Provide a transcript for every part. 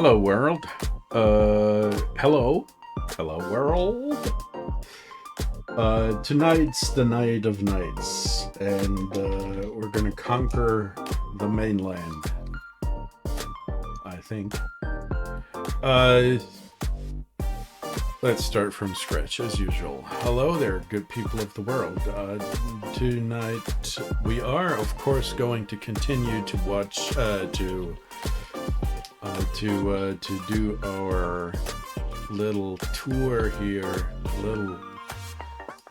Hello, world. Hello. Hello, world. Tonight's the night of nights, and we're gonna conquer the mainland, I think. Let's start from scratch, as usual. Hello there, good people of the world. Tonight we are, of course, going to continue to watch, to do our little tour here.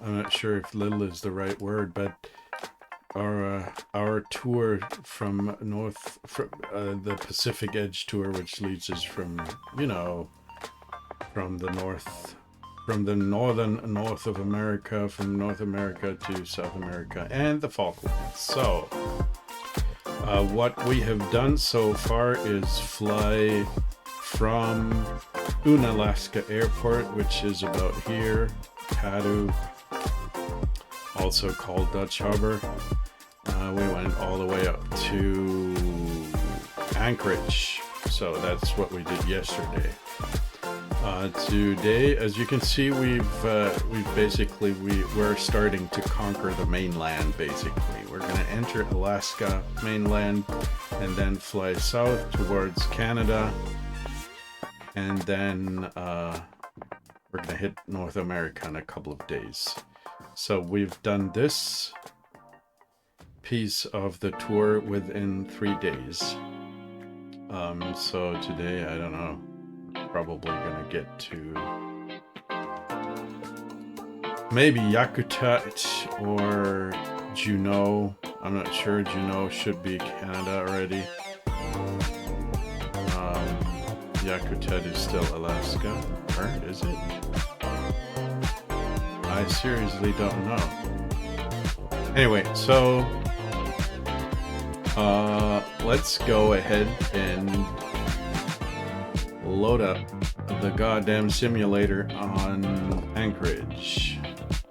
I'm not sure if little is the right word, but our tour from the Pacific Edge tour, which leads us from from the northern north of America, from North America to South America and the Falklands. So what we have done so far is fly from Unalaska Airport, which is about here, Kodiak, also called Dutch Harbor. We went all the way up to Anchorage, so that's what we did yesterday. Today, as you can see, we're starting to conquer the mainland. Basically, we're going to enter Alaska mainland and then fly south towards Canada, and then we're going to hit North America in a couple of days. So we've done this piece of the tour within 3 days. So today, I don't know, probably gonna get to maybe Yakutat or Juneau. I'm not sure. Juneau should be Canada already. Yakutat is still Alaska, or is it? I seriously don't know. Anyway, so let's go ahead and load up the goddamn simulator on Anchorage.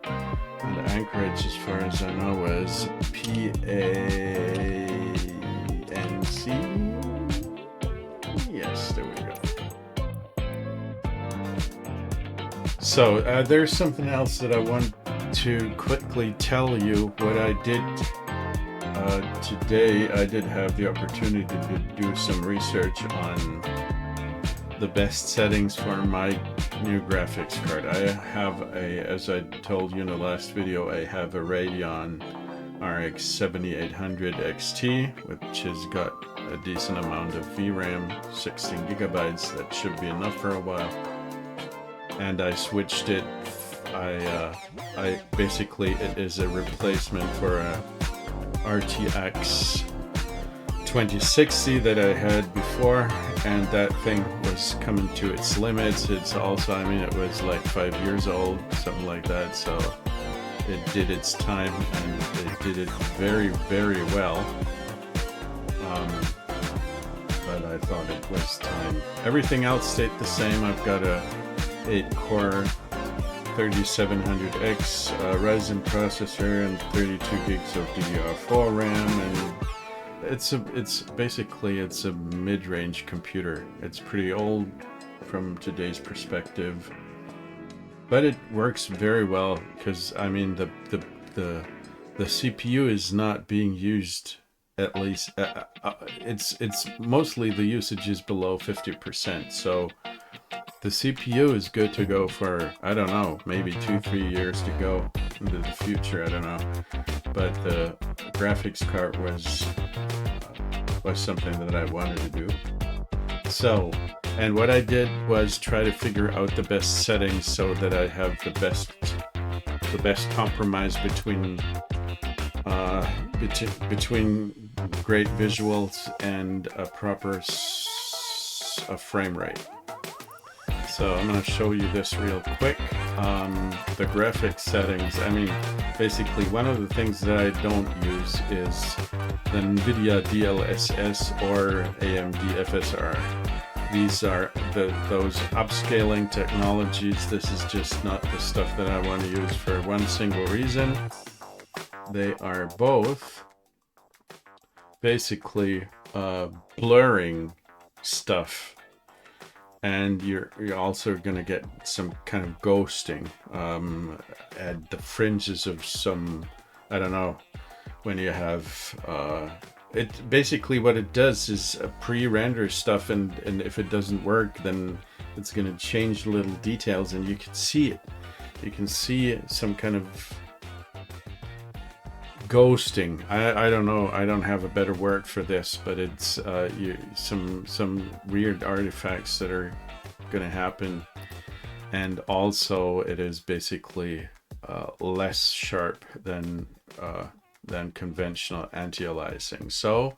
And Anchorage, as far as I know, was PANC. Yes, there we go. So there's something else that I want to quickly tell you. What I did today, I did have the opportunity to do some research on the best settings for my new graphics card. I have as I told you in the last video, I have a Radeon RX 7800 XT, which has got a decent amount of VRAM, 16 gigabytes. That should be enough for a while. And I switched it. I basically, it is a replacement for a RTX 2060 that I had before, and that thing was coming to its limits. It's also, I mean, it was like 5 years old, something like that, so it did its time, and it did it very, very well. But I thought it was time. Everything else stayed the same. I've got a 8-core 3700X Ryzen processor and 32 gigs of DDR4 RAM, and it's basically a mid-range computer. It's pretty old from today's perspective, but it works very well because, I mean, the CPU is not being used. At least it's mostly, the usage is below 50%, so the CPU is good to go for, I don't know, maybe 2-3 years to go into the future. I don't know, but the graphics card was something that I wanted to do. So, and what I did was try to figure out the best settings so that I have the best compromise between great visuals and a proper frame rate. So I'm going to show you this real quick. The graphics settings, I mean, basically one of the things that I don't use is the NVIDIA DLSS or AMD FSR. These are those upscaling technologies. This is just not the stuff that I want to use for one single reason. They are both basically blurring stuff and you're also going to get some kind of ghosting at the fringes of some, I don't know, when you have it basically what it does is pre-render stuff, and if it doesn't work, then it's going to change little details, and you can see it. You can see some kind of ghosting. I don't know. I don't have a better word for this, but it's some weird artifacts that are going to happen, and also it is basically less sharp than conventional anti-aliasing. So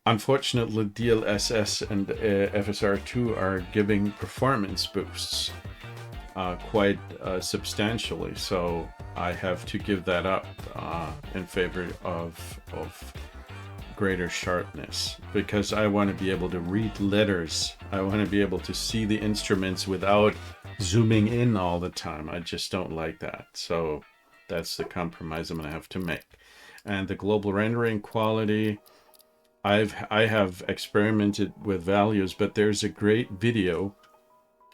unfortunately, DLSS and FSR2 are giving performance boosts quite substantially. So I have to give that up in favor of greater sharpness, because I want to be able to read letters. I want to be able to see the instruments without zooming in all the time. I just don't like that. So that's the compromise I'm going to have to make. And the global rendering quality, I have experimented with values, but there's a great video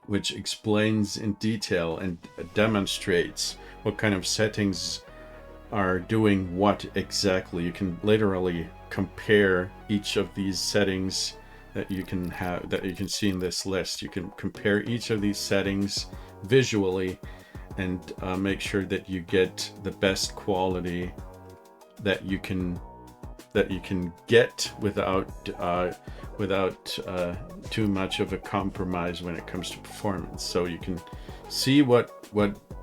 which explains in detail and demonstrates what kind of settings are doing what exactly. You can literally compare each of these settings that you can have, that you can see in this list. You can compare each of these settings visually and make sure that you get the best quality that you can get without too much of a compromise when it comes to performance. So you can see what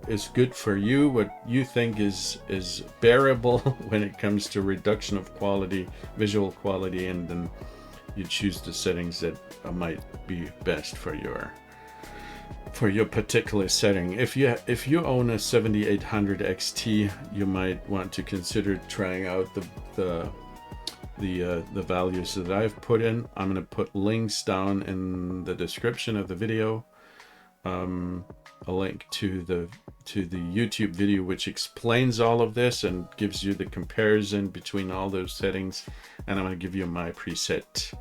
is good for you, what you think is bearable when it comes to reduction of quality, visual quality, and then you choose the settings that might be best for your particular setting. If you own a 7800 XT, you might want to consider trying out the values that I've put in. I'm going to put links down in the description of the video. A link to the YouTube video which explains all of this and gives you the comparison between all those settings, and I'm going to give you my preset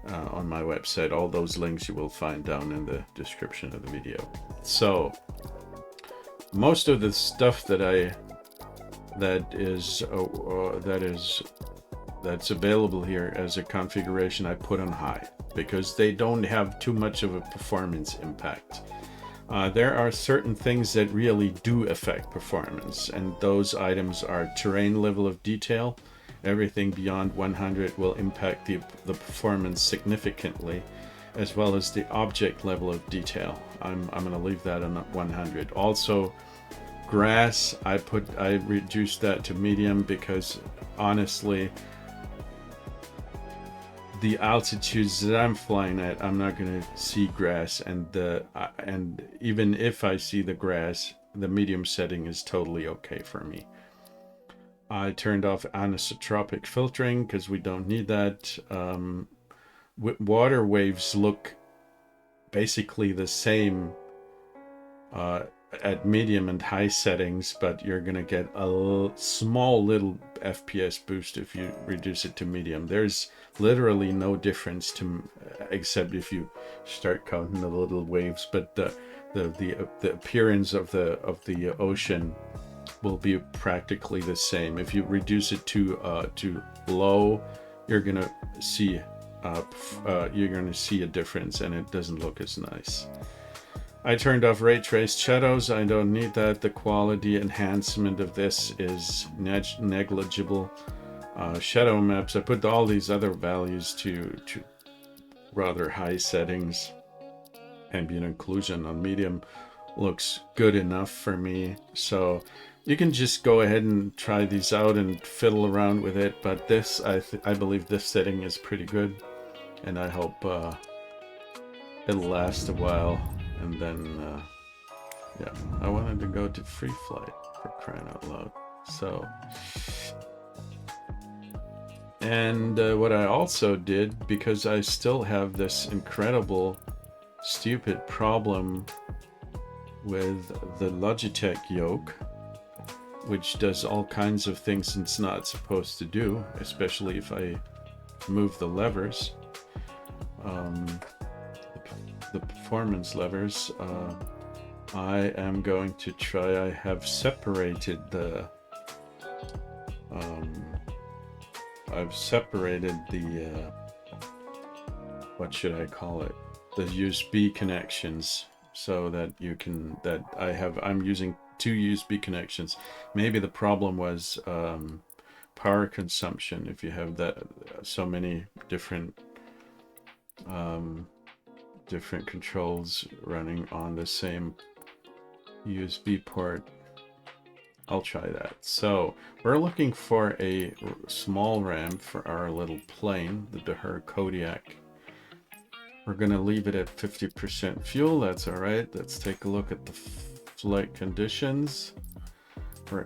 on my website. All those links you will find down in the description of the video. So most of the stuff that's available here as a configuration I put on high, because they don't have too much of a performance impact. There are certain things that really do affect performance, and those items are terrain level of detail. Everything beyond 100 will impact the performance significantly, as well as the object level of detail. I'm going to leave that on 100. Also, grass, I reduced that to medium, because honestly, the altitudes that I'm flying at, I'm not going to see grass, and even if I see the grass, the medium setting is totally okay for me. I turned off anisotropic filtering because we don't need that. Water waves look basically the same at medium and high settings, but you're going to get a small little FPS boost if you reduce it to medium. There's literally no difference except if you start counting the little waves, but the appearance of the ocean will be practically the same. If you reduce it to low, you're gonna see a difference, and it doesn't look as nice. I turned off ray traced shadows. I don't need that. The quality enhancement of this is negligible. Shadow maps, I put all these other values to rather high settings. Ambient occlusion on medium looks good enough for me. So you can just go ahead and try these out and fiddle around with it. But this, I believe this setting is pretty good, and I hope it'll last a while. And then, yeah, I wanted to go to free flight, for crying out loud. So, and what I also did, because I still have this incredible, stupid problem with the Logitech yoke, which does all kinds of things it's not supposed to do, especially if I move the levers. The the performance levers, I am going to try. I have separated the what should I call it? The USB connections, so that I'm using 2 USB connections. Maybe the problem was power consumption. If you have that so many different controls running on the same USB port. I'll try that. So we're looking for a small RAM for our little plane, the Kodiak. We're going to leave it at 50% fuel. That's all right. Let's take a look at the flight conditions.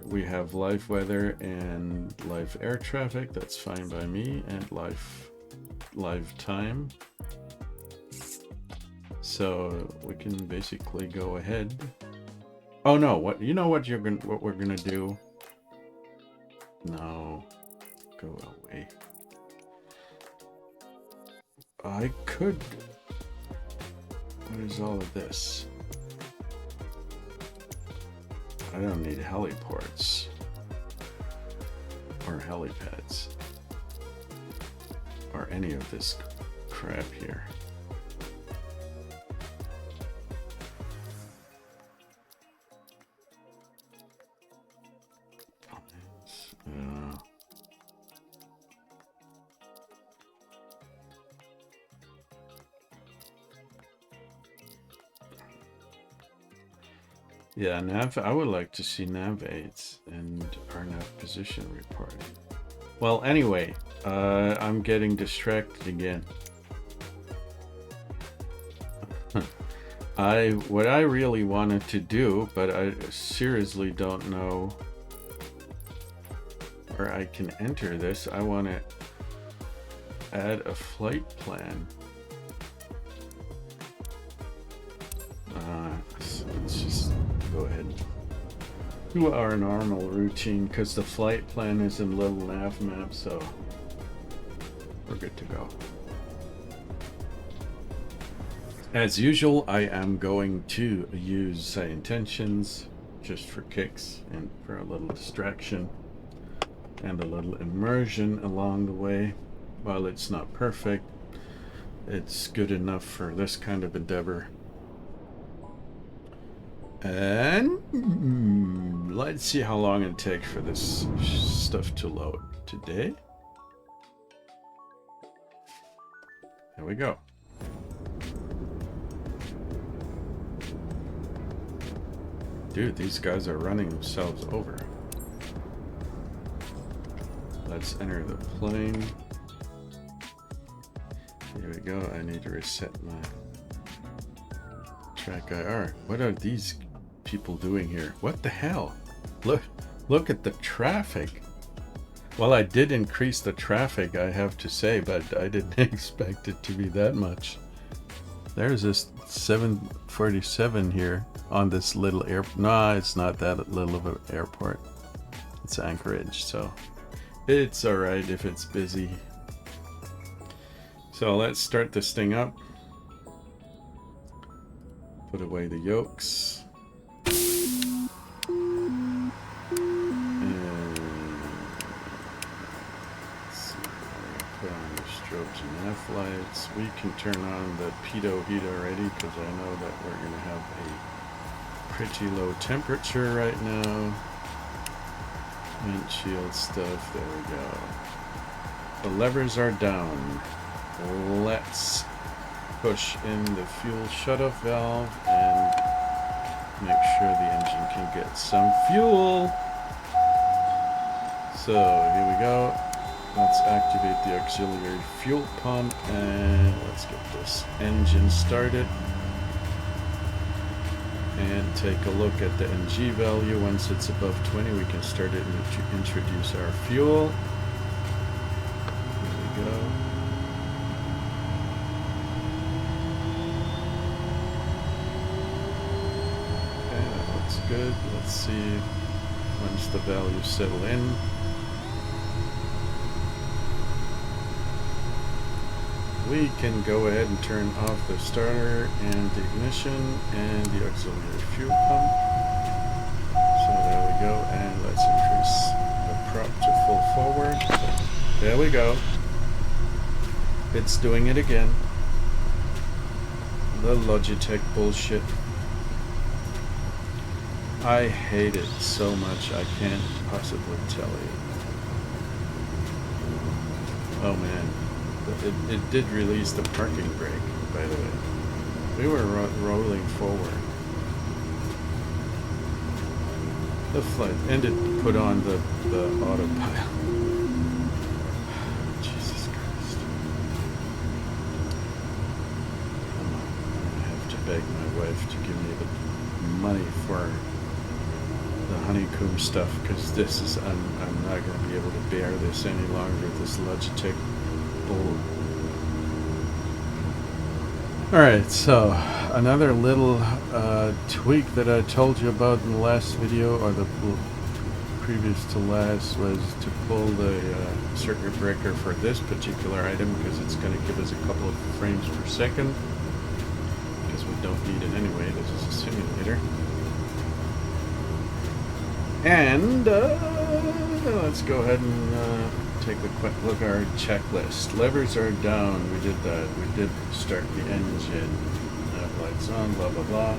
We have live weather and live air traffic. That's fine by me. And live time. So we can basically go ahead. Oh no! What we're gonna do? No, go away. I could. What is all of this? I don't need heliports or helipads or any of this crap here. Yeah, nav. I would like to see nav aids and our nav position reporting. Well, anyway, I'm getting distracted again. What I really wanted to do, but I seriously don't know where I can enter this. I want to add a flight plan. Let's just go ahead and do our normal routine, because the flight plan is in little nav map, so we're good to go. As usual, I am going to use intentions just for kicks and for a little distraction and a little immersion along the way. While it's not perfect, it's good enough for this kind of endeavor. And let's see how long it takes for this stuff to load today. Here we go. Dude, these guys are running themselves over. Let's enter the plane. Here we go. I need to reset my track IR. What are these people doing here? What the hell? Look at the traffic. Well, I did increase the traffic, I have to say, but I didn't expect it to be that much. There's this 747 here on this little airport. No, it's not that little of an airport. It's Anchorage, so it's all right if it's busy. So let's start this thing up. Put away the yokes. Strobes and F lights. We can turn on the pitot heat already, because I know that we're going to have a pretty low temperature right now. Windshield stuff. There we go. The levers are down. Let's push in the fuel shutoff valve and make sure the engine can get some fuel. So here we go. Let's activate the auxiliary fuel pump and let's get this engine started and take a look at the NG value. Once it's above 20, we can start it and introduce our fuel. Here we go. Okay, that looks good. Let's see once the values settle in. we can go ahead and turn off the starter and the ignition and the auxiliary fuel pump. So there we go, and let's increase the prop to full forward. There we go. It's doing it again. The Logitech bullshit. I hate it so much I can't possibly tell you. Oh man, it did release the parking brake, by the way. We were rolling forward. The flight ended to put on the autopilot. Jesus Christ. Come on, I'm gonna have to beg my wife to give me the money for the honeycomb stuff, because this is I'm not going to be able to bear this any longer, this Logitech bull. Alright, so another little tweak that I told you about in the last video, or the previous to last, was to pull the circuit breaker for this particular item, because it's going to give us a couple of frames per second, because we don't need it anyway. This is a simulator. And let's go ahead and take a quick look at our checklist. Levers are down. We did that. We did start the engine. Lights on, blah, blah, blah.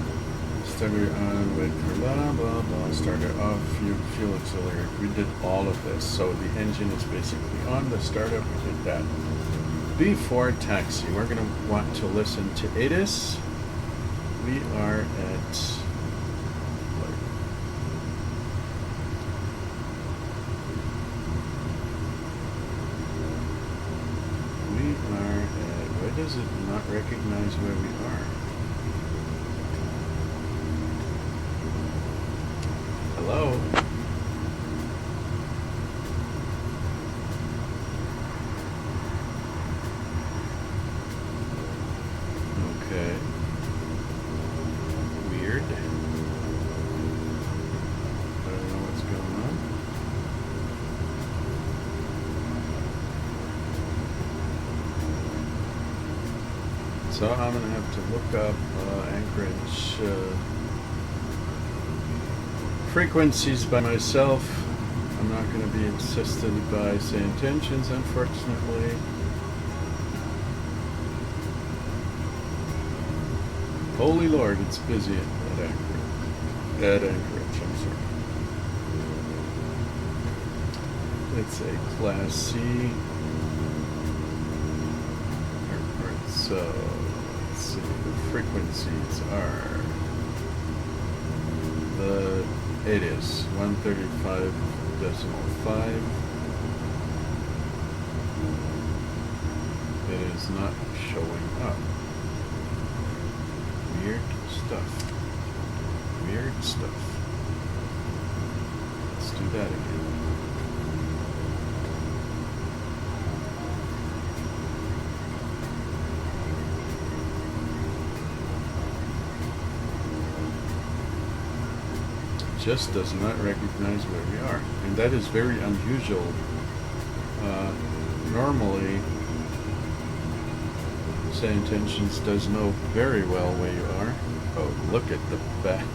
Starter on, wait for blah, blah, blah. Starter off, fuel auxiliary. We did all of this. So the engine is basically on. The startup, we did that. Before taxi, we're going to want to listen to ATIS. We are at... Why does it not recognize where we are? Hello? Okay. Weird. I don't know what's going on. So I'm going to have to look up Anchorage frequencies by myself. I'm not going to be assisted by say intentions, unfortunately. Holy Lord, it's busy at Anchorage. At Anchorage, I'm sorry. It's a Class C airport, so let's see, the frequencies are, it is 135.5. It is not showing up. Weird stuff. Weird stuff. Let's do that again. Just does not recognize where we are, and that is very unusual. Normally, Say Intentions does know very well where you are. Oh, look at the back.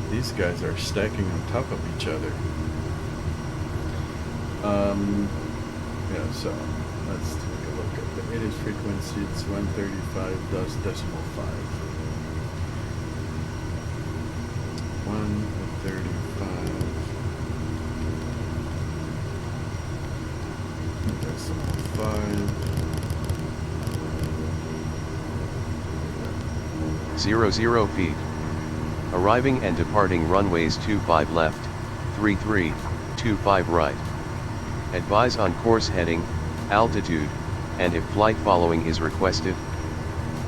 These guys are stacking on top of each other. Yeah, so let's take a look at the ATIS frequency. It's 135.5. 135.5. .00 feet. Arriving and departing runways 25 left, 33, 25 right. Advise on course heading, altitude, and if flight following is requested.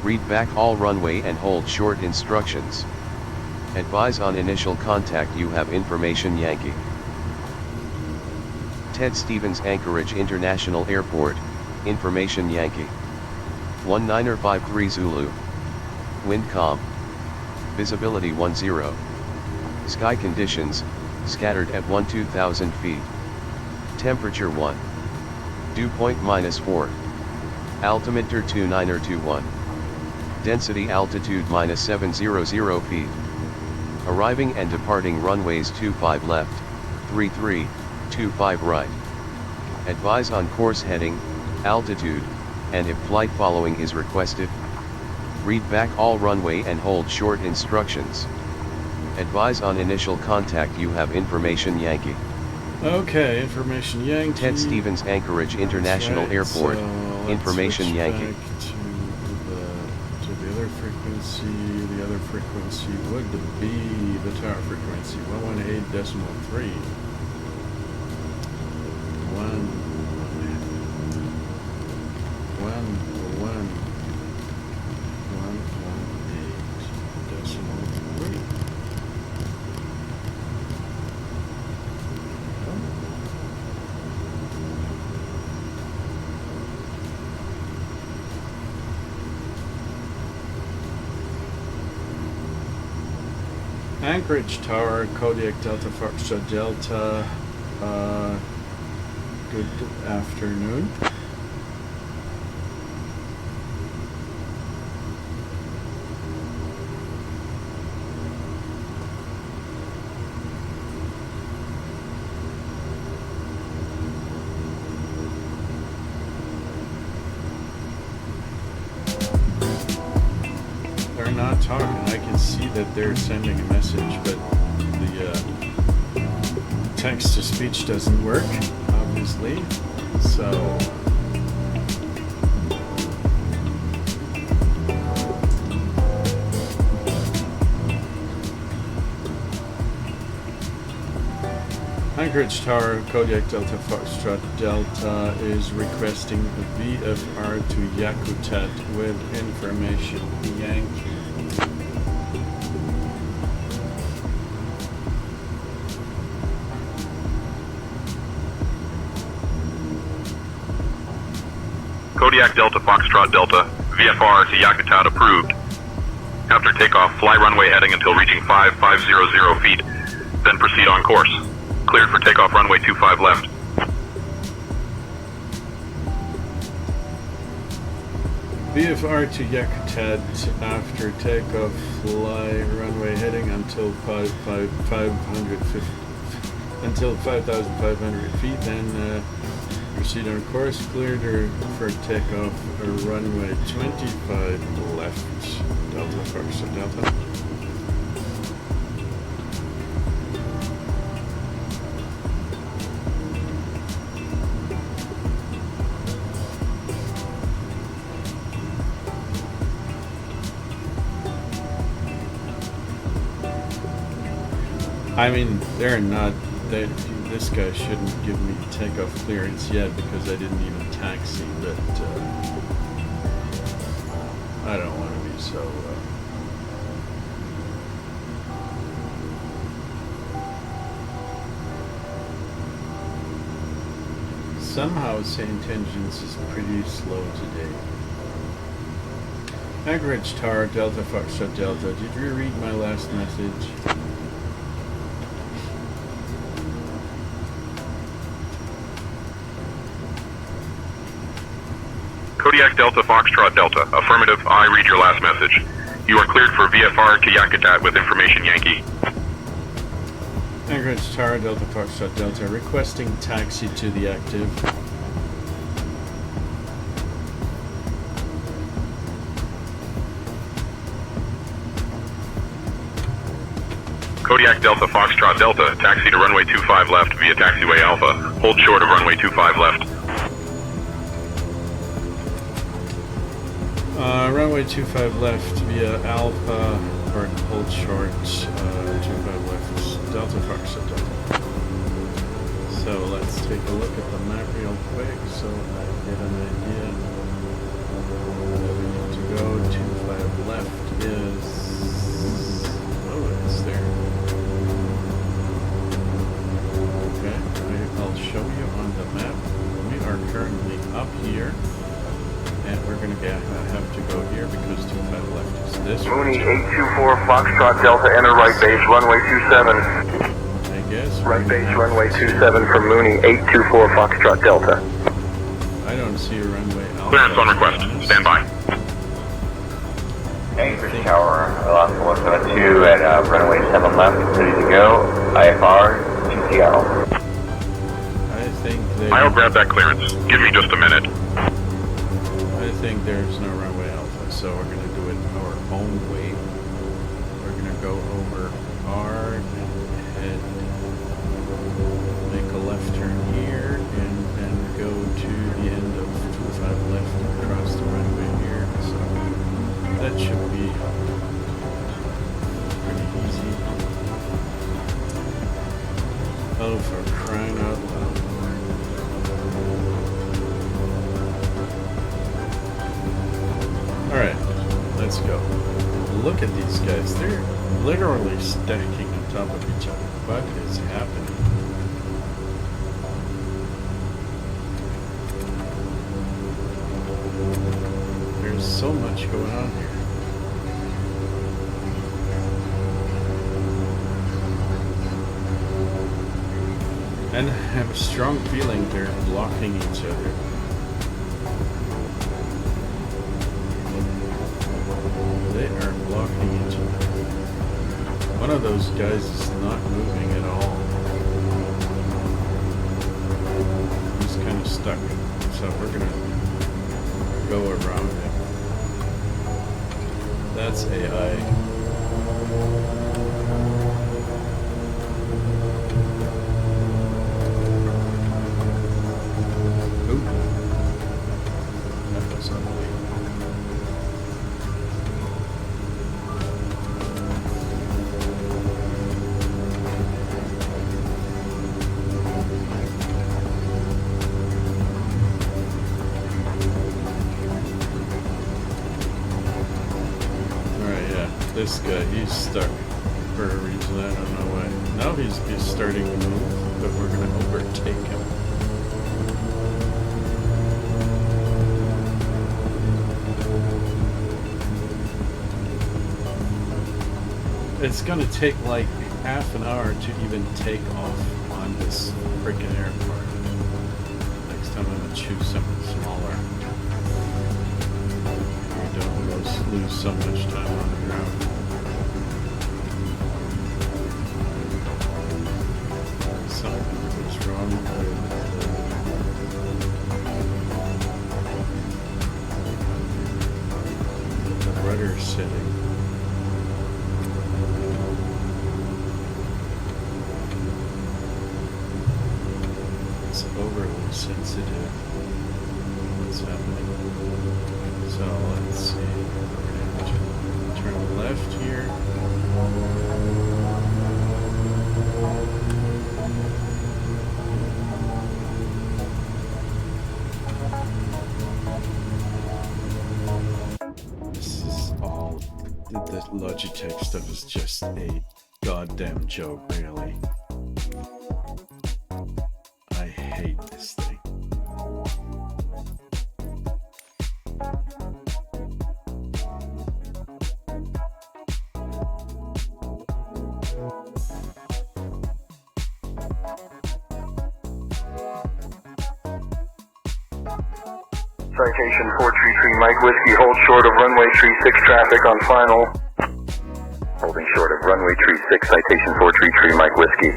Read back all runway and hold short instructions. Advise on initial contact. You have information Yankee. Ted Stevens Anchorage International Airport, information Yankee. 1953 Zulu. Wind calm. Visibility 10. Sky conditions, scattered at 2000 feet. Temperature 1. Dew point -4. Altimeter 2921. Density altitude -700 feet. Arriving and departing runways 25 left, 33, 25 right. Advise on course heading, altitude, and if flight following is requested. Read back all runway and hold short instructions. Advise on initial contact. You have information Yankee. Okay, information Yankee. Ted Stevens Anchorage International Airport, so information switch Yankee. back to the other frequency. The other frequency would be the tower frequency, 118.3. 118.3. Anchorage Tower, Kodiak Delta Foxtrot Delta, good afternoon. They're not talking. I can see that they're sending a message, but the text-to-speech doesn't work, obviously. So Anchorage Tower, Kodiak Delta Foxtrot Delta is requesting a VFR to Yakutat with information Yankee. Kodiak Delta Foxtrot Delta, VFR to Yakutat approved. After takeoff, fly runway heading until reaching 5500 feet, then proceed on course. Cleared for takeoff runway 25 left. VFR to Yakutat after takeoff, fly runway heading until 5,500 feet, then proceed on course. Cleared for takeoff, runway 25 left, Delta Foxtrot Delta. I mean, they're not. This guy shouldn't give me takeoff clearance yet because I didn't even taxi. But I don't want to be so. Somehow St. Engines is pretty slow today. Anchorage Tower, Delta Foxtrot Delta. Did you read my last message? Kodiak Delta Foxtrot Delta, affirmative, I read your last message. You are cleared for VFR to Yakutat with information Yankee. Anchorage Tower, Delta Foxtrot Delta, requesting taxi to the active. Kodiak Delta Foxtrot Delta, taxi to runway 25 left via taxiway Alpha. Hold short of runway 25 left. Runway 25 left via Alpha, or hold short, 25 left, Delta Foxtrot Delta. So let's take a look at the map real quick so I get an idea where we need to go. 25 left is, oh, it's there. Okay, I'll show you on the map. We are currently up here. And we're going to have to go here because 25 left is this Mooney 824 Foxtrot Delta, enter right base, runway 27. I guess. Right base, runway 27 from Mooney 824 Foxtrot Delta. I don't see a runway Clearance on request. Stand by. Anchorage Tower, Alaska 172 at runway 7 left, ready to go. IFR to Seattle. I think they... I'll grab that clearance. Give me just a minute. I think there's no runway alpha, so we're going to do it our own way. We're going to go over R and head, make a left turn here, and then go to the end of 25 left and cross the runway here. So that should be pretty easy. Oh, for crying out loud. Alright, let's go. Look at these guys. They're literally stacking on top of each other. What is happening? There's so much going on here. And I have a strong feeling they're blocking each other. They are blocking each other. One of those guys is not moving at all. He's kind of stuck. So we're going to go around him. That's AI. This guy, he's stuck for a reason, I don't know why. Now he's starting to move, but we're going to overtake him. It's going to take like half an hour to even take off on this freaking airport. Next time I'm going to choose something smaller. We don't lose so much time on the ground. Something was wrong with the rudder setting. It's overly sensitive. What's happening? So let's see. We're going to turn left here. This is all. The Logitech stuff is just a goddamn joke, really. I hate this thing. Citation 433 Mike Whiskey, hold short of runway 36 traffic on final. Holding short of runway 36, citation 433 Mike Whiskey.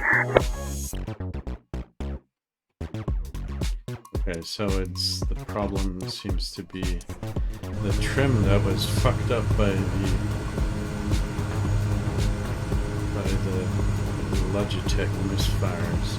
Okay, so it's the problem seems to be the trim that was fucked up by the Logitech misfires.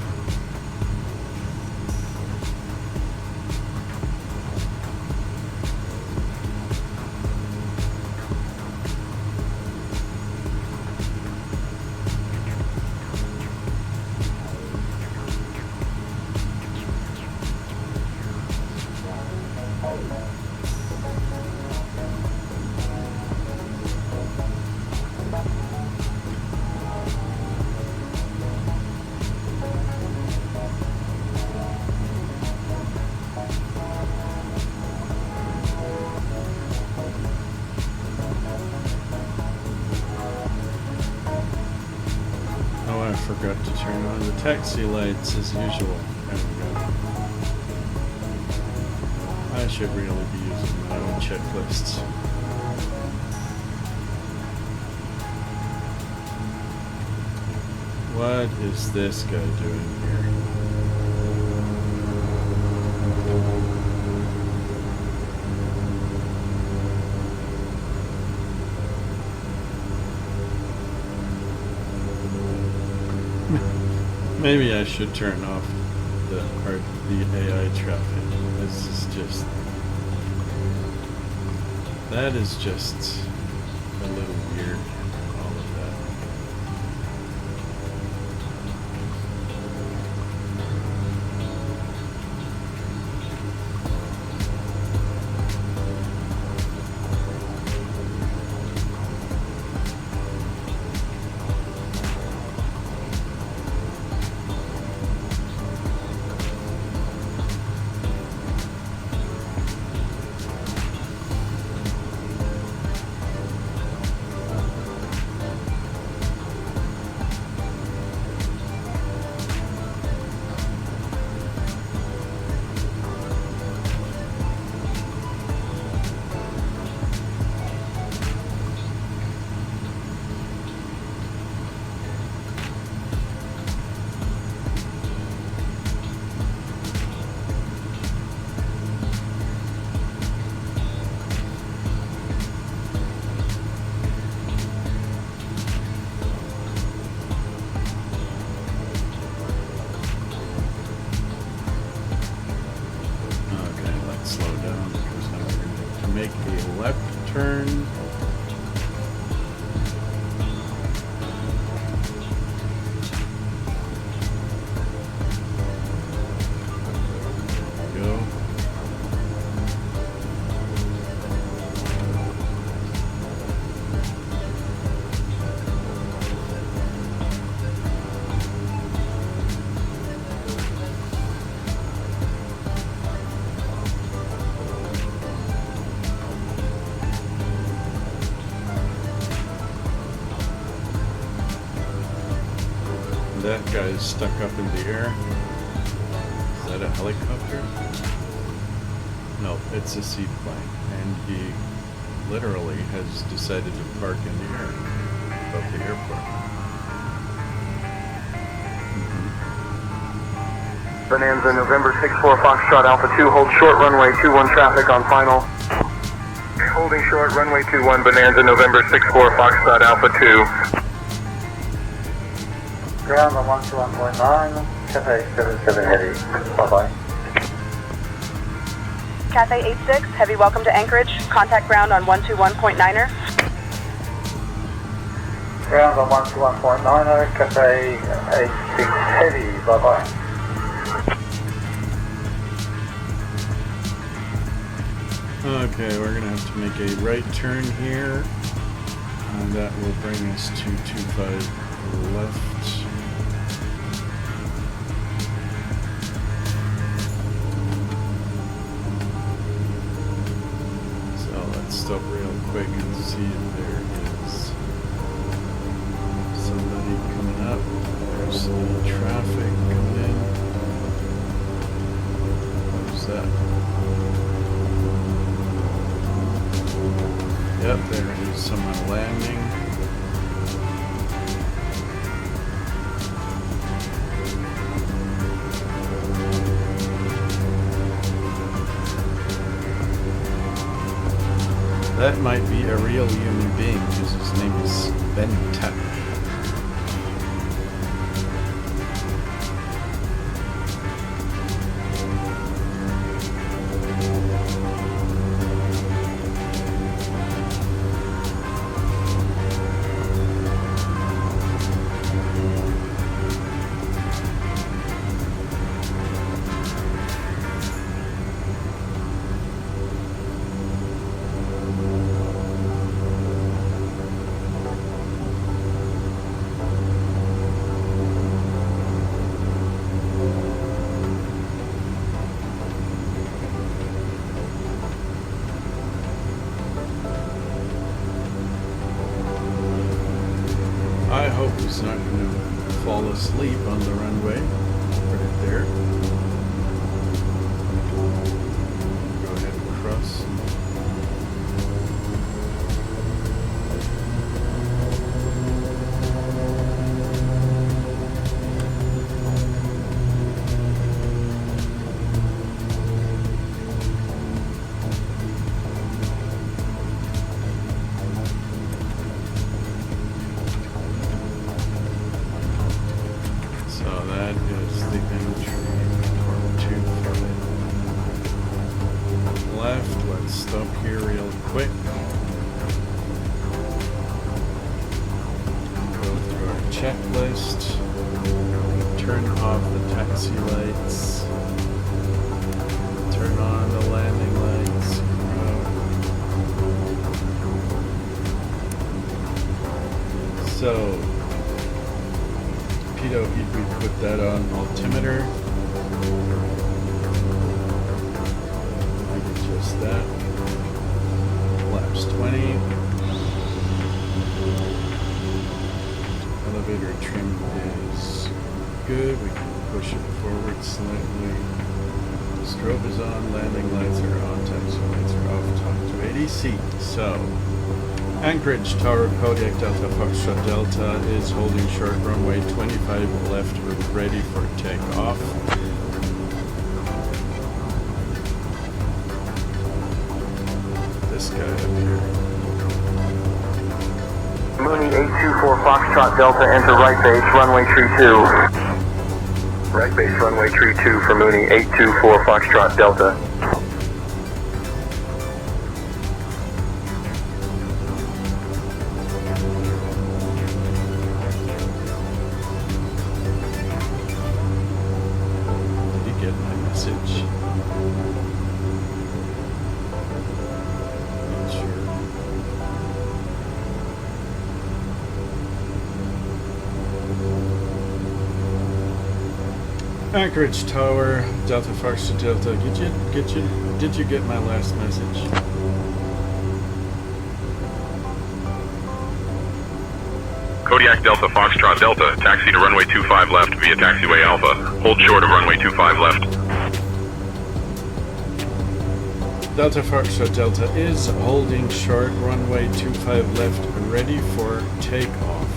Forgot to turn on the taxi lights as usual. There we go. I should really be using my own checklists. What is this guy doing here? Maybe I should turn off the AI traffic. This is just... That is just a little weird, all of that. Make a left turn. Go. That guy is stuck up in the air. Is that a helicopter? No, it's a seaplane. And he literally has decided to park in the air above the airport. Bonanza, November 64 Foxtrot Alpha 2, hold short, runway 21 traffic on final. Holding short, runway 21, Bonanza, November 64 Foxtrot Alpha 2. Ground on 121.9, Cafe 77 Heavy, bye-bye. Cafe 86, Heavy, welcome to Anchorage. Contact ground on 121.9er. Ground on 121.9er, Cafe 86 Heavy, bye-bye. Okay, we're gonna have to make a right turn here, and that will bring us to 25 left. Stop real quick and see if there is somebody coming up. There's traffic coming in. What's that? Yep, there is someone landing. That might be a real human being because his name is Bentuck. I hope he's not going to fall asleep on the runway. Put it there. Go ahead So that is the entry port 2 for it. Left, let's stop here real quick. Go through our checklist. Turn off the taxi lights. Turn on the landing lights. So, Pitot, we put that on altimeter. We did just that. Laps 20. Elevator trim is good. We can push it forward slightly. Strobe is on, landing lights are on, taxi lights are off, talk to ADC. So, Anchorage Tower, Kodiak Delta, Foxtrot Delta is holding short runway 25 left, ready for takeoff. This guy up here. Mooney 824 Foxtrot Delta, enter right base, runway tree 2. Right base, runway tree 2 for Mooney 824 Foxtrot Delta. Anchorage Tower, Delta Foxtrot Delta. Did you get my last message? Kodiak Delta Foxtrot Delta, taxi to runway 25 left via taxiway Alpha. Hold short of runway 25 left. Delta Foxtrot Delta is holding short runway 25 left, ready for takeoff.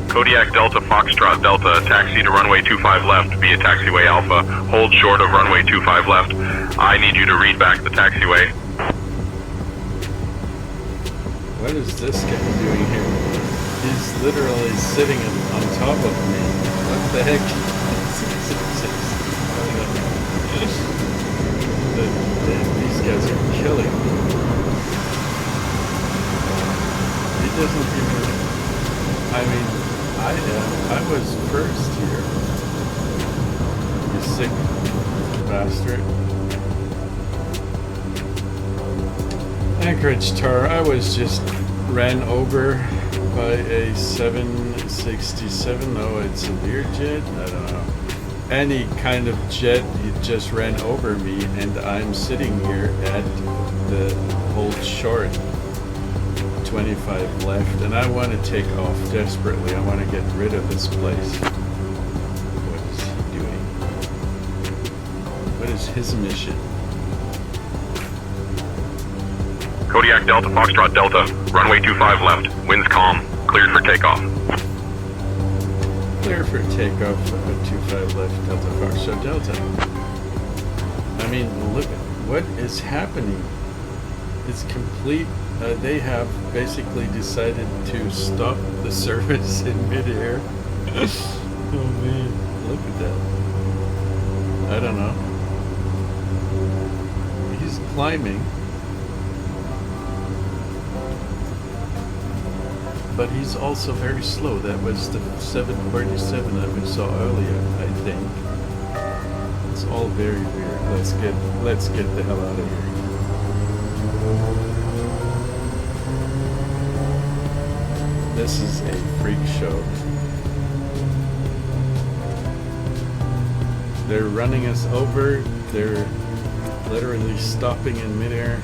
Kodiak Delta Foxtrot Delta, taxi to runway 25 left via taxiway Alpha. Hold short of runway 25 left. I need you to read back the taxiway. What is this guy doing here? He's literally sitting on top of me. What the heck? These guys are killing me. He doesn't even... I mean... I was first here. You sick bastard. Anchorage Tower, I was just ran over by a 767. No, it's a Learjet. I don't know. Any kind of jet, it just ran over me, and I'm sitting here at the hold short. 25 left, and I want to take off desperately. I want to get rid of this place. What is he doing? What is his mission? Kodiak Delta Foxtrot Delta, runway 25 left. Winds calm. Cleared for takeoff. Clear for takeoff. 25 left. Delta Foxtrot Delta. I mean, look at what is happening. It's complete. They have basically decided to stop the service in midair. Oh man, look at that. I don't know. He's climbing. But he's also very slow. That was the 747 that we saw earlier, I think. It's all very weird. Let's get the hell out of here. This is a freak show. They're running us over. They're literally stopping in midair.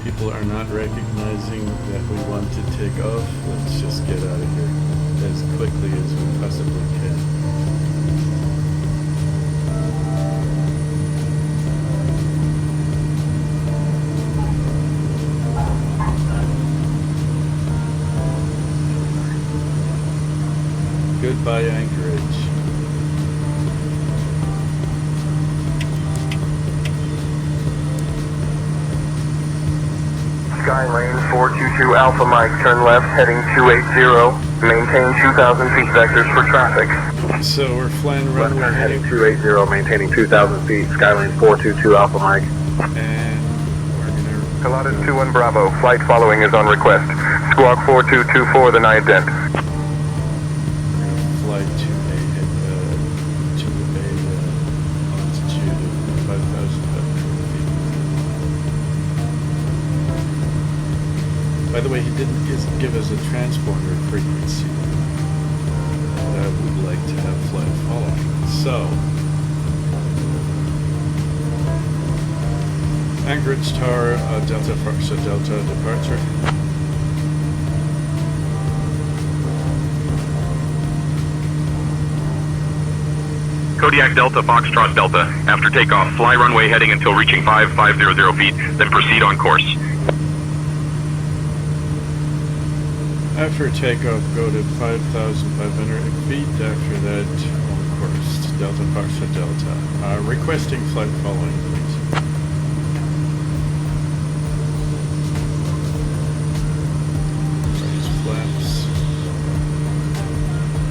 People are not recognizing that we want to take off. Let's just get out of here as quickly as we possibly can. Goodbye, Anchorage. Skylane 422 Alpha Mike, turn left, heading 280. Maintain 2,000 feet vectors for traffic. So we're flying Left runway turn heading, heading 280, maintaining 2,000 feet. Skylane 422 Alpha Mike. and we're gonna Pilatus 21 Bravo, flight following is on request. Squawk 4224, the ident. fly to a altitude of 5,500 feet. By the way, he didn't give us a transponder frequency that I would like to have flight following. So, Anchorage Tower, Delta Foxtrot Delta departure. Kodiak Delta Foxtrot Delta. After takeoff, fly runway heading until reaching 5500 feet, then proceed on course. After takeoff, go to 5,500 feet. After that, on course. Delta Foxtrot Delta. Requesting flight following, please. Raise flaps.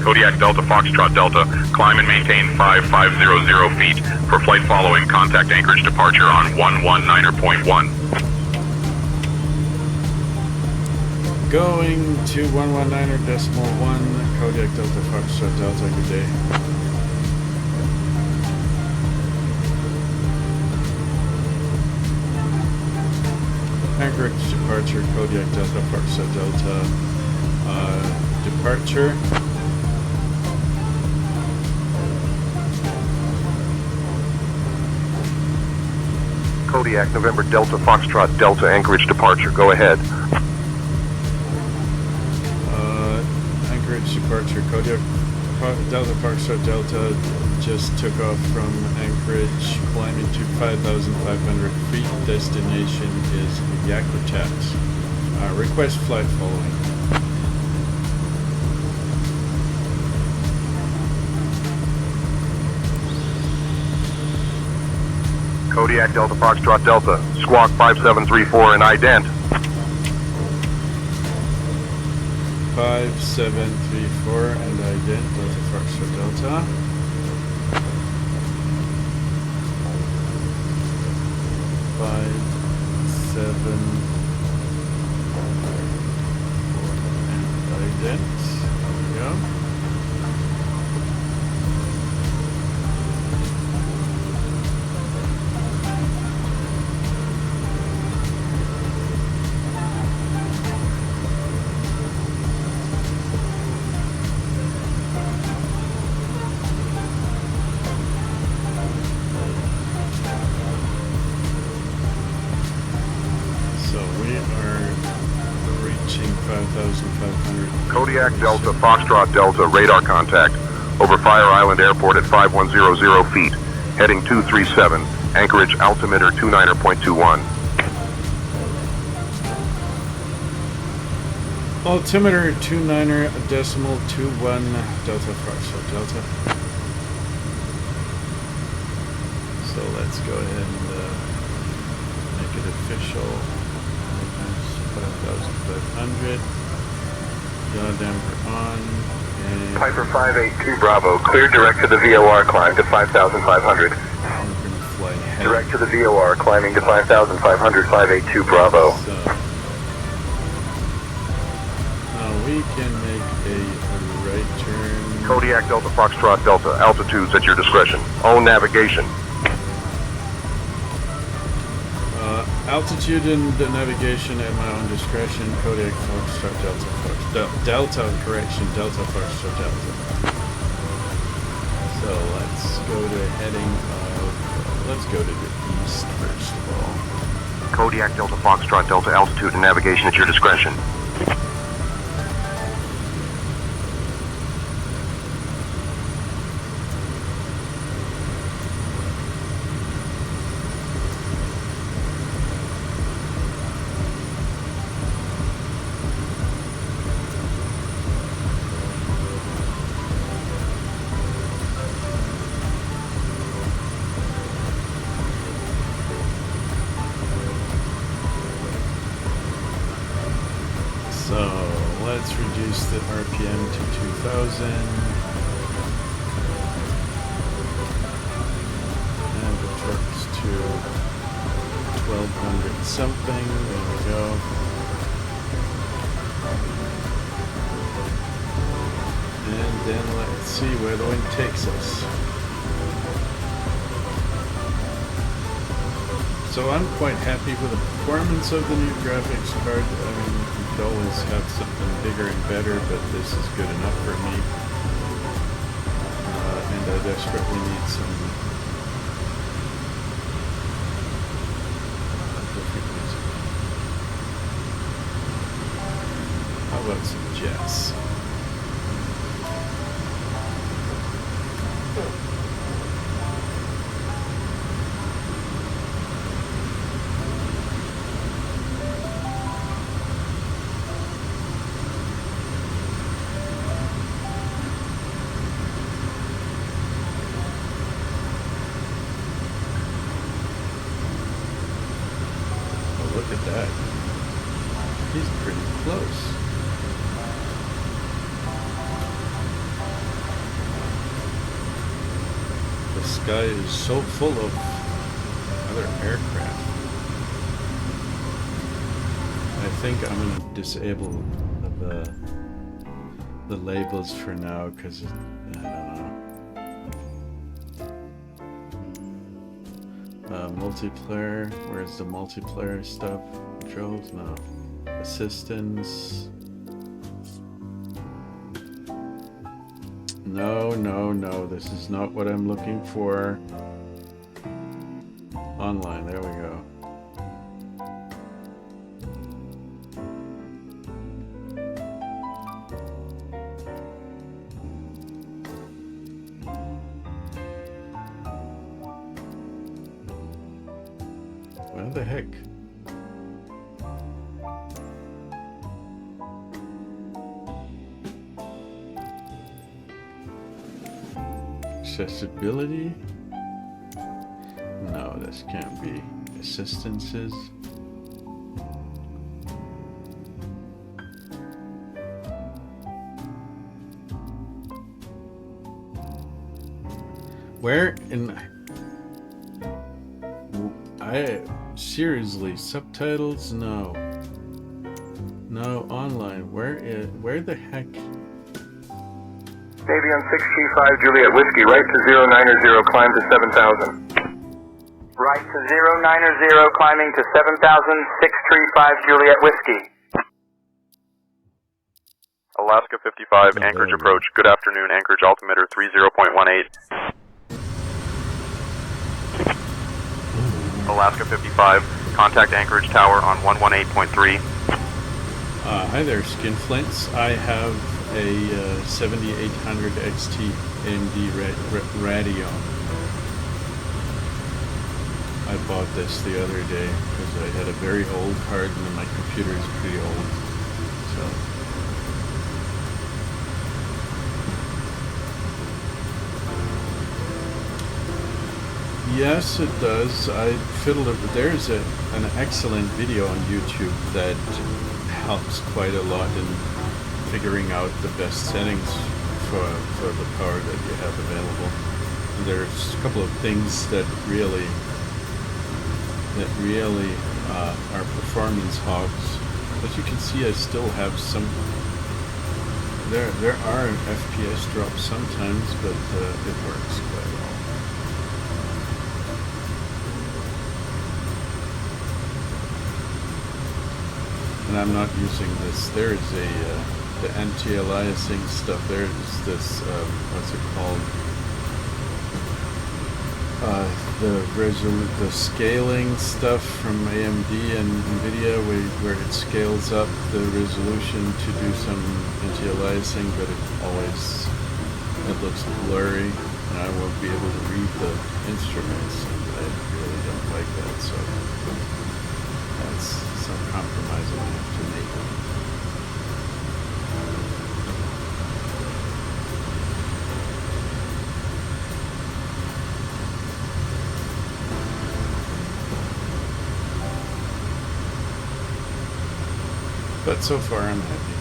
Kodiak Delta Foxtrot Delta. Climb and maintain 5500 feet. For flight following, contact Anchorage departure on 119.1. Going to 119.1, Kodiak Delta Foxtrot Delta, good day. Anchorage departure, Kodiak Delta Foxtrot Delta, departure. Kodiak November Delta Foxtrot Delta Anchorage departure. Go ahead. Anchorage departure, Kodiak Delta Foxtrot Delta just took off from Anchorage, climbing to 5,500 feet. Destination is Yakutat. Request flight following. Kodiak Delta Foxtrot Delta. Squawk 5734 and ident. 5734 and ident Delta Foxtrot Delta. Five, 7, 4 and ident. There we go. Reaching 5,500. Kodiak Delta Foxtrot Delta radar contact over Fire Island Airport at 5100 feet, heading 237, Anchorage altimeter 29.21. Altimeter 29.21 Delta Foxtrot Delta. So let's go ahead and make it official. 5,500. Yaw damper on. And Piper 582 Bravo, clear direct to the VOR, climb to 5,500. we're going to fly head. Direct to the VOR, climbing to 5,500, 582 Bravo. So now we can make a right turn. Kodiak Delta Foxtrot Delta, altitudes at your discretion. Own navigation. Altitude and the navigation at my own discretion. Kodiak Foxtrot Delta Delta correction Delta Foxtrot Delta. So let's go to heading of let's go to the east first of all. Kodiak Delta Foxtrot Delta, altitude and navigation at your discretion. let's reduce the RPM to 2000. And the torques to 1200 something. There we go. And then let's see where the wind takes us. So I'm quite happy with the performance of the new graphics card. I mean, you could always have something bigger and better, but this is good enough for me. And I desperately need some different music. How about some jazz? Look at that. He's pretty close. The sky is so full of other aircraft. I think I'm going to disable the labels for now because I don't know. Multiplayer, where's the multiplayer stuff? Controls? No. Assistance. No, this is not what I'm looking for. Online, there we go. What the heck? Accessibility? No, this can't be. Assistances? Where in... Seriously, subtitles? No. No, online. Where the heck? Navy on 635 Juliet Whiskey, right to 090, climb to 7,000. Right to 090, climbing to 7,000, 635 Juliet Whiskey. Alaska 55, Anchorage approach. Good afternoon, Anchorage altimeter 30.18. Alaska 55, contact Anchorage Tower on 118.3. Hi there, Skinflints. I have a 7800 XT AMD radio. I bought this the other day because I had a very old card and my computer is pretty old. So. Yes, it does. I fiddled it. There's an excellent video on YouTube that helps quite a lot in figuring out the best settings for the power that you have available. And there's a couple of things that really are performance hogs. As you can see, I still have some. There are FPS drops sometimes, but it works quite well. And I'm not using this. There is the anti-aliasing stuff. There's this, what's it called? The scaling stuff from AMD and NVIDIA where it scales up the resolution to do some anti-aliasing, but it looks blurry and I won't be able to read the instruments, and I really don't like that, so that's some compromise I have to make. But so far I'm happy.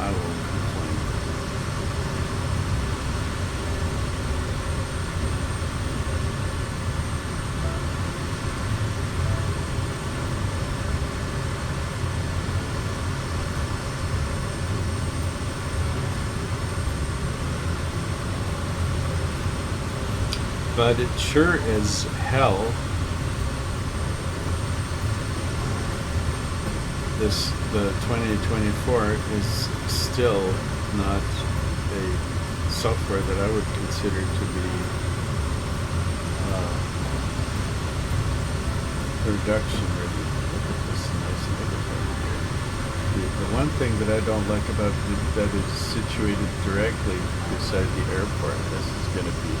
owl complain. But it sure is hell. The 2024 is still not a software that I would consider to be production ready. Look at this nice neighborhood here. The one thing that I don't like about it that is situated directly beside the airport. This is going to be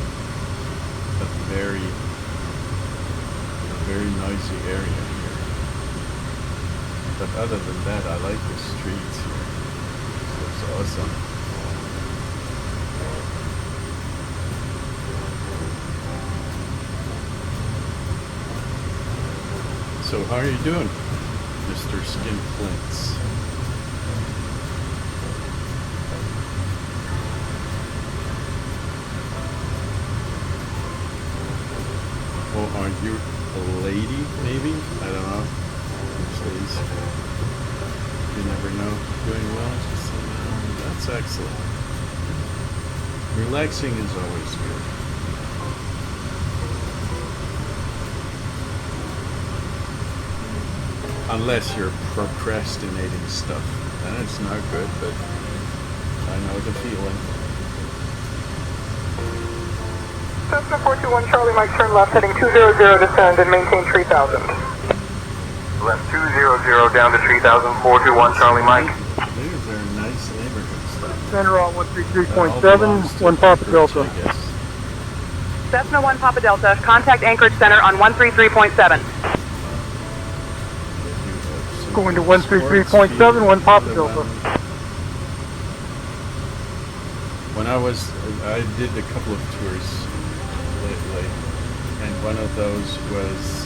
a very noisy area here. But other than that, I like the streets here. This looks awesome. So how are you doing, Mr. Skinflints? Oh, aren't you a lady, maybe? I don't know. Please. You never know. Doing well? Just, that's excellent. Relaxing is always good. Unless you're procrastinating stuff. Then it's not good, but I know the feeling. Cessna 421 Charlie Mike, turn left, heading 200, descend and maintain 3000. Left 200 down to 3000, 421 Charlie Mike. These are nice neighborhood stuff. Center on 133.7, 1 Papa Delta. Cessna 1 Papa Delta, contact Anchorage Center on 133.7. Going to 133.7, 1 Papa Delta. When I did a couple of tours lately, and one of those was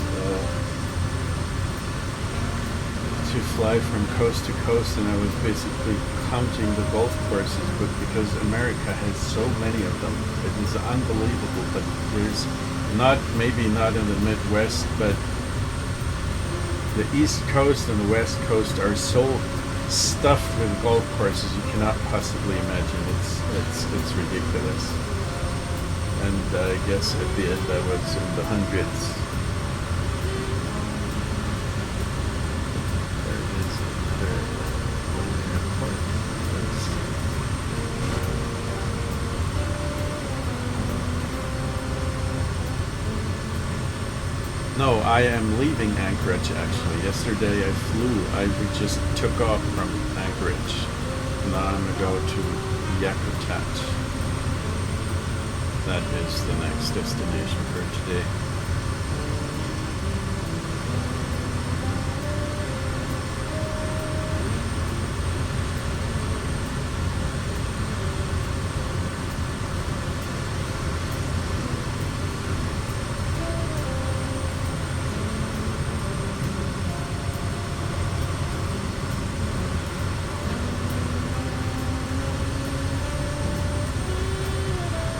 to fly from coast to coast, and I was basically counting the golf courses, but because America has so many of them, it is unbelievable. But there's maybe not in the Midwest, but the East Coast and the West Coast are so stuffed with golf courses you cannot possibly imagine. It's ridiculous. And I guess at the end I was in the hundreds. There is another airport. No, I am leaving Anchorage actually. Yesterday I just took off from Anchorage. Now I'm going to go to Yakutat. That is the next destination for today.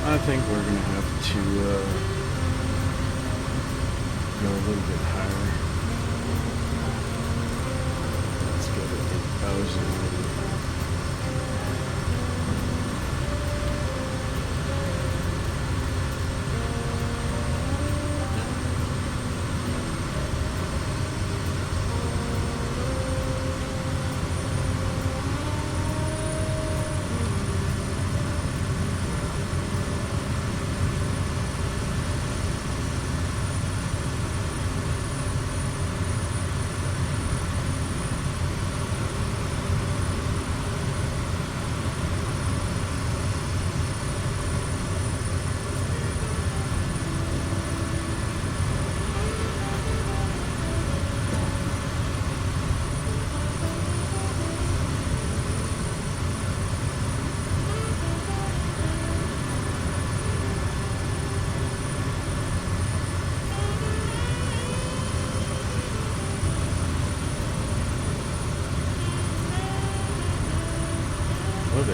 I think we're going to have to go a little bit higher. Let's go to 8,000 maybe.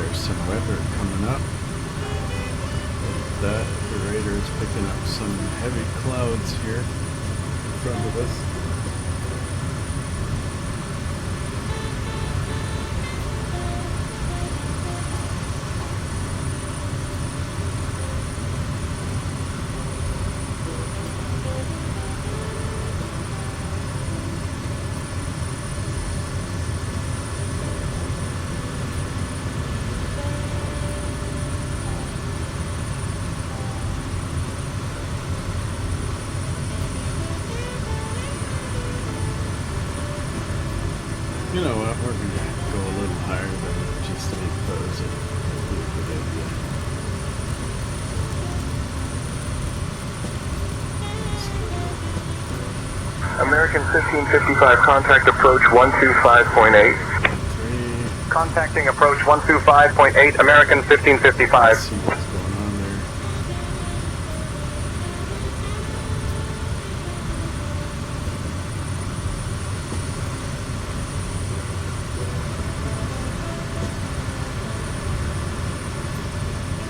there's some weather coming up. That the radar is picking up some heavy clouds here in front of us. You know what, we're going to go a little higher than just because it might be a good idea. American 1555, contact approach 125.8. 3, Contacting approach 125.8, American 1555. let's see what's going on there.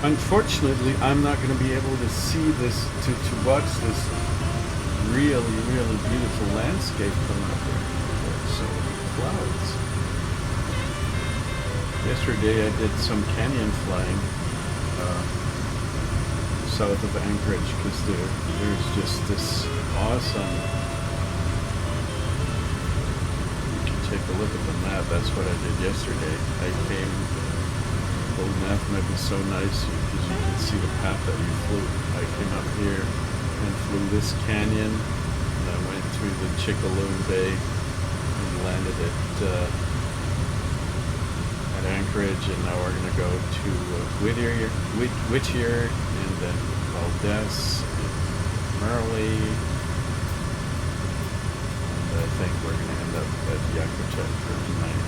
Unfortunately, I'm not going to be able to see this, to watch this really, really beautiful landscape come up here. There's so many clouds. Yesterday I did some canyon flying south of Anchorage because there's just this awesome... You can take a look at the map. That's what I did yesterday. I came... The map might be so nice because you can see the path that we flew. I came up here and flew this canyon, and I went through the Chickaloon Bay and landed at Anchorage, and now we're going to go to Whittier, and then Valdez, and Merrily, and I think we're going to end up at Yakutat for tonight.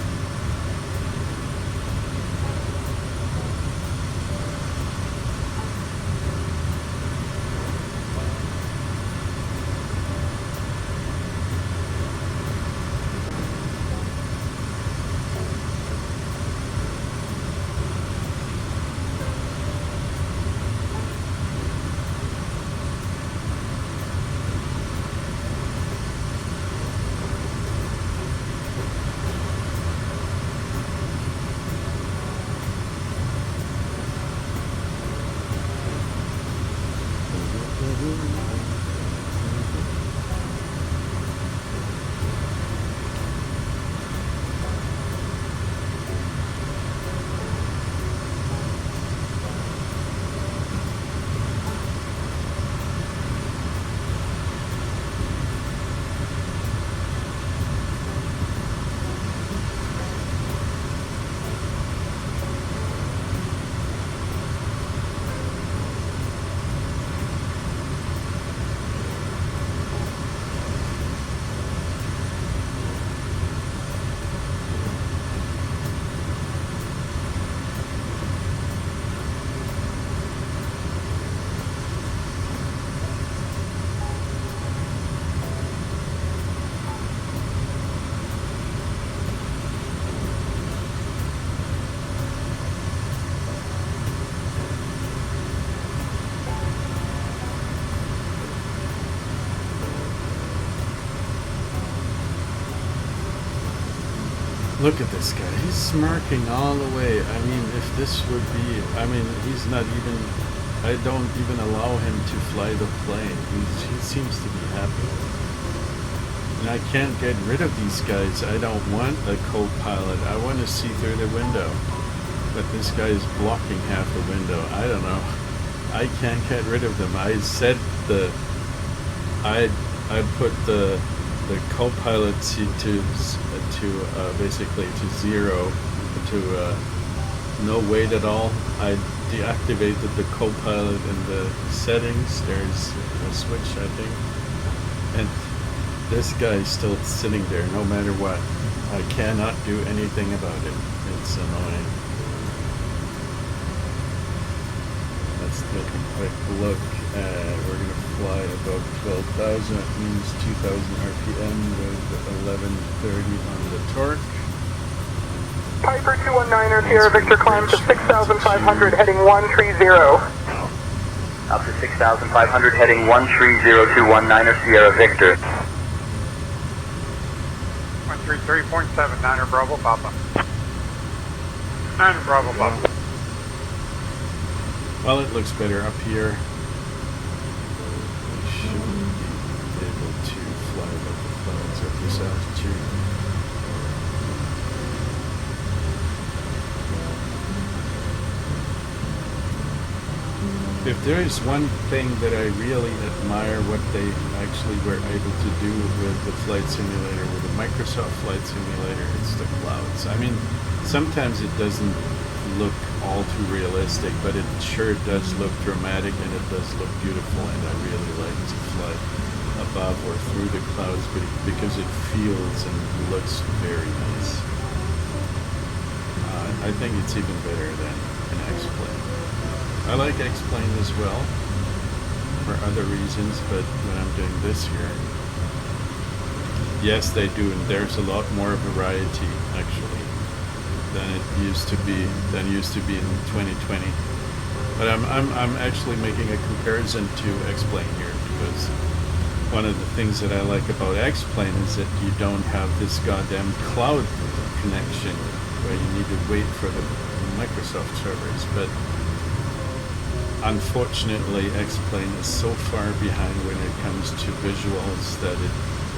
Look at this guy. He's smirking all the way. I mean, if this would be... I mean, he's not even... I don't even allow him to fly the plane. He seems to be happy. And I can't get rid of these guys. I don't want a co-pilot. I want to see through the window. But this guy is blocking half the window. I don't know. I can't get rid of them. I said I put the co-pilot to basically to 0, to no weight at all. I deactivated the co-pilot in the settings. There's a switch, I think, and this guy's still sitting there no matter what. I cannot do anything about it. It's annoying. Let's take a quick look. We're going to fly about 12,000. That means 2,000 RPM with 1130 on the torque. Piper 219er, Sierra Victor climb to 6,500 heading 130. Up to 6,500 heading 130-219er, Sierra Victor. 133.7, 9er Bravo Papa. 9er Bravo Papa. Well, it looks better up here. We should be able to fly above the clouds at this altitude. If there is one thing that I really admire what they actually were able to do with the flight simulator, with the Microsoft Flight Simulator, it's the clouds. I mean, sometimes it doesn't look all too realistic, but it sure does look dramatic and it does look beautiful, and I really like to fly above or through the clouds because it feels and looks very nice. I think it's even better than an X-plane. I like X-plane as well for other reasons, but when I'm doing this here, yes, they do, and there's a lot more variety actually than it used to be in 2020. But I'm actually making a comparison to X-plane here, because one of the things that I like about X-plane is that you don't have this goddamn cloud connection where you need to wait for the Microsoft servers. But unfortunately, X-plane is so far behind when it comes to visuals that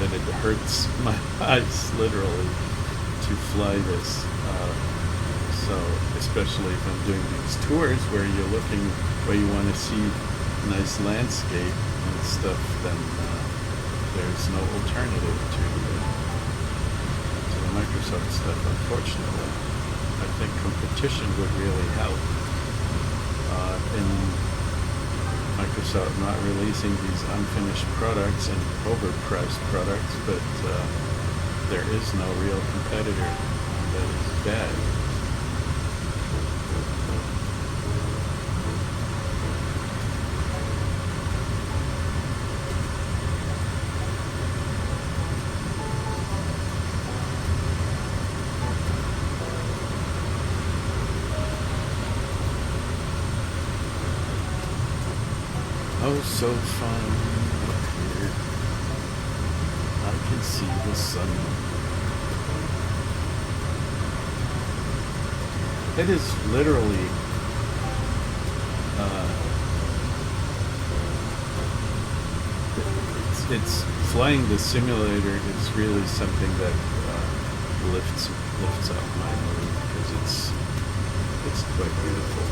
it hurts my eyes literally to fly this. So especially if I'm doing these tours where you're looking, where you want to see nice landscape and stuff, then there's no alternative to the Microsoft stuff, unfortunately. I think competition would really help in Microsoft not releasing these unfinished products and overpriced products, but there is no real competitor. That is bad. Oh, so fine up here. I can see the sun. It is literally it's flying the simulator is really something that lifts up my mood, because it's quite beautiful.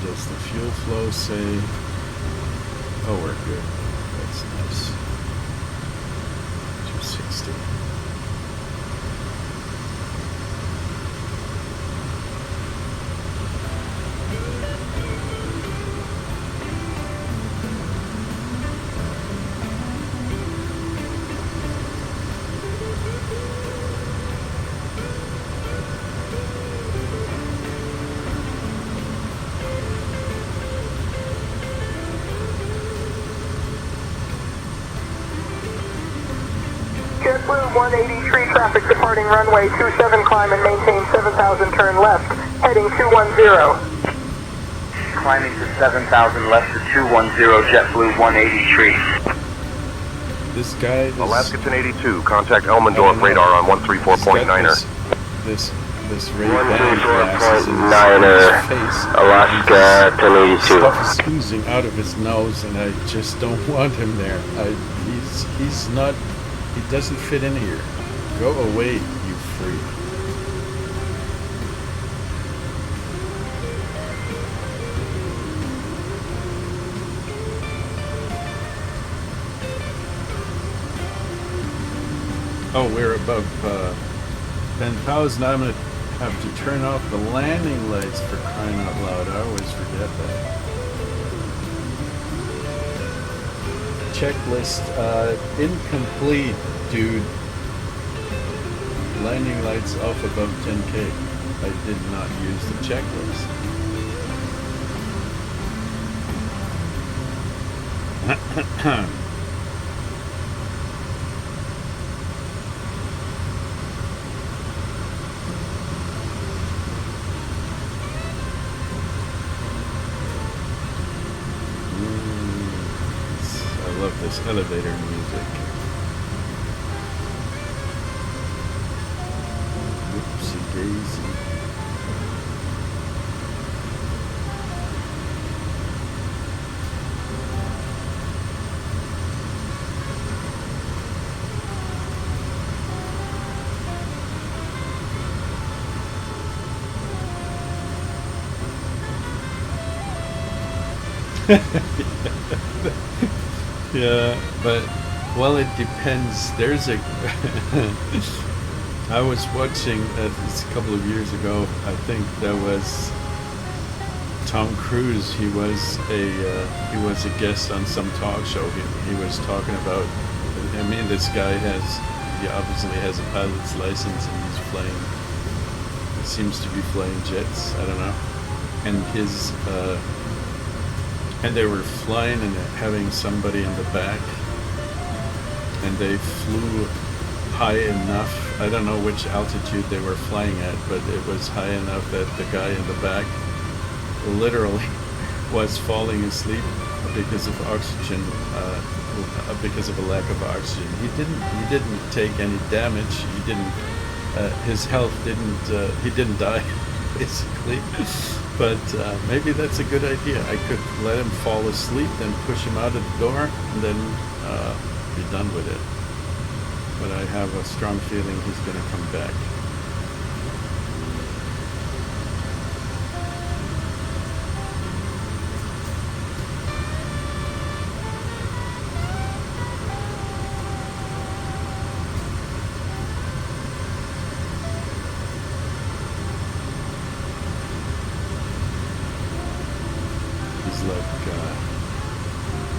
Does the fuel flow say? Oh, we're good. That's nice. 260. JetBlue 183 traffic departing runway 27 climb and maintain 7,000 turn left, heading 210. Climbing to 7,000 left to 210, JetBlue 183. This guy is... Alaska 1082, contact Elmendorf radar on 134.9er. This Ray-Ban glasses in his face. Alaska 1082. Stuff is oozing out of his nose, and I just don't want him there. He's not... He doesn't fit in here. Go away, you freak. Oh, we're above 10,000. I'm going to have to turn off the landing lights, for crying out loud. I always forget that. checklist, incomplete, dude. Landing lights off above 10K. I did not use the checklist. I love this elevator music. Whoopsie daisy. Yeah, but well, it depends. There's a I was watching this a couple of years ago. I think that was Tom Cruise. He was a guest on some talk show. He was talking about. I mean, this guy he obviously has a pilot's license and he's flying. He seems to be flying jets. I don't know. And his and they were flying and having somebody in the back, and they flew high enough. I don't know which altitude they were flying at, but it was high enough that the guy in the back literally was falling asleep because of oxygen, because of a lack of oxygen. He didn't take any damage. He didn't. His health didn't. He didn't die, basically. But maybe that's a good idea. I could let him fall asleep, then push him out of the door, and then be done with it. But I have a strong feeling he's going to come back.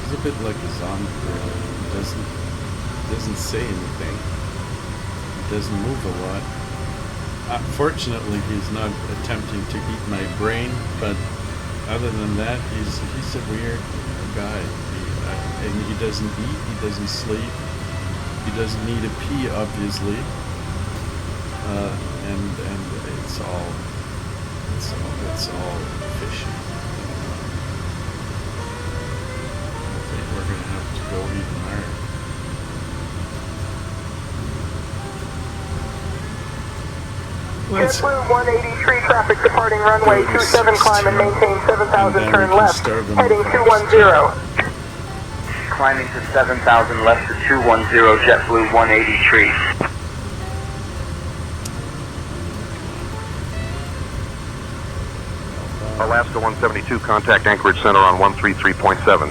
He's a bit like a zombie. He doesn't say anything. He doesn't move a lot. Fortunately, he's not attempting to eat my brain, but other than that, he's a weird guy. And he doesn't eat. He doesn't sleep. He doesn't need a pee, obviously. And it's all fishy. We're going to have to go even higher. JetBlue 183 traffic departing runway 27, climb and maintain 7,000, turn left, heading 210. Climbing to 7,000 left to 210, JetBlue 183. Alaska 172, contact Anchorage Center on 133.7.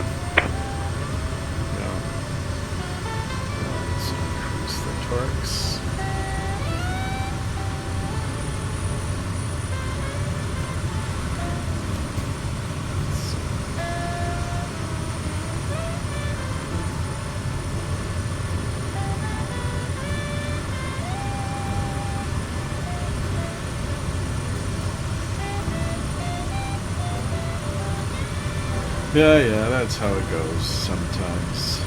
Yeah, that's how it goes sometimes.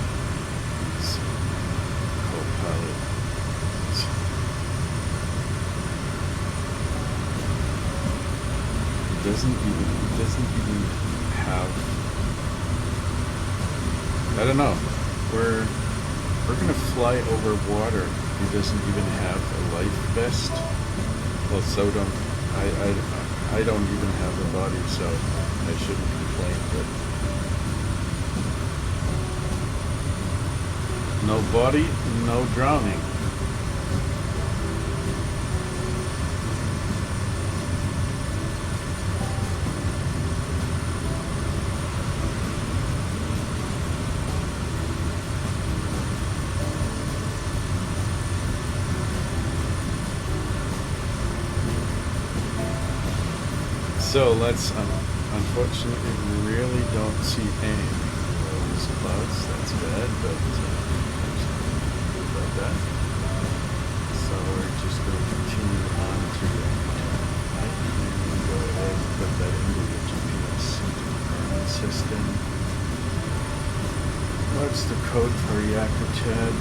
Co-pilot. He doesn't even have. I don't know. We're gonna fly over water. He doesn't even have a life vest. Well, so don't I don't even have a body, so I shouldn't complain, but no body, no drowning. So let's, unfortunately, we really don't see any of those. There's clouds, that's bad, but there's nothing about that. So we're just going to continue on to Yakutat and go ahead and put that into the GPS coordinate system. What's the code for Yakutat?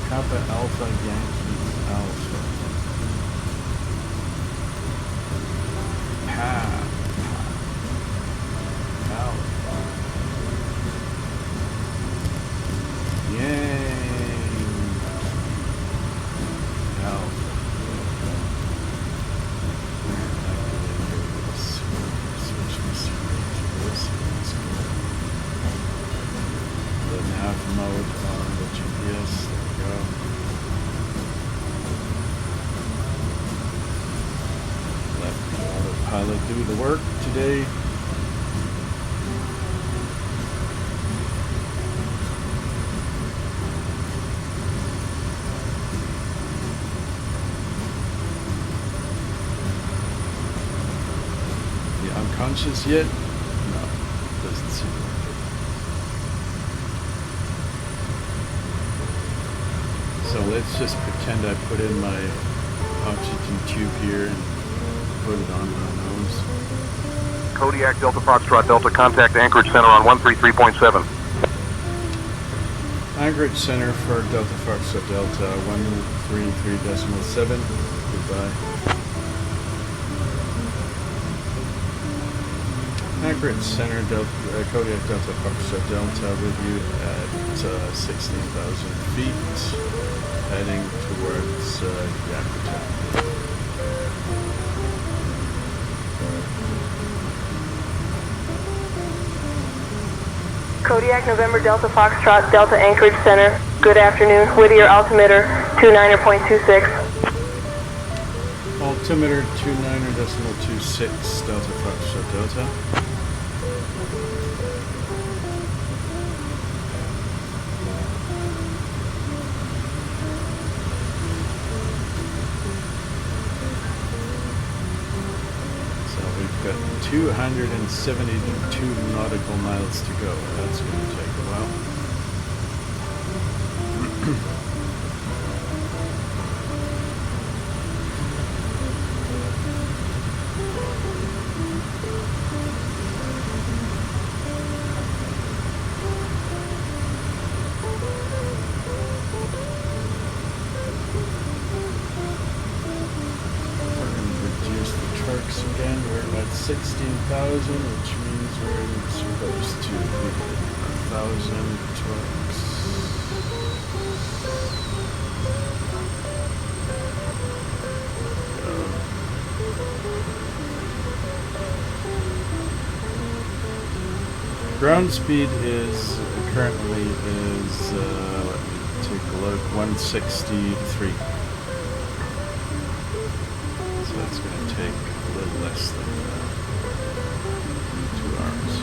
Kappa Alpha Yankee Alpha. Alpha. Yay! Alpha. Switch this to this. Let's go. The nav mode on the GPS. There we go. Let the autopilot do the work today. Unconscious yet? No, doesn't seem like it. So let's just pretend I put in my oxygen tube here and put it on my nose. Kodiak Delta Foxtrot Delta, contact Anchorage Center on 133.7. Anchorage Center for Delta Foxtrot Delta 133.7. Goodbye. Anchorage Center, Kodiak Delta Foxtrot Delta with you at 16,000 feet, heading towards Yakutat. Kodiak November Delta Foxtrot Delta Anchorage Center. Good afternoon. Whittier altimeter 29.26. Altimeter 29.26 Delta Foxtrot Delta. So we've got 272 nautical miles to go. That's going to take a while. Again, we're at 16,000, which means we're supposed to hit 1,000 torques. Ground speed is currently is let me take a look, 163. So that's going to take a little less than 2 hours.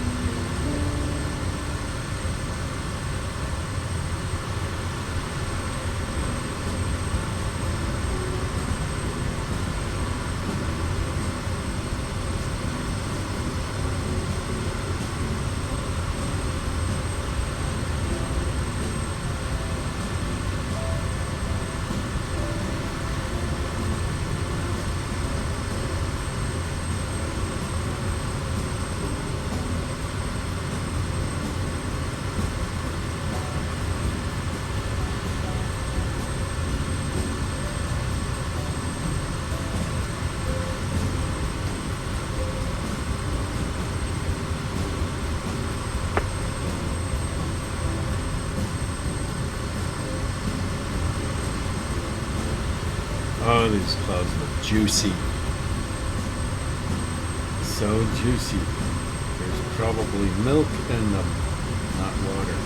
Oh, these clouds look juicy. So juicy. There's probably milk in them, not water.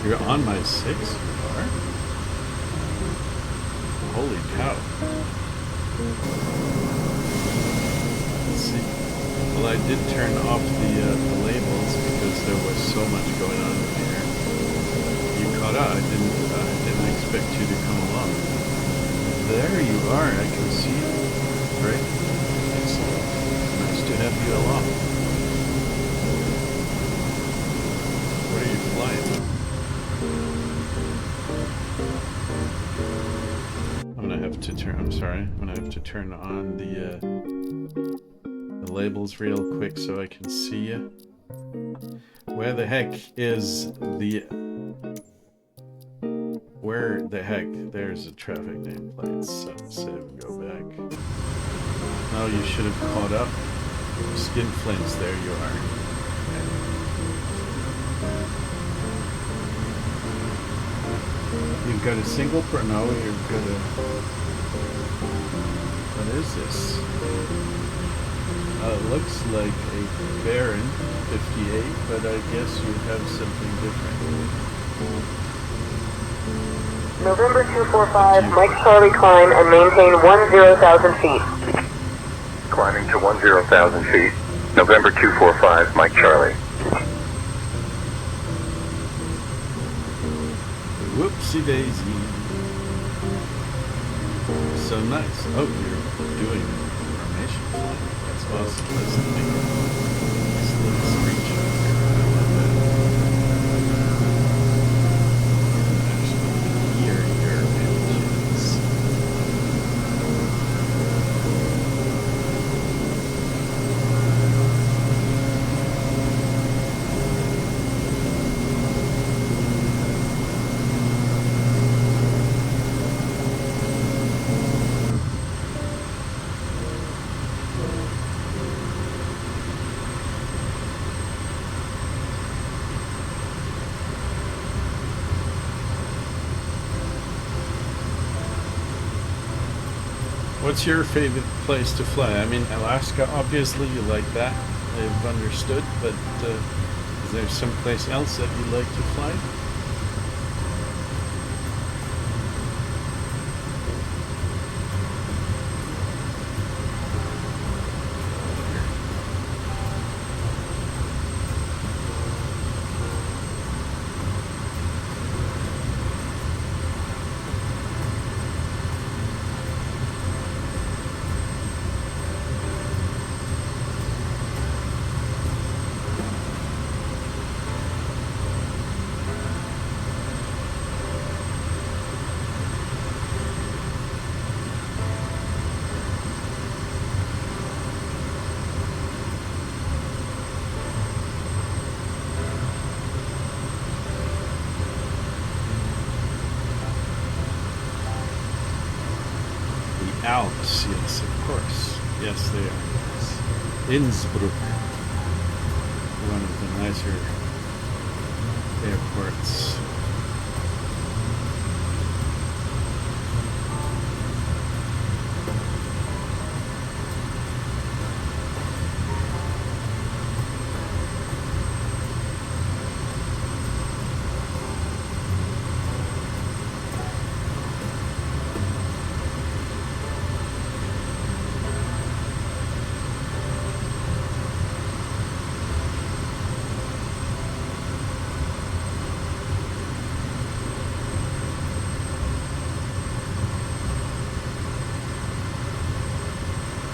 You're on my 6, you are? Holy cow. Let's see. Well, I did turn off the labels because there was so much going on here. You caught up. I didn't expect you to come along. There you are. I can see you. Great. Excellent. Nice to have you along. What are you flying? I'm gonna have to turn. I'm sorry. I'm gonna have to turn on the labels real quick so I can see you. Where the heck is the? Where the heck? There's a traffic nameplate. So save, go back. Oh, you should have caught up. Skin flints. There you are. You've got a single no, you've got a... What is this? It looks like a Baron 58, but I guess you have something different. November 245, Mike Charlie climb and maintain 10,000 feet. Climbing to 10,000 feet. November 245, Mike Charlie. Whoopsie daisy. So nice. Oh, you're doing formation flying. That's awesome. That's the big nice little screenshot here. I love that. Actually, hear your images. What's your favorite place to fly? I mean, Alaska, obviously, you like that. I've understood, but is there someplace else that you'd like to fly? Alps, yes, of course. Yes, they are. Innsbruck, one of the nicer airports.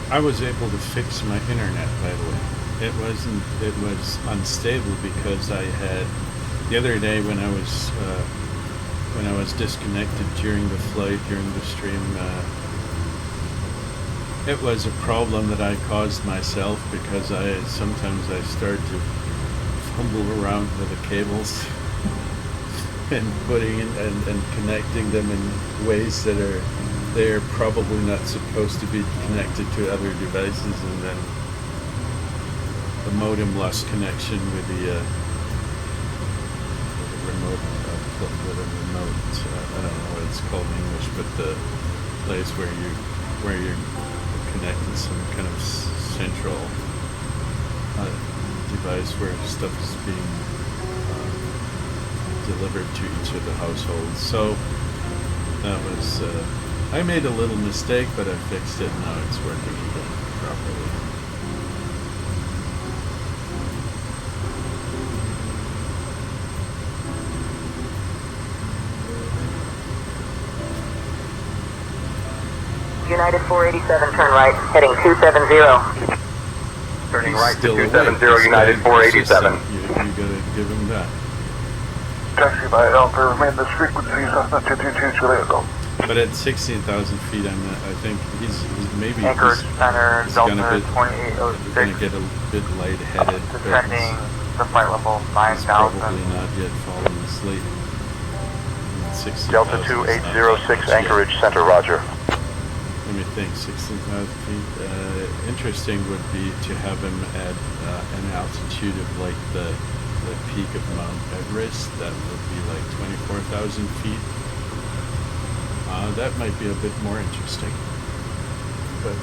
I was able to fix my internet, by the way. It was unstable because I had, the other day when I was disconnected during the flight, during the stream, it was a problem that I caused myself because sometimes I start to fumble around with the cables and putting in and connecting them in ways that they're probably not supposed to be connected to other devices, and then the modem lost connection with the remote, I don't know what it's called in English, but the place where you're connecting some kind of central device where stuff is being delivered to each of the households. So that was I made a little mistake, but I fixed it. Now it's working again properly. United 487, turn right, heading 270. Turning right to 270, United 487. You gotta give him that. Taxi by Alpha, remain this frequency, Cessna 222 go. But at 16,000 feet, I think he's maybe Anchorage Center, he's Delta gonna 2806. gonna get a bit lightheaded. but Descending the flight level he's 9,000. probably not yet fallen asleep. 60,000 Delta 2806, Anchorage Center, roger. Let me think, 16,000 feet. Interesting would be to have him at an altitude of like the peak of Mount Everest. That would be like 24,000 feet. That might be a bit more interesting. But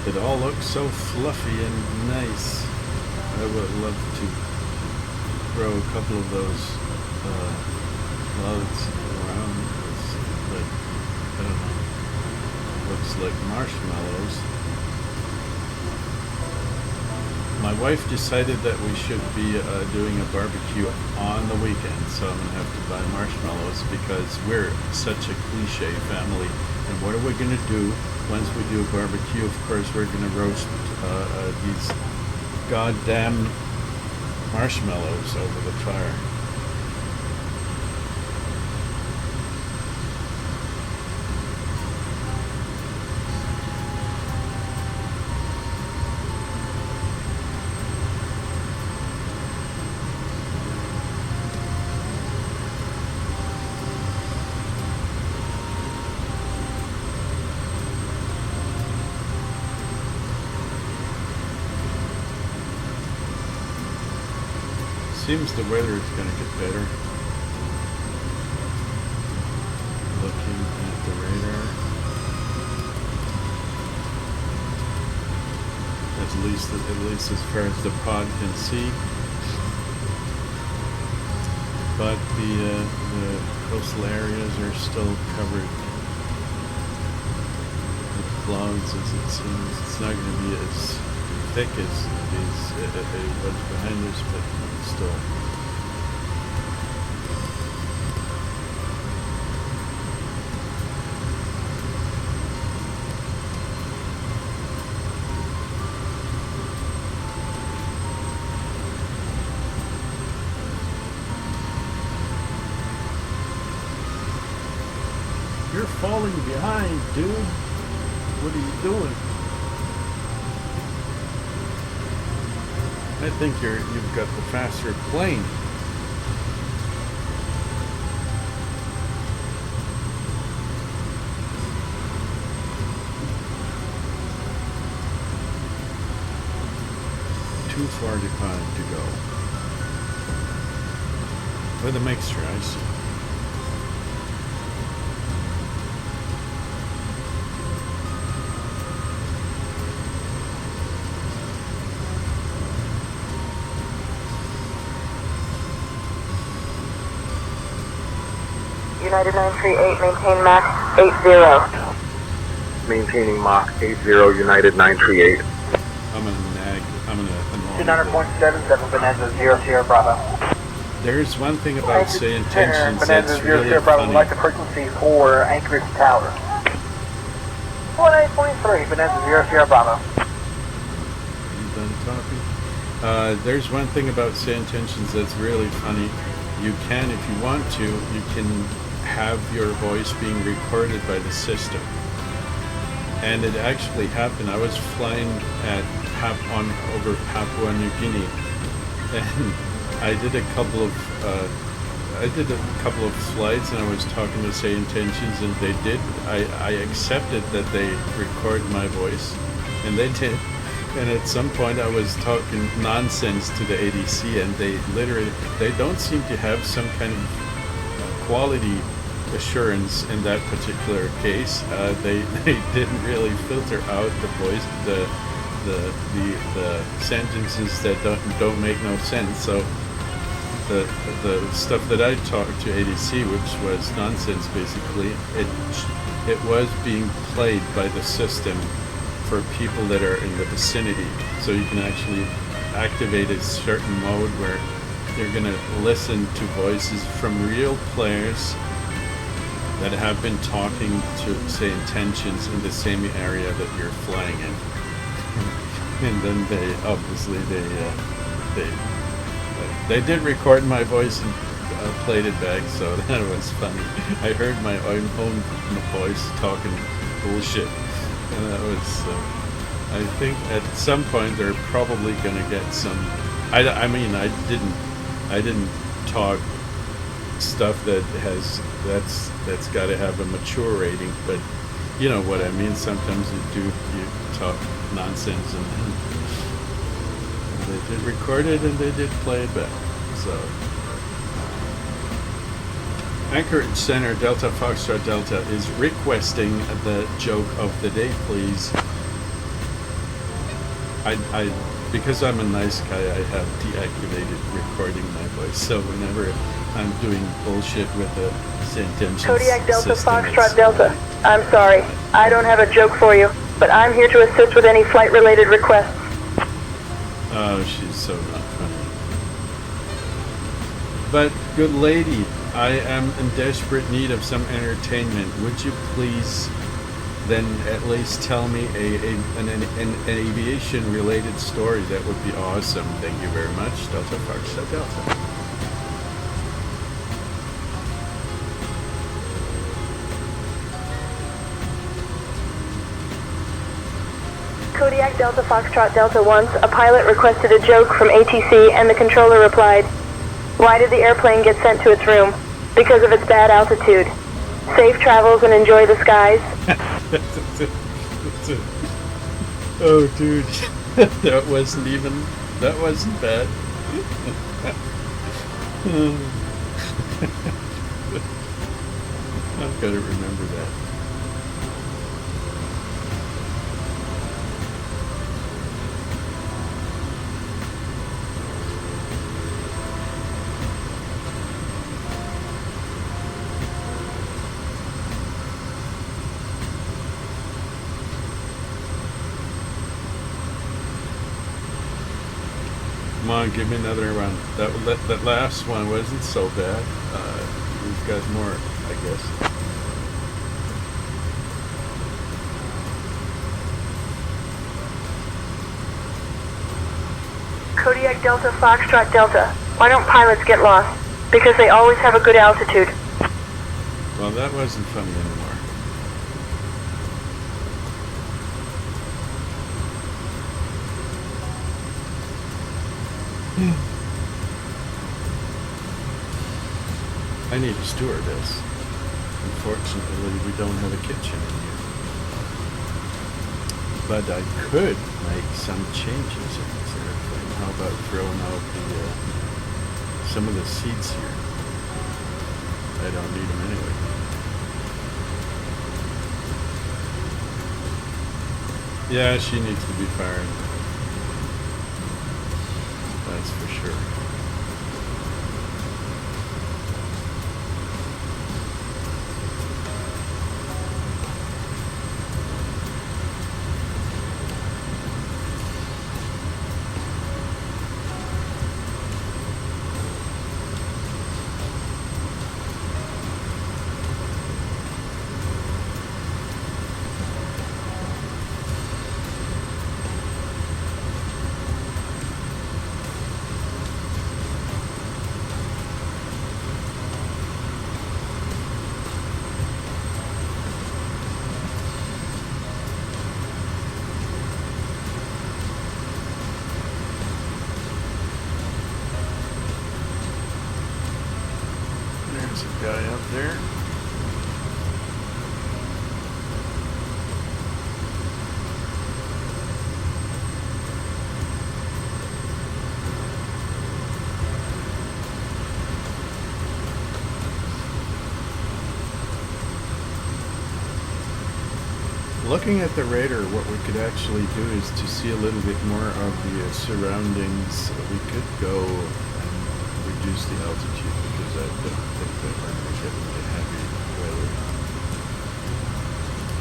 it all looks so fluffy and nice. I would love to throw a couple of those clouds around. It's like, I don't know, looks like marshmallows. My wife decided that we should be doing a barbecue on the weekend, so I'm going to have to buy marshmallows because we're such a cliche family. And what are we going to do once we do a barbecue? Of course, we're going to roast these goddamn marshmallows over the fire. Seems the weather is going to get better. Looking at the radar, at least as far as the pod can see. But the coastal areas are still covered with clouds, as it seems. It's not going to be as thick as what's behind us, but still. You're falling behind, dude. What are you doing? I think you've got the faster plane. Too far to go. With a mixture, I see. United 938, maintain Mach 80. Maintaining Mach 80, United 938. I'm gonna nag. I'm gonna annoy. 200.77, Bonanza 0 Sierra Bravo. There's one thing about say intentions that's really Bravo, funny. like the frequency for Anchorage Tower. 18.3, Bonanza 0 Sierra Bravo. Are you done talking? There's one thing about say intentions that's really funny. You can, if you want to, you can have your voice being recorded by the system. and it actually happened. I was flying at over Papua New Guinea, and I did a couple of flights, and I was talking to Say Intentions, and they did. I accepted that they record my voice, and they did. And at some point, I was talking nonsense to the ADC, and they don't seem to have some kind of quality assurance in that particular case. They didn't really filter out the voice, the sentences that don't make no sense. So the stuff that I talked to ADC, which was nonsense basically, it was being played by the system for people that are in the vicinity. So you can actually activate a certain mode where you're going to listen to voices from real players that have been talking to, say, Intentions in the same area that you're flying in. And then they obviously they did record my voice and played it back, so that was funny. I heard my own voice talking bullshit, and that was. I think at some point they're probably gonna get some. I mean, I didn't talk stuff that's got to have a mature rating, but you know what I mean. Sometimes you talk nonsense, and they did record it and they did play it back. So Anchorage Center Delta Foxtrot Delta is requesting the joke of the day, please. I because I'm a nice guy, I have deactivated recording my voice, so whenever I'm doing bullshit with the Intentions Kodiak Delta system, Foxtrot Delta. I'm sorry, I don't have a joke for you, but I'm here to assist with any flight-related requests. Oh, she's so not funny. But, good lady, I am in desperate need of some entertainment. Would you please then at least tell me an aviation-related story? That would be awesome. Thank you very much. Delta Foxtrot Delta. Kodiak Delta Foxtrot Delta once, a pilot requested a joke from ATC and the controller replied, "Why did the airplane get sent to its room? Because of its bad altitude. Safe travels and enjoy the skies." Oh, dude. that wasn't bad. I've got to remember that. Come on, give me another one. That last one wasn't so bad. We've got more, I guess. Kodiak Delta Foxtrot Delta. Why don't pilots get lost? Because they always have a good altitude. Well, that wasn't funny anymore. I need a stewardess. Unfortunately, we don't have a kitchen in here. But I could make some changes in this airplane. How about throwing out some of the seats here? I don't need them anyway. Yeah, she needs to be fired. That's for sure. There's a guy up there. Looking at the radar, what we could actually do is to see a little bit more of the surroundings. We could go and reduce the altitude because I don't think that we're going to get into heavy weather.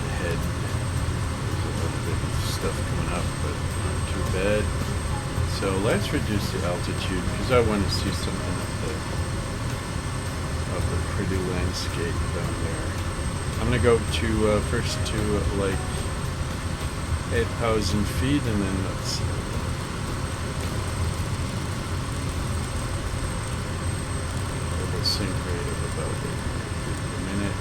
Ahead, there's a little bit of stuff coming up, but not too bad. So let's reduce the altitude because I want to see something of the pretty landscape down there. I'm gonna go to first to like 8,000 feet, and then let's have a sync rate of about 800 feet per minute.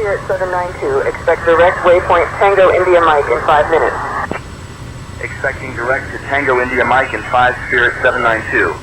Spirit 792, expect direct waypoint Tango India Mike in 5 minutes. Expecting direct to Tango India Mike in 5, Spirit 792.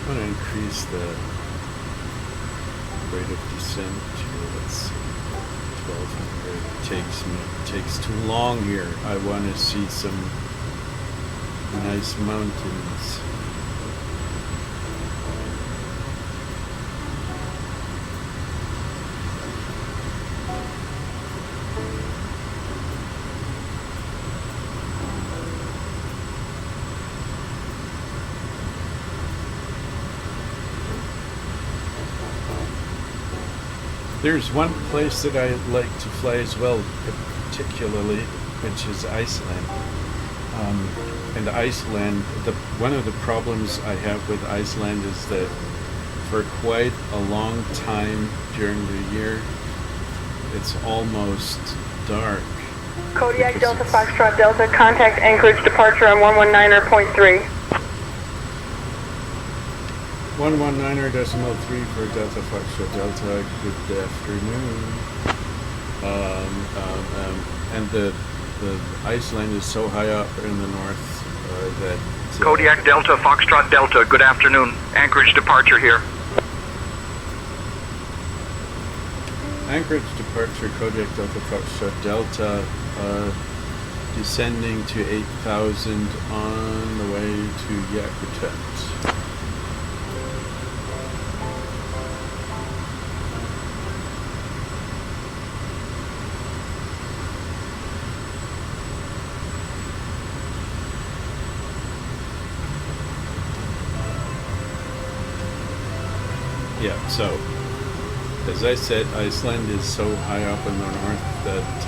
I'm going to increase the rate of descent to, let's see, 1200. It takes too long here. I want to see some nice mountains. There's one place that I like to fly as well, particularly, which is Iceland. And Iceland, one of the problems I have with Iceland is that for quite a long time during the year, it's almost dark. Kodiak Delta Foxtrot Delta, contact Anchorage departure on 119.3. 119.3 for Delta Foxtrot Delta. Good afternoon. And the Iceland is so high up in the north that Kodiak Delta Foxtrot Delta. Good afternoon. Anchorage departure here. Anchorage departure, Kodiak Delta Foxtrot Delta, descending to 8,000 on the way to Yakutat. Yeah, so As I said, Iceland is so high up in the north that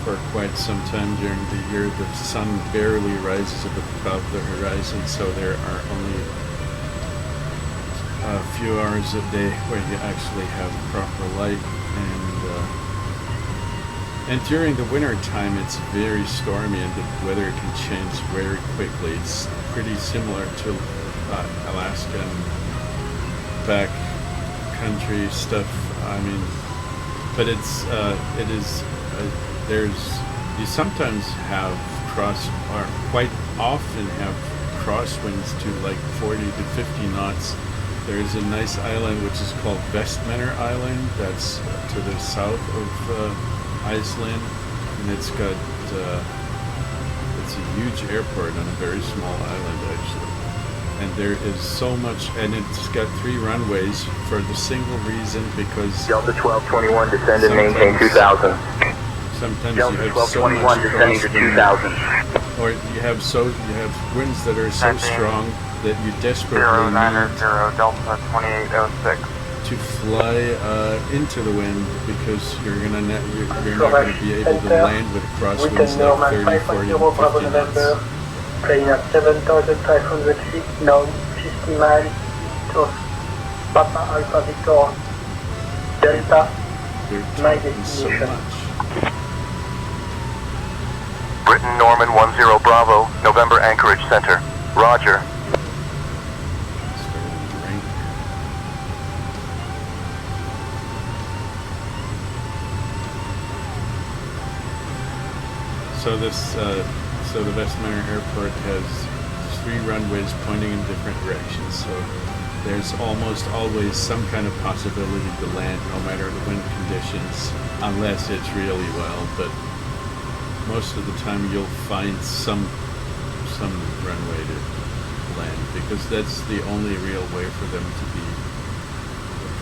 for quite some time during the year the sun barely rises above the horizon, so there are only a few hours a day where you actually have proper light, and during the winter time it's very stormy and the weather can change very quickly. It's pretty similar to Alaska and back country stuff. I mean, but you sometimes have quite often have crosswinds to like 40 to 50 knots. There is a nice island which is called Vestmannaeyjar Island that's to the south of Iceland, and it's got it's a huge airport on a very small island actually. And there is so much, and it's got 3 runways for the single reason because Delta 1221 descend and maintain 2000. Sometimes Delta you have so 1221 much descending to 2000. or you have winds that are so strong that you desperately need Delta 2806 to fly into the wind because you're not going to be able to land with crosswinds like 30, 40, 50 knots. Playing at 7,500 feet, now 50 miles to Papa Alpha Victor Delta, my destination. Britain Norman 10 Bravo, November Anchorage Center. Roger. So the Vestmannaeyjar Airport has 3 runways pointing in different directions. So there's almost always some kind of possibility to land, no matter the wind conditions, unless it's really well. But most of the time, you'll find some runway to land because that's the only real way for them to be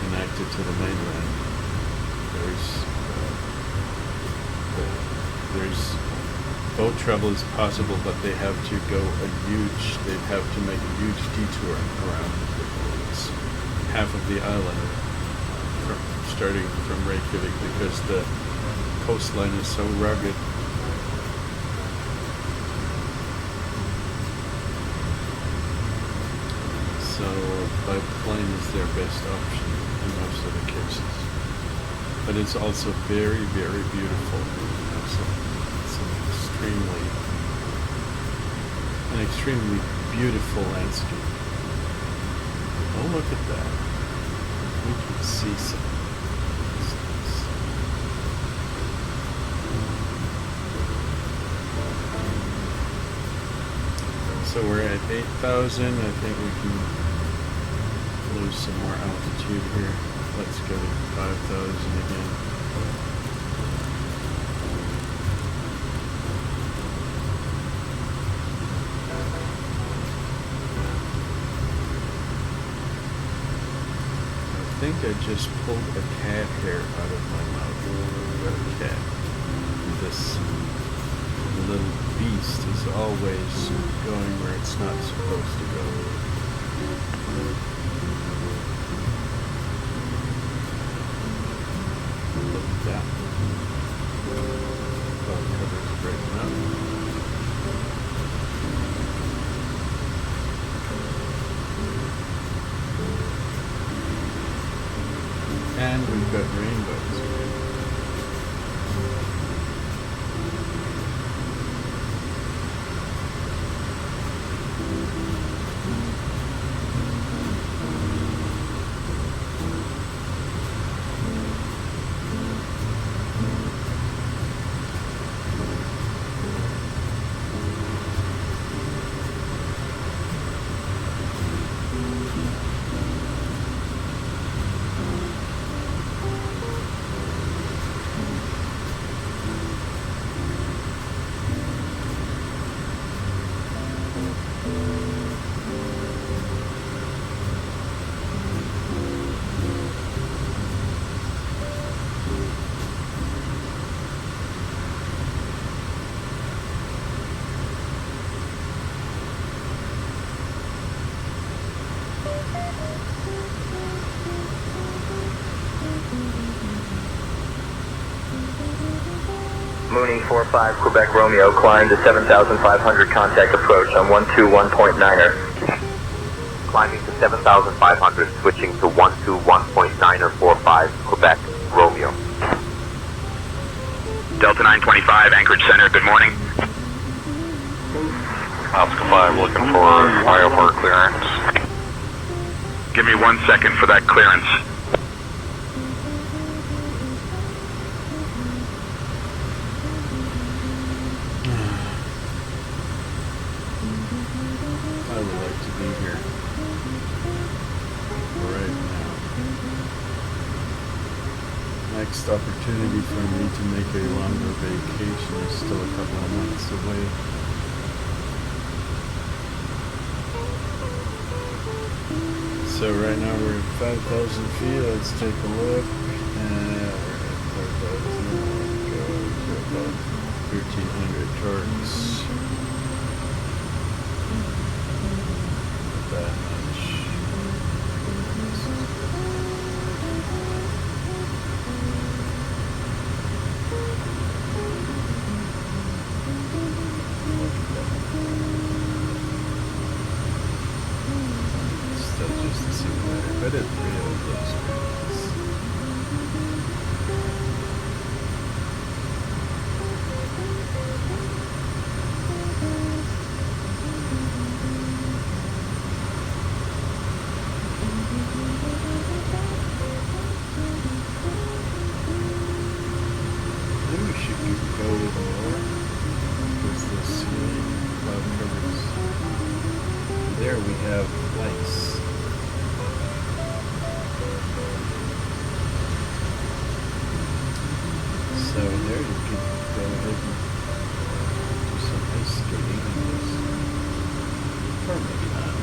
connected to the mainland. There's boat travel is possible, but they have to make a huge detour around half of the island, starting from Reykjavik, because the coastline is so rugged. So by plane is their best option in most of the cases. But it's also very, very beautiful. It's an extremely beautiful landscape. Oh, look at that. We can see some. So we're at 8,000. I think we can lose some more altitude here. Let's go to 5,000 again. I think I just pulled a cat hair out of my mouth. A cat. This little beast is always going where it's not supposed to go. Look at that. Cloud cover's breaking up. And we've got rainbows. Mooney 45 Quebec Romeo, climb to 7,500, contact approach on 121.9er. Climbing to 7,500, switching to 121.9er 45 Quebec Romeo. Delta 925, Anchorage Center, good morning. Oscar 5, looking for flyover clearance. Give me 1 second for that clearance. I would like to be here right now. Next opportunity for me to make a longer vacation is still a couple of months away. So right now we're at 5,000 feet. Let's take a look. We're at 5,000. Go to about 1,300 torques. Not that much. Still just a simulator, but it really looks pretty nice. Then we should go to the north because the ceiling cloud covers. There we have lights. So there you can go ahead and do some ice skating in this. Or maybe not.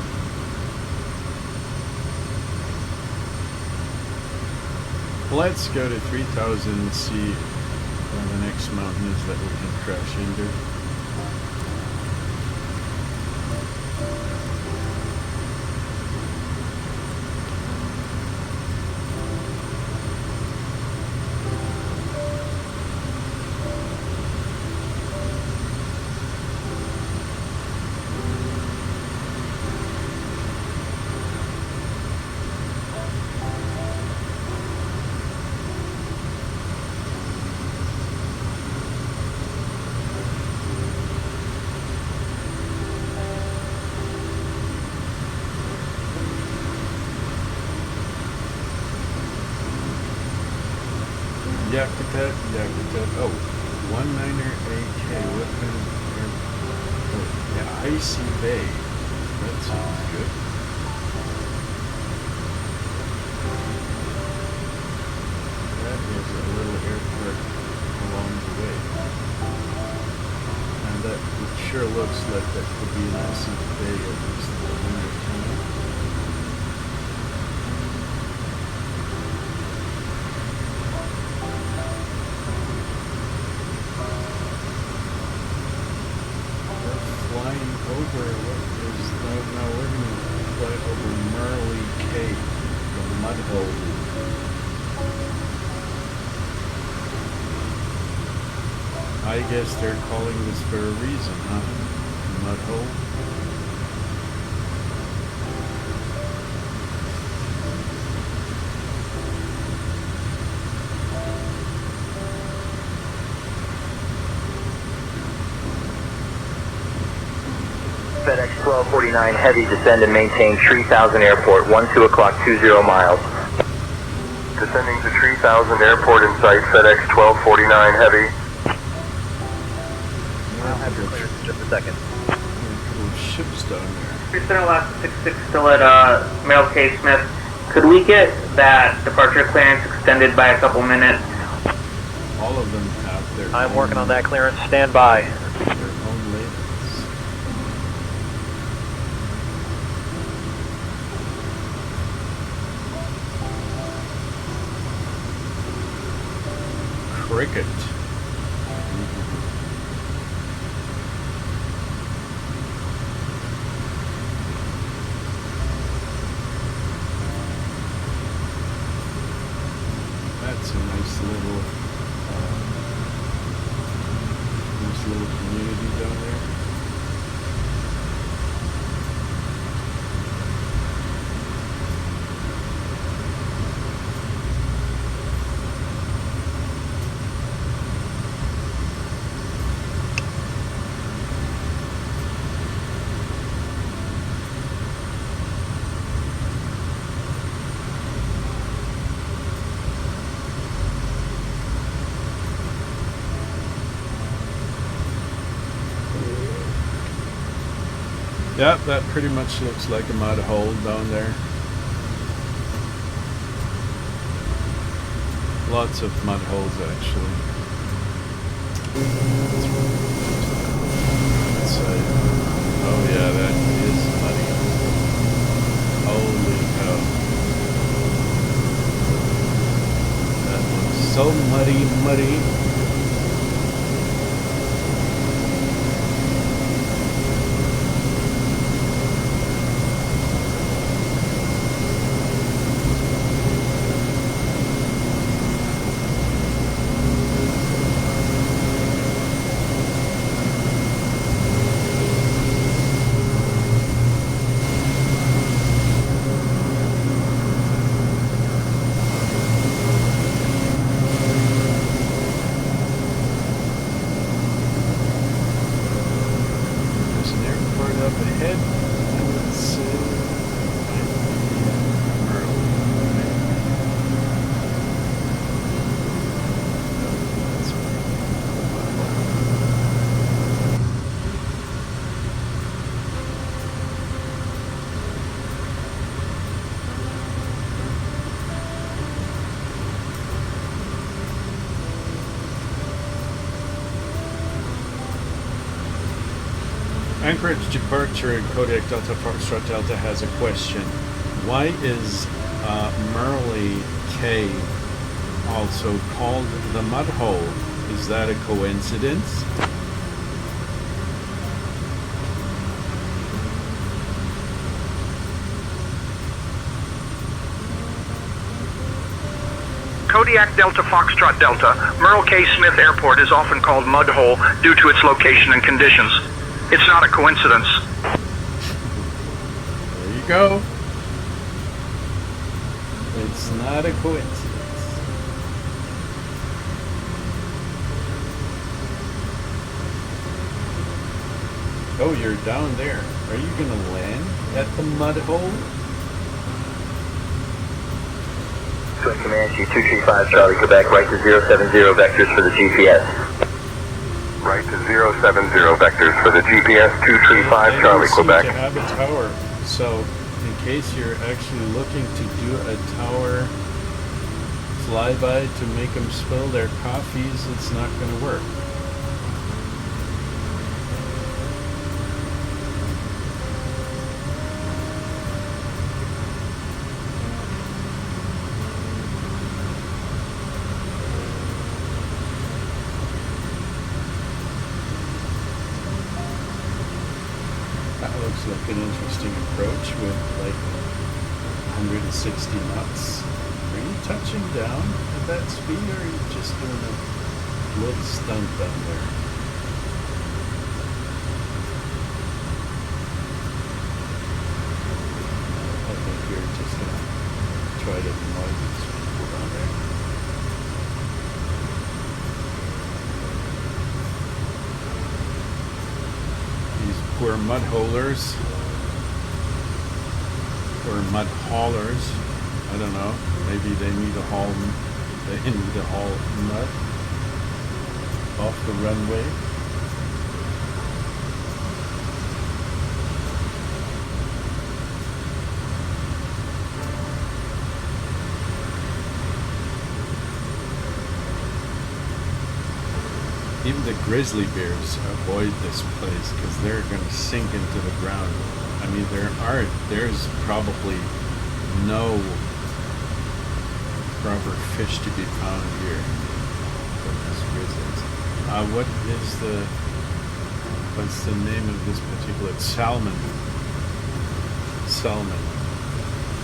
Let's go to 3,000 and see where the next mountain is that we can crash into. Yakutat, oh, 19er AK, what kind of airport? Oh, yeah, Icy Bay, that sounds good. That is a little airport along the way. And that it sure looks like that could be an Icy Bay at least in the winter time. Over what is now we're gonna fly over Merle Cave, the mud hole. I guess they're calling this for a reason, huh? Mud hole. FedEx 1249 Heavy, descend and maintain 3000 Airport, 12 o'clock 20 miles. Descending to 3000 Airport in sight, FedEx 1249 Heavy. I'll have your clearance in just a second. Little ships down there. Houston, Alaska 66, still at Merrill K. Smith. Could we get that departure clearance extended by a couple minutes? All of them have their I'm working on that clearance, stand by. Their own labels. Cricket. Yeah, that pretty much looks like a mud hole down there. Lots of mud holes, actually. Oh yeah, that is muddy. Holy cow. That looks so muddy. Anchorage departure in Kodiak Delta Foxtrot Delta has a question. Why is Merle Cave also called the Mud Hole? Is that a coincidence? Kodiak Delta Foxtrot Delta, Merle K. Smith Airport is often called Mud Hole due to its location and conditions. It's not a coincidence. There you go. It's not a coincidence. Oh, you're down there. Are you going to land at the Mud Hole? Command G235 Charlie Quebec, right to 070 vectors for the GPS. Right to 070 vectors for the GPS 235 Charlie Quebec. To have a tower, so in case you're actually looking to do a tower flyby to make them spill their coffees, it's not going to work. Like an interesting approach with like 160 knots. Are you touching down at that speed, or are you just doing a little stunt down there? I think you're just gonna try to annoy these people down there. Poor mud holers, or mud haulers. I don't know. Maybe they need to haul. They need to haul mud off the runway. Even the grizzly bears avoid this place because they're going to sink into the ground. I mean, there's probably no proper fish to be found here from these grizzlies. What's the name of this particular salmon? Salmon.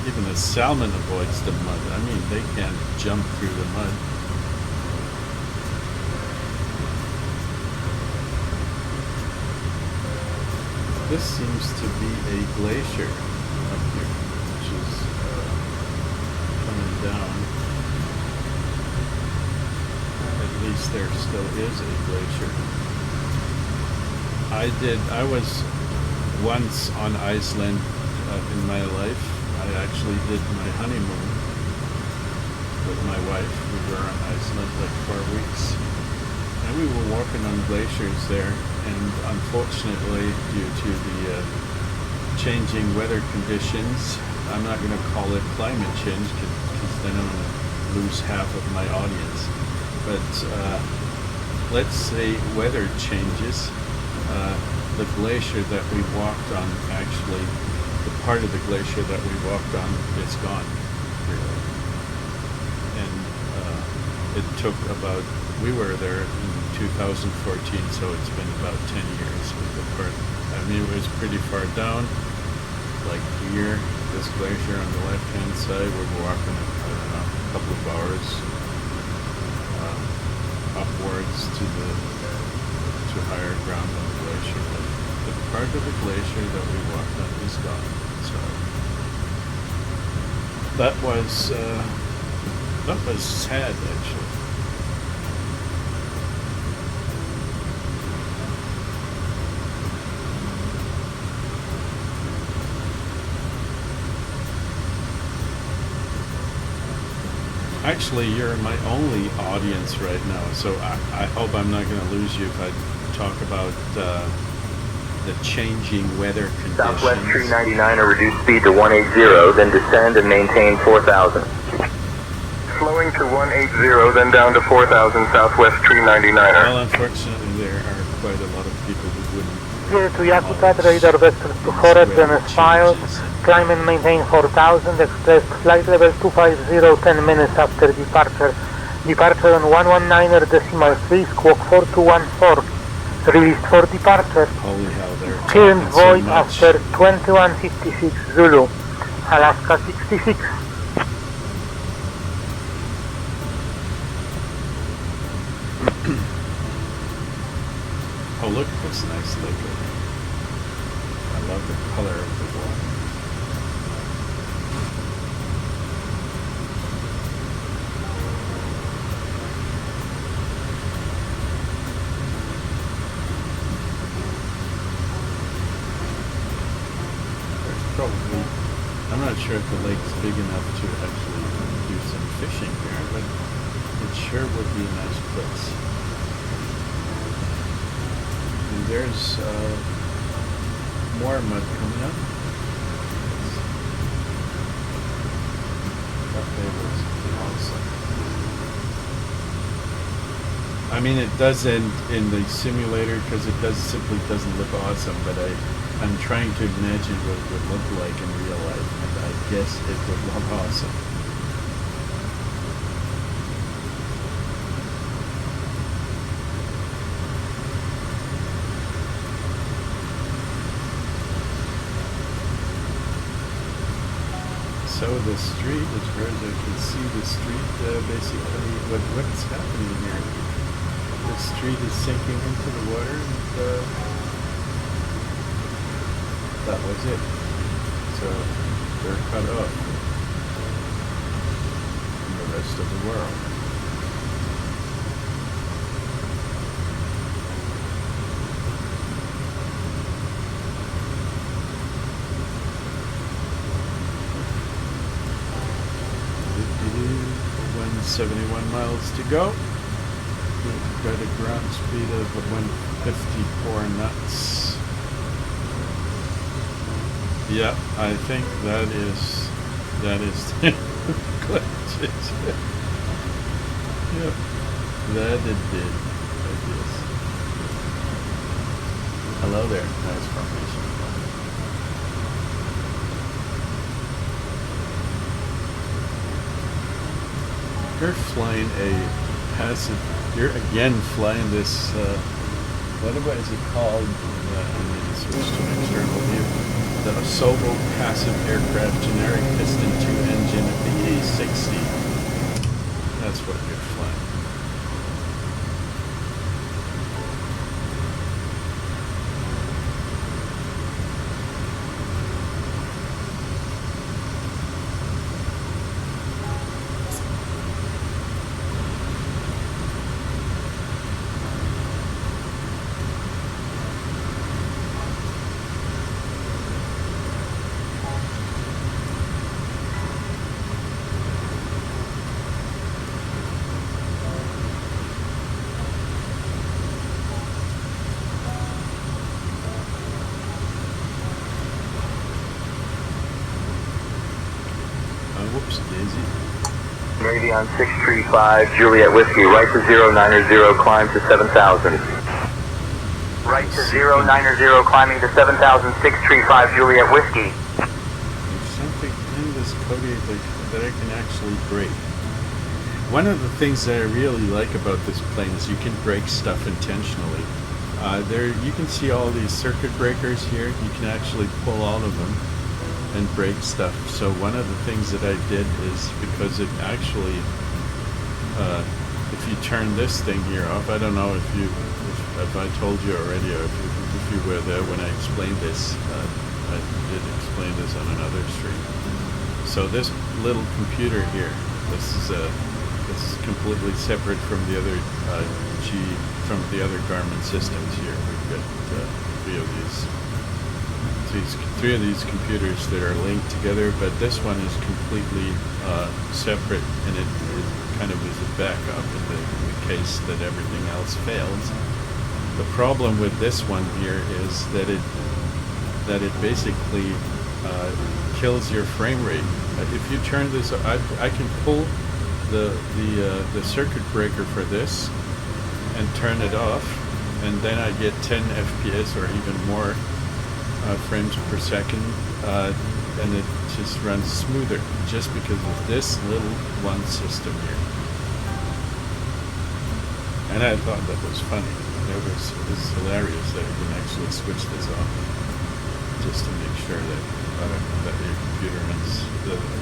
Even the salmon avoids the mud. I mean, they can't jump through the mud. This seems to be a glacier up here, which is coming down. At least there still is a glacier. I was once on Iceland in my life. I actually did my honeymoon with my wife. We were on Iceland like 4 weeks. And we were walking on glaciers there, and unfortunately, due to the changing weather conditions. I'm not going to call it climate change because then I'm going to lose half of my audience. But let's say weather changes. The glacier that we walked on, actually, the part of the glacier that we walked on is gone, really. And it took about, we were there in 2014, so it's been about 10 years with the part. I mean, it was pretty far down, like here, this glacier on the left-hand side. We're walking, I don't know, a couple of hours upwards to higher ground on the glacier. But the part of the glacier that we walked on is gone. So that was sad, actually. Actually, you're my only audience right now, so I hope I'm not going to lose you if I talk about the changing weather conditions. Southwest 399 or reduce speed to 180, then descend and maintain 4,000. Slowing to 180, then down to 4,000 Southwest 399. Well, unfortunately, there are quite a lot of people who wouldn't. Here to Yakutat, radar vector to forward, then filed. Climb and maintain 4,000, express flight level 250, 10 minutes after departure. Departure on 119.3, squawk 4214. Released for departure. Holy hell, they're Current void so after 2156 Zulu. Alaska 66. Oh, look at this nice lake over there. I love the color of the water. There's probably, I'm not sure if the lake's big enough to actually do some fishing here, but it sure would be a nice place. And there's more mud coming up. That day was awesome. I mean, it does end in the simulator because it simply doesn't look awesome, but I'm trying to imagine what it would look like in real life, and I guess it would look awesome. So the street, as far as I can see, the street basically, what's happening here? The street is sinking into the water, and that was it. So they're cut off from the rest of the world. It 71 miles to go. We've got a ground speed of 154 knots. Yeah, I think that is glitches. Yep, that it did. I guess. Hello there, nice formation. You're flying a passive. You're again flying this. What is it called? I need to switch to an external view. The Osobo passive aircraft generic piston 2 engine of the A60. That's what you're flying. whoops, Daisy. Navy on 635, Juliet Whiskey, right to 090, climb to 7,000. Right to 090, climbing to 7,000, 635, Juliet Whiskey. There's something in this Kodiak that I can actually break. One of the things that I really like about this plane is you can break stuff intentionally. There, you can see all these circuit breakers here. You can actually pull all of them and break stuff. So one of the things that I did is, because it actually, if you turn this thing here off, I don't know if I told you already, or if you were there when I explained this. I did explain this on another stream. So this little computer here, this is completely separate from the other from the other Garmin systems here. We've got three of these computers that are linked together, but this one is completely separate, and it kind of is a backup in the case that everything else fails. The problem with this one here is that it basically kills your frame rate. If you turn this, I can pull the circuit breaker for this and turn it off, and then I get 10 FPS or even more frames per second, and it just runs smoother just because of this little one system here. And I thought that was funny. It's hilarious that you can actually switch this off just to make sure that your computer runs,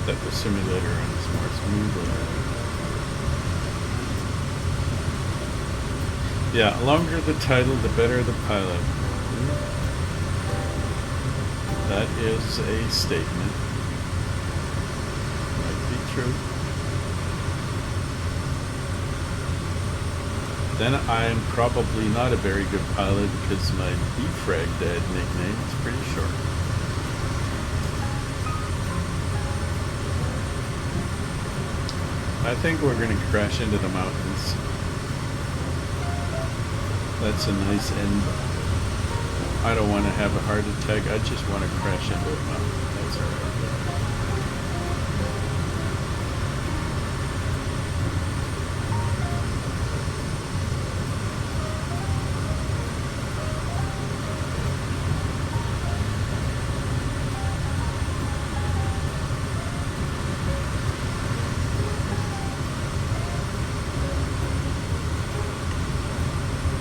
that the simulator runs more smoothly. Yeah, longer the title, the better the pilot. That is a statement. Might be true. Then I'm probably not a very good pilot because my defrag dad nickname is pretty short. I think we're going to crash into the mountains. That's a nice end. I don't want to have a heart attack. I just want to crash into a mountain. That's all right.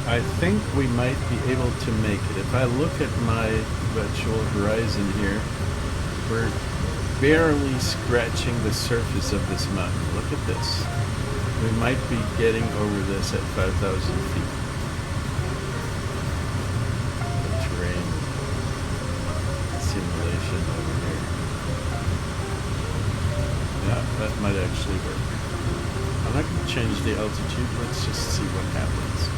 I think we might be able to make it. If I look at my virtual horizon here, we're barely scratching the surface of this mountain. Look at this. We might be getting over this at 5,000 feet. The terrain simulation over here. Yeah, that might actually work. I'm not going to change the altitude. Let's just see what happens.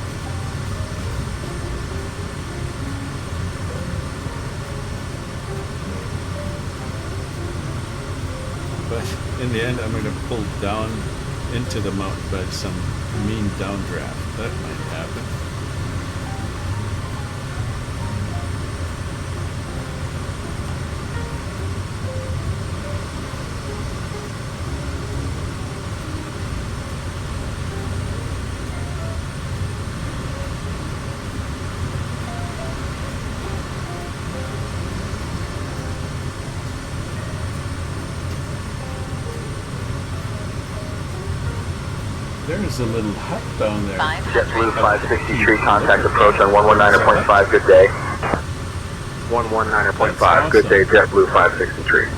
But in the end, I'm going to pull down into the mountain by some mean downdraft. That might happen. There's a little hut down there. JetBlue 563, contact approach on 119.5, good day. 119.5, good day, JetBlue 563.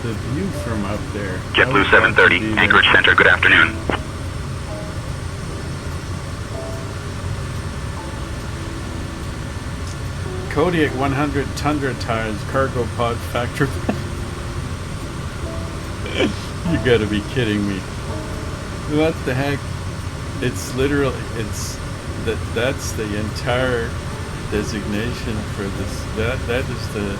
The view from up there. JetBlue 730, Anchorage Center, good afternoon. Kodiak 100 Tundra tires, cargo pod factory. You gotta be kidding me. What the heck? It's literally, that's the entire designation for this. That is the,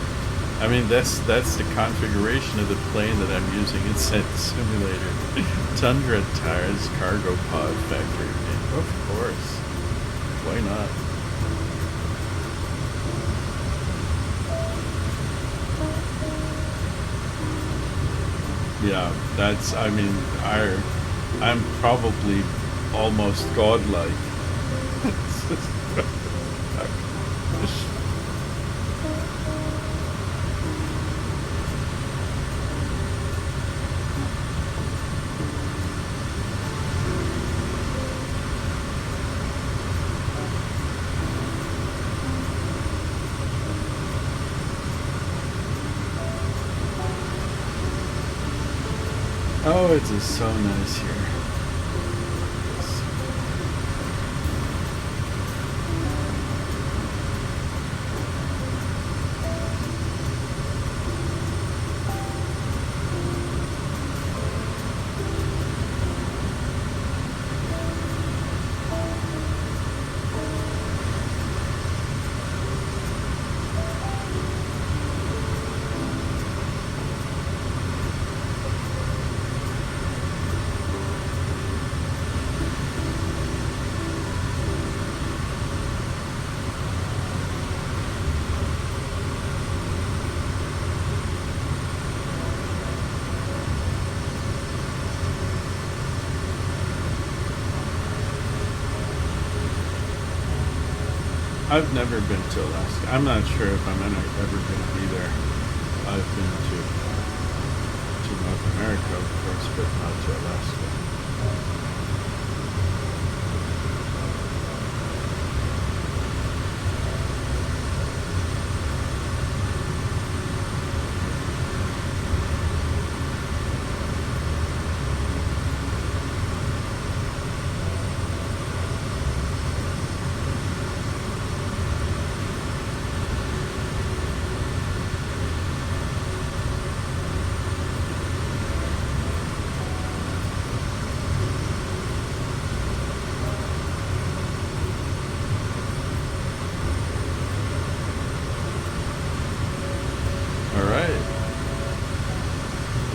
I mean, that's the configuration of the plane that I'm using inside the simulator. Tundra tires, cargo pod factory. Of course. Why not? Yeah, that's, I mean, I'm probably almost godlike. Oh, it is so nice here. I've never been to Alaska. I'm not sure if I'm ever going to be there. I've been to North America, of course, but not to Alaska.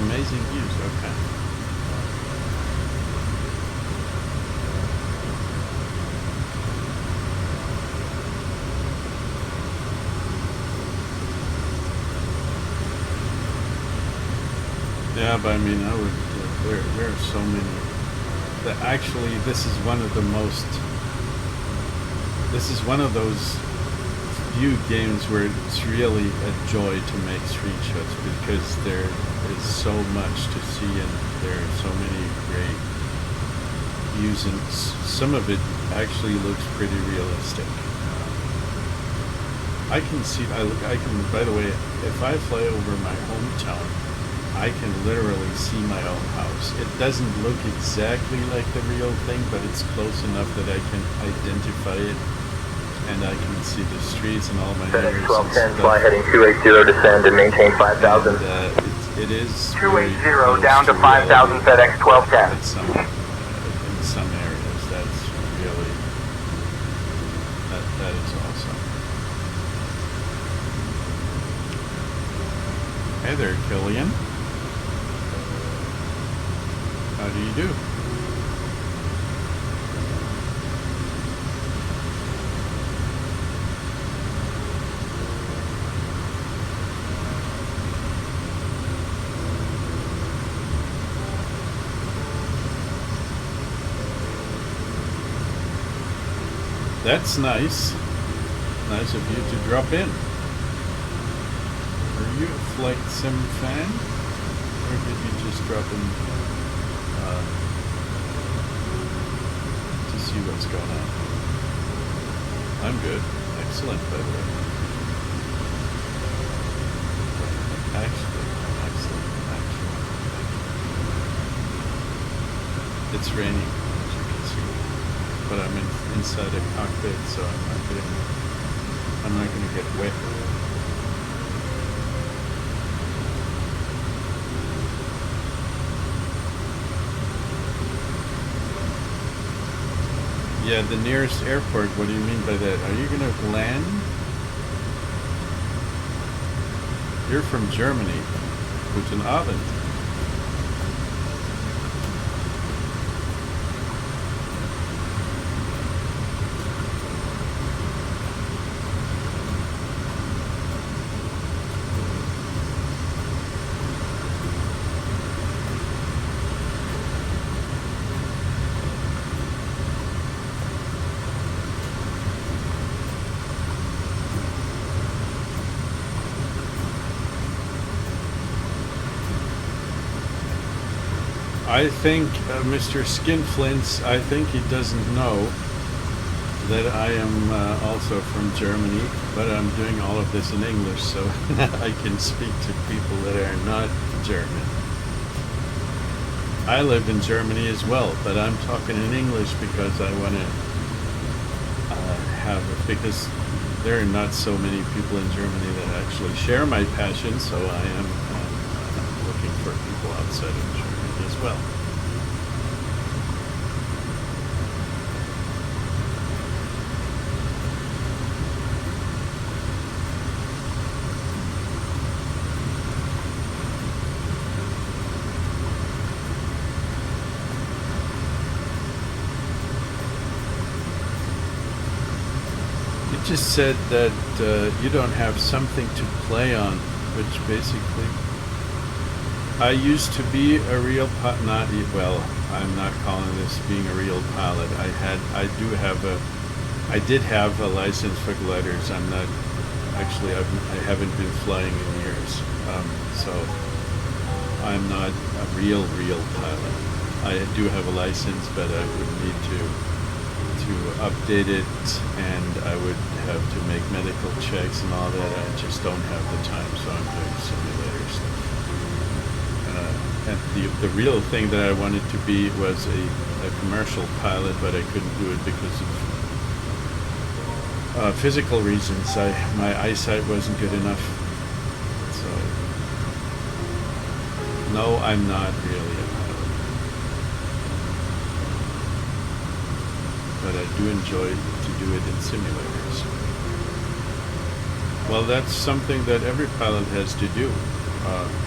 Amazing views, okay. Yeah, but I mean, I would, there are so many, that actually this is one of the most, this is one of those few games where it's really a joy to make screenshots because there is so much to see and there are so many great views and some of it actually looks pretty realistic. I can see, I can, by the way, if I fly over my hometown, I can literally see my own house. It doesn't look exactly like the real thing, but it's close enough that I can identify it. And I can see the streets and all my neighbors. 1210, fly heading 280, descend and maintain 5,000. It is 280 down to 5,000, FedEx 1210. In some areas, that's really, that is awesome. Hey there, Killian. How do you do? That's nice. Nice of you to drop in. Are you a Flight Sim fan? Or did you just drop in to see what's going on? I'm good. Excellent, by the way. Actually. It's raining, as you can see. But I'm inside a cockpit, so I'm not gonna get wet. Yeah, the nearest airport, what do you mean by that? Are you gonna land? You're from Germany. Guten Abend. I think Mr. Skinflints, I think he doesn't know that I am also from Germany, but I'm doing all of this in English, so I can speak to people that are not German. I live in Germany as well, but I'm talking in English because I want to because there are not so many people in Germany that actually share my passion, so I am looking for people outside of Germany as well. Just said that you don't have something to play on, which basically I used to be a real well, I'm not calling this being a real pilot. I did have a license for gliders. I'm not actually I haven't been flying in years, so I'm not a real pilot. I do have a license, but I would need to update it, and I would have to make medical checks and all that. I just don't have the time, so I'm doing simulator stuff. And the real thing that I wanted to be was a commercial pilot, but I couldn't do it because of physical reasons. My eyesight wasn't good enough. So, no, I'm not really a pilot. But I do enjoy to do it in simulators. Well, that's something that every pilot has to do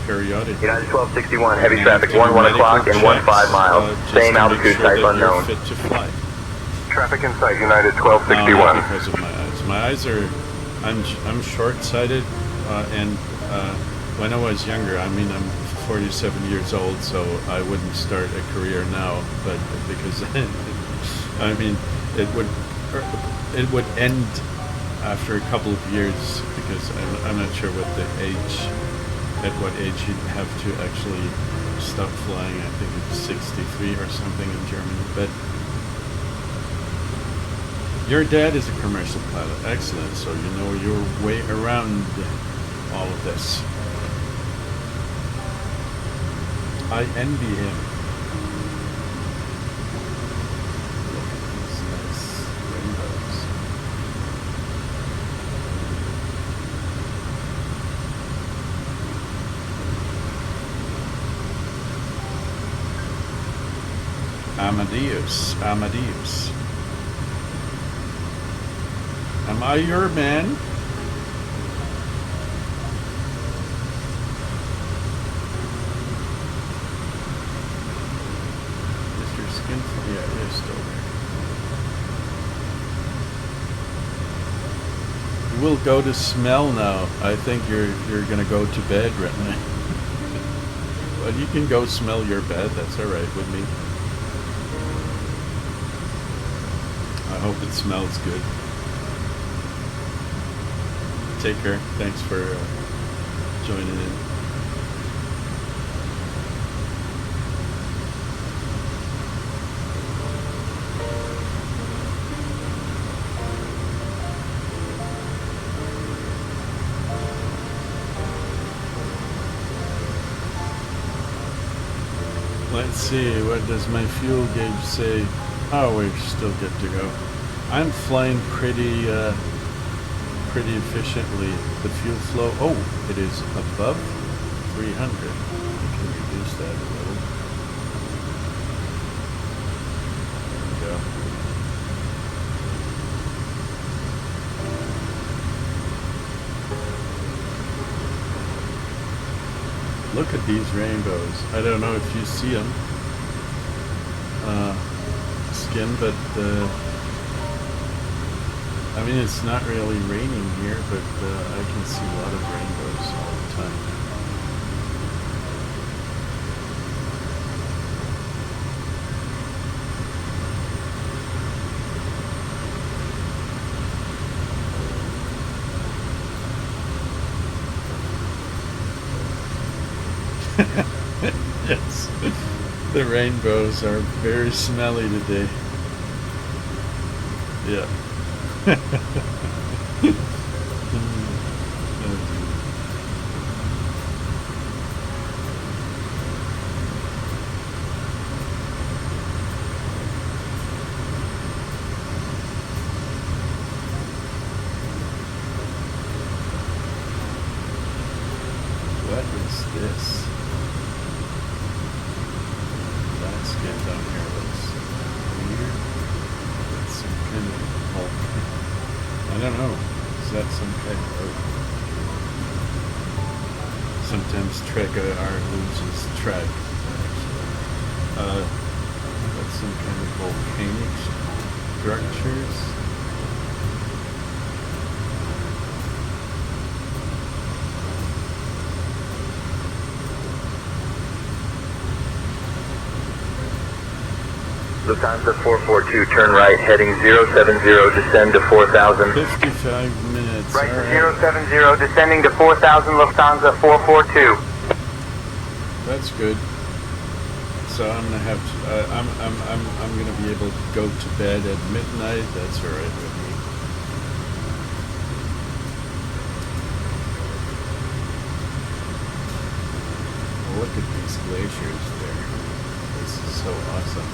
periodically. United 1261, heavy traffic, 1 o'clock and 15 miles. Same altitude, type unknown. Fit to fly. Traffic in sight, United 1261. Because of my eyes. My eyes are, I'm short-sighted, and when I was younger, I mean, I'm 47 years old, so I wouldn't start a career now, but because I mean, it would end after a couple of years, because I'm not sure what at what age you'd have to actually stop flying. I think it's 63 or something in Germany. But your dad is a commercial pilot. Excellent. So you know your way around all of this. I envy him. Amadeus. Am I your man? Mr. Skinford, yeah, it is still there. We'll go to smell now. I think you're gonna go to bed right now. Well, you can go smell your bed. That's all right with me. I hope it smells good. Take care. Thanks for joining in. Let's see, what does my fuel gauge say? Oh, we're still good to go. I'm flying pretty efficiently. The fuel flow, oh, it is above 300. I can reduce that a little. There we go. Look at these rainbows. I don't know if you see them, Skin, but I mean, it's not really raining here, but I can see a lot of rainbows all the time. Yes. The rainbows are very smelly today. Yeah. What is this? That skin down here looks weird. That's some kind of bulk. I don't know. Is that some kind of oak? Sometimes Trega art loses track. That's some kind of volcanic structures. Lufthansa 442, turn right, heading 070, descend to 4,000. 55 minutes. Right to 070, descending to 4,000, Lufthansa 442. That's good. So I'm gonna have to. I'm gonna be able to go to bed at midnight. That's all right with me. Look at these glaciers there. This is so awesome.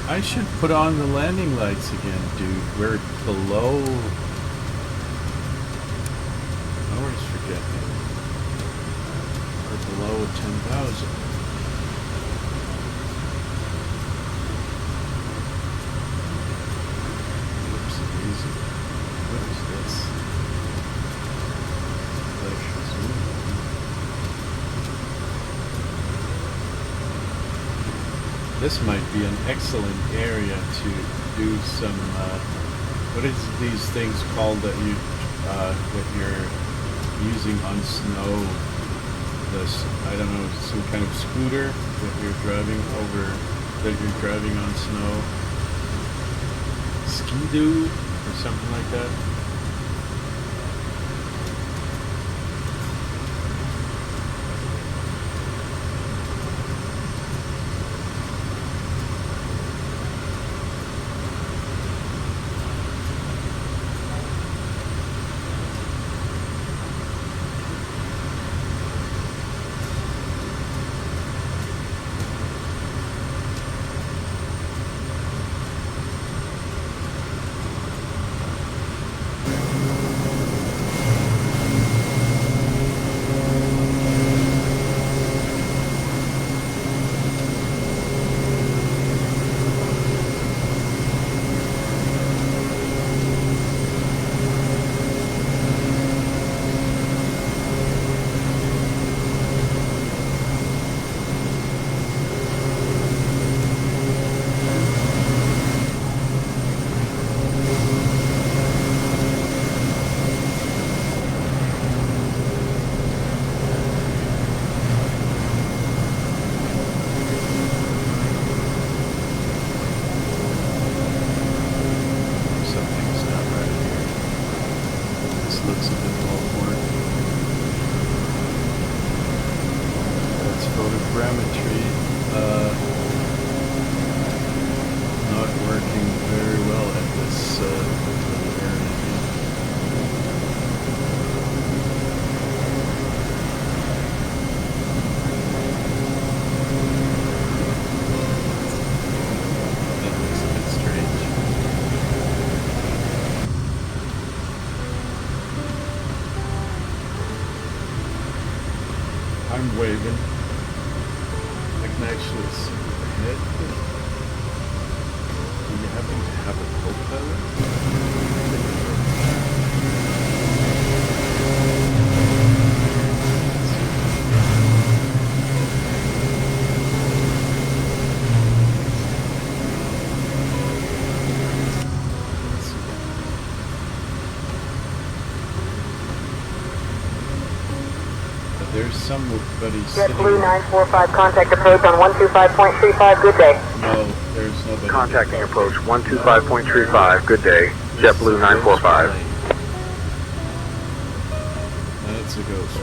I should put on the landing lights again, dude. We're below... I always forget that. We're below 10,000. Whoops, easy. What is this? This might be an excellent area to do some, what is these things called that you're using on snow? This, I don't know, some kind of scooter that you're driving on snow. Ski-doo or something like that. I'm waving. I can actually see the head. Do you happen to have a co-pilot? somebody Jet sitting. Blue 945, contact approach on 125.35, good day. No, there's nobody. Contacting approach 125.35. Good day. JetBlue 945. That's a ghost.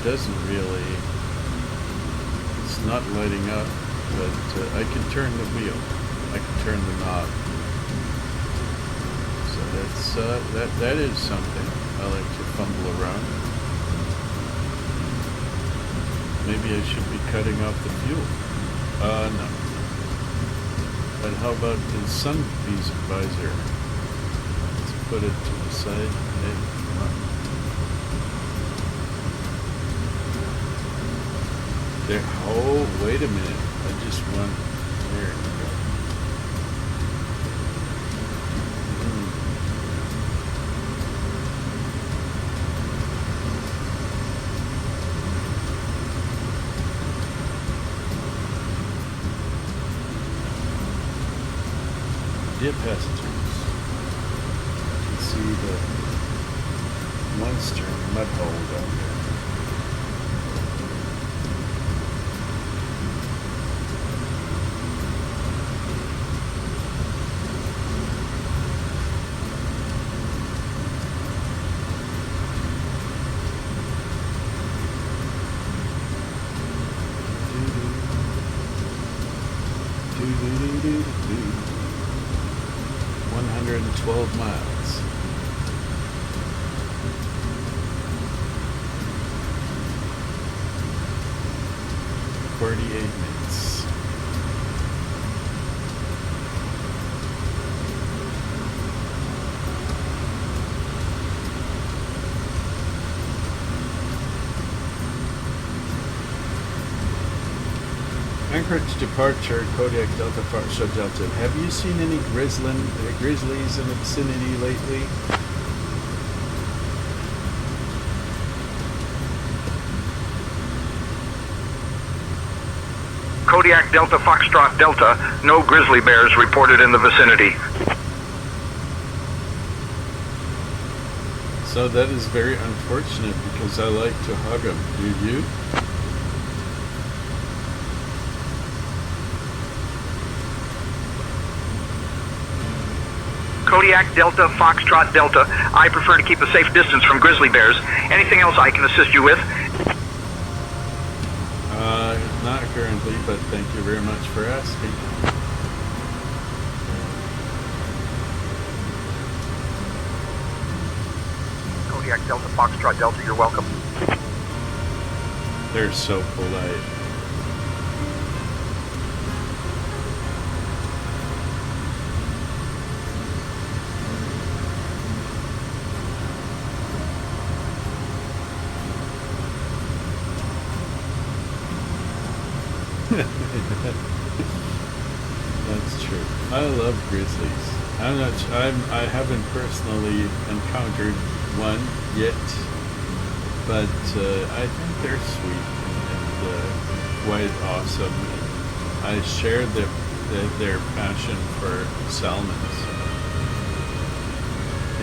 Doesn't really, it's not lighting up, but I can turn the wheel, I can turn the knob, so that's that is something. I like to fumble around. Maybe I should be cutting off the fuel. No. But how about the sun visor? Let's put it to the side. Hey, come on. There. Oh, wait a minute. I just want. There we go. Dear passengers, you can see the monster mud hole down there. Anchorage departure, Kodiak Delta Foxtrot Delta. Have you seen any grizzlies in the vicinity lately? Kodiak Delta Foxtrot Delta, no grizzly bears reported in the vicinity. So that is very unfortunate because I like to hug them. Do you? Kodiak Delta Foxtrot Delta, I prefer to keep a safe distance from grizzly bears. Anything else I can assist you with? Not currently, but thank you very much for asking. Kodiak Delta Foxtrot Delta, you're welcome. They're so polite. That's true. I love grizzlies. I haven't personally encountered one yet, but I think they're sweet and quite awesome. I share their passion for salmons.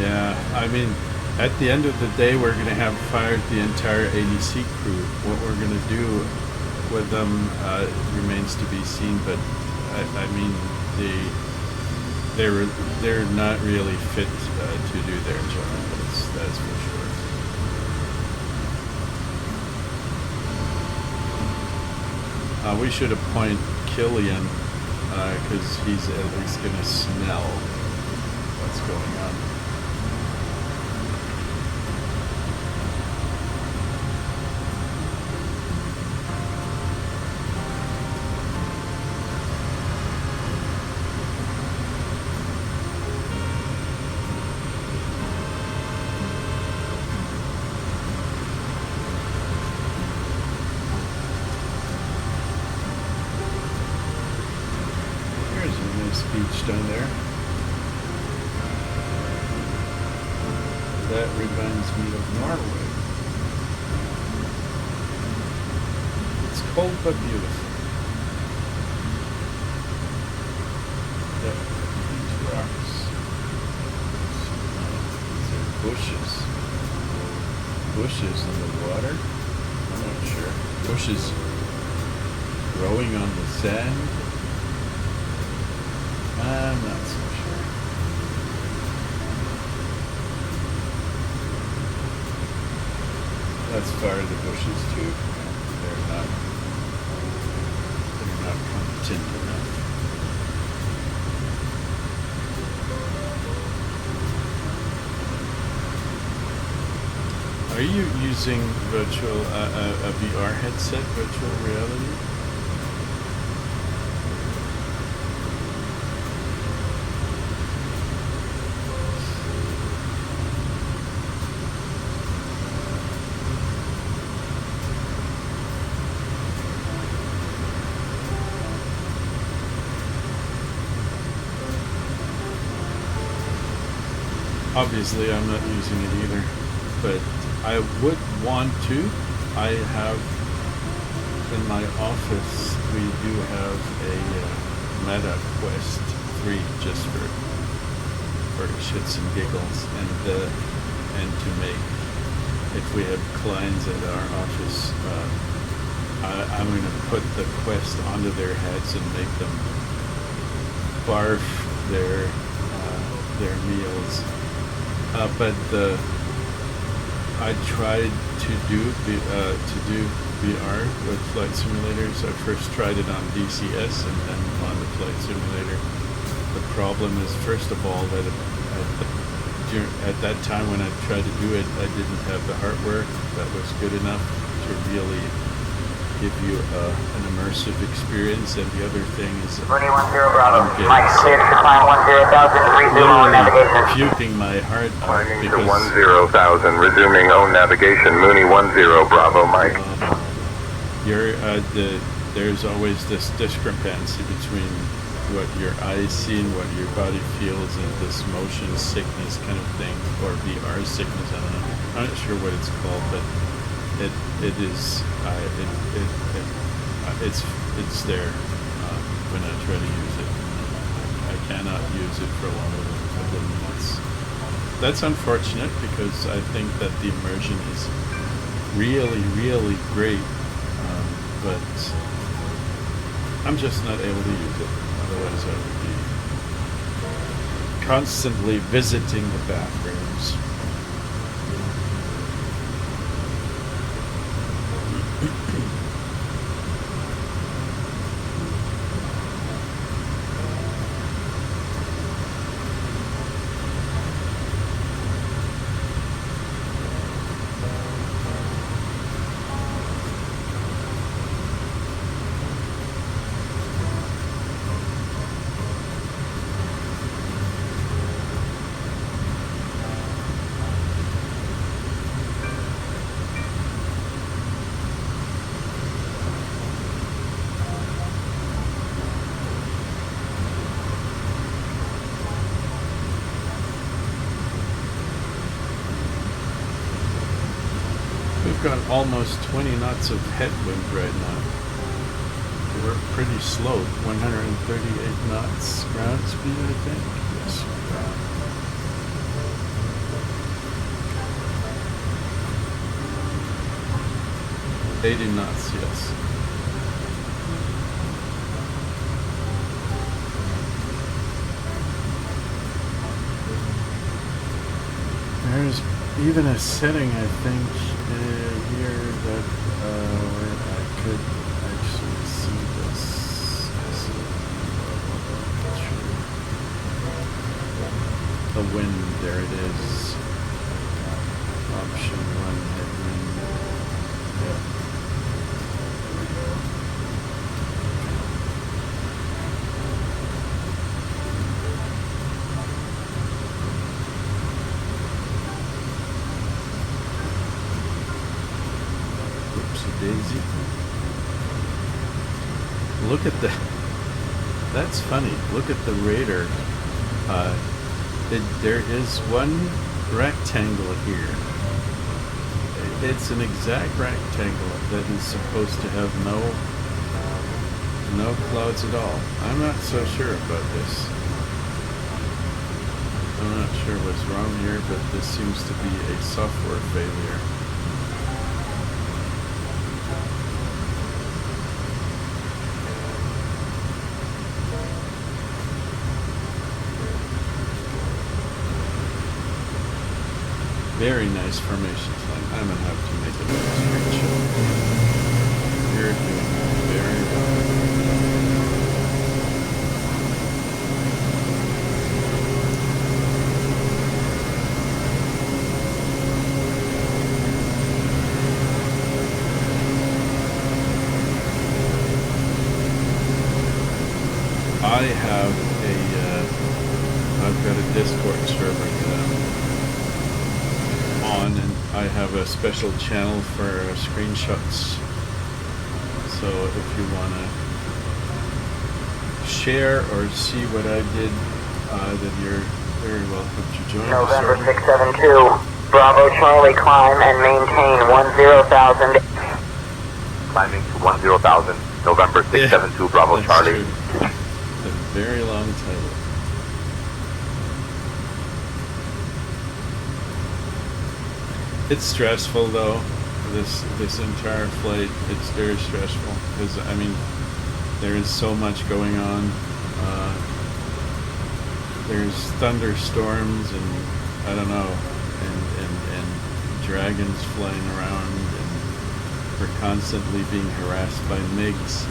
Yeah, I mean, at the end of the day, we're going to have fired the entire ADC crew. What we're going to do with them remains to be seen, but I mean, they're not really fit to do their job. That's for sure. We should appoint Killian because he's at least going to smell what's going on. Beach down there. That reminds me of Norway. It's cold but beautiful. Yeah, these rocks. These are bushes. Bushes in the water? I'm not sure. Bushes growing on the sand? I'm not so sure. That's far the bushes too. They're not competent enough. Are you using virtual a VR headset, virtual reality? Obviously, I'm not using it either, but I would want to. I have in my office, we do have a Meta Quest 3 just for shits and giggles, and to make, if we have clients at our office, I'm going to put the Quest onto their heads and make them barf their meals. But I tried to do VR with flight simulators. I first tried it on DCS and then on the flight simulator. The problem is, first of all, that at that time when I tried to do it, I didn't have the hardware that was good enough to really give you an immersive experience. And the other thing is, I'm puking my heart out Climbing to because 10,000, resuming own navigation. Mooney 10, Bravo, Mike. There's always this discrepancy between what your eyes see and what your body feels, and this motion sickness kind of thing, or VR sickness. I don't know. I'm not sure what it's called, but it is. It's there when I try to use it. I cannot use it for longer than a couple of minutes. That's unfortunate because I think that the immersion is really, really great, but I'm just not able to use it. Otherwise, I would be constantly visiting the bathrooms. We've got almost 20 knots of headwind right now. We're pretty slow. 138 knots ground speed, I think. Yes. 80 knots, yes. even a setting, I think, here that where I could actually see this. The wind, there it is. Option 1, headwind. Yeah. Daisy. Look at the. That's funny. Look at the radar. There is one rectangle here. It's an exact rectangle that is supposed to have no clouds at all. I'm not so sure about this. I'm not sure what's wrong here, but this seems to be a software failure. Very nice formation flight. I'm gonna have to make a screenshot. You're doing very well. I have I've got a Discord server on, and I have a special channel for screenshots. So if you want to share or see what I did, then you're very welcome to join. November 672, Bravo Charlie, climb and maintain 10,000. Climbing to 10,000. November 672, Bravo Charlie. True. A very long title. It's stressful though. This entire flight, it's very stressful because I mean there is so much going on. There's thunderstorms and I don't know, and dragons flying around, and we're constantly being harassed by MiGs.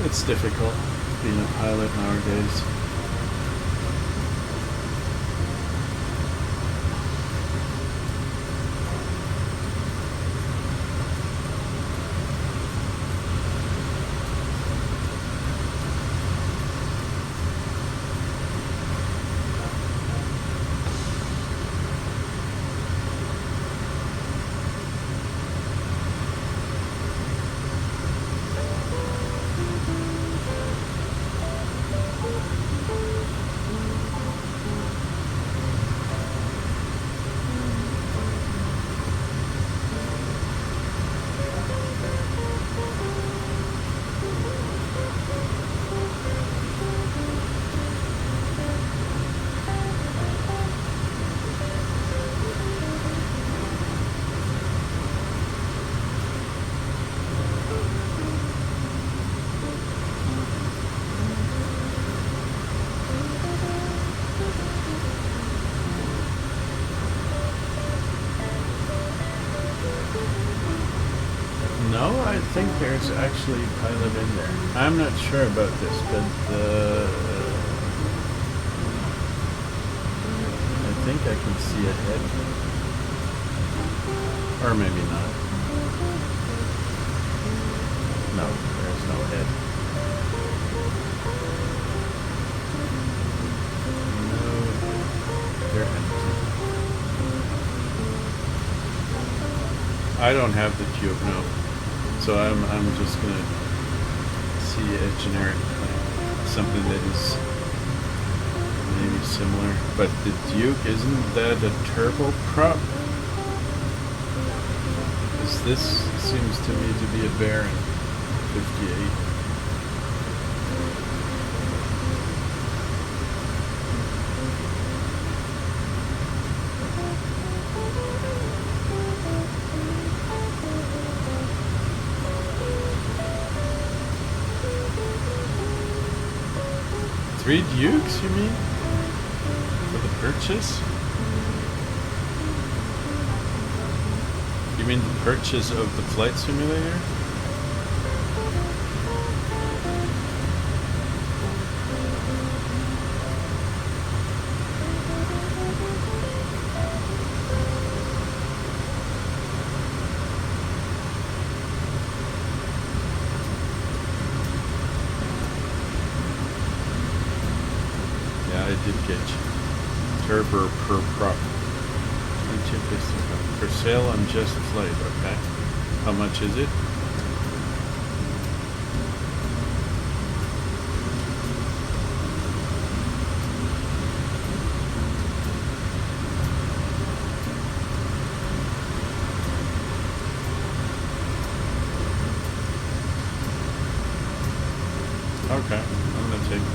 It's difficult being a pilot nowadays. I think there's actually a pilot in there. I'm not sure about this, but I think I can see a head. Or maybe not. No, there's no head. No, they're empty. I don't have the tube, no. So I'm just gonna see a generic plane, something that is maybe similar. But the Duke, isn't that a turboprop? Because this seems to me to be a Baron 58. Three Dukes, you mean? For the Purchase? You mean the purchase of the flight simulator? I did get turbo per prop. For sale on Just Flight, okay. How much is it? Okay, I'm gonna take it.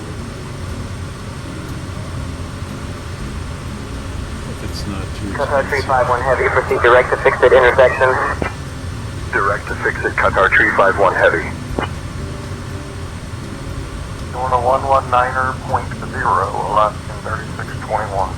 It's not too Qatar 351 Heavy, proceed direct to fix at intersection. Direct to fix at Qatar 351 Heavy. Doing a 119.0, Alaskan 3621.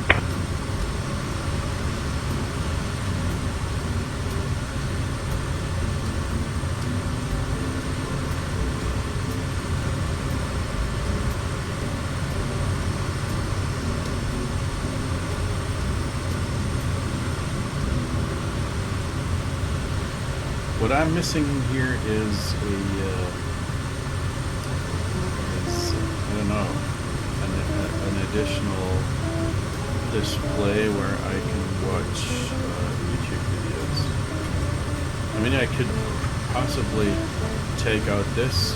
What I'm missing here is I don't know, an additional display where I can watch YouTube videos. I mean, I could possibly take out this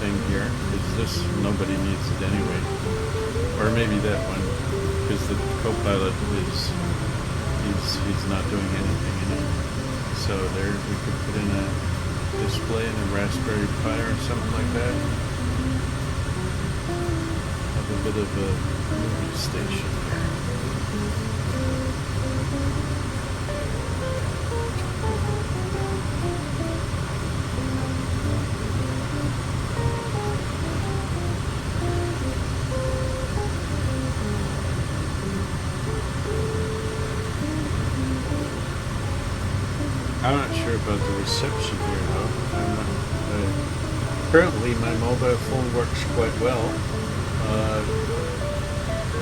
thing here, because this, nobody needs it anyway. Or maybe that one, because the co-pilot is, he's not doing anything in it. So there, we could put in a display in a Raspberry Pi or something like that. Have a bit of a movie station here. I'm not sure about the reception here, though. Currently, my mobile phone works quite well,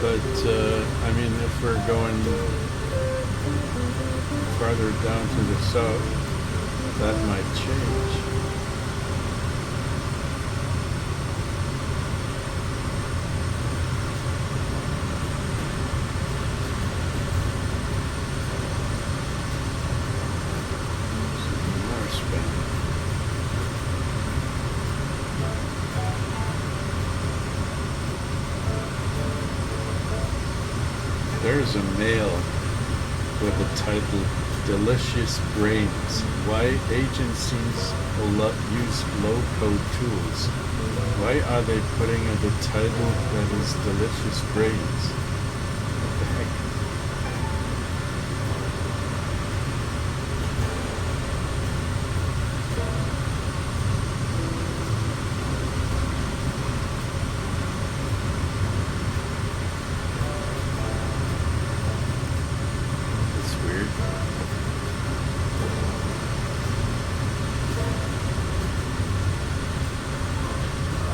but I mean, if we're going farther down to the south, that might change. There's a mail with the title "Delicious Brains: Why Agencies Use Low-Code Tools." Why are they putting the title that is "Delicious Brains"? What the heck?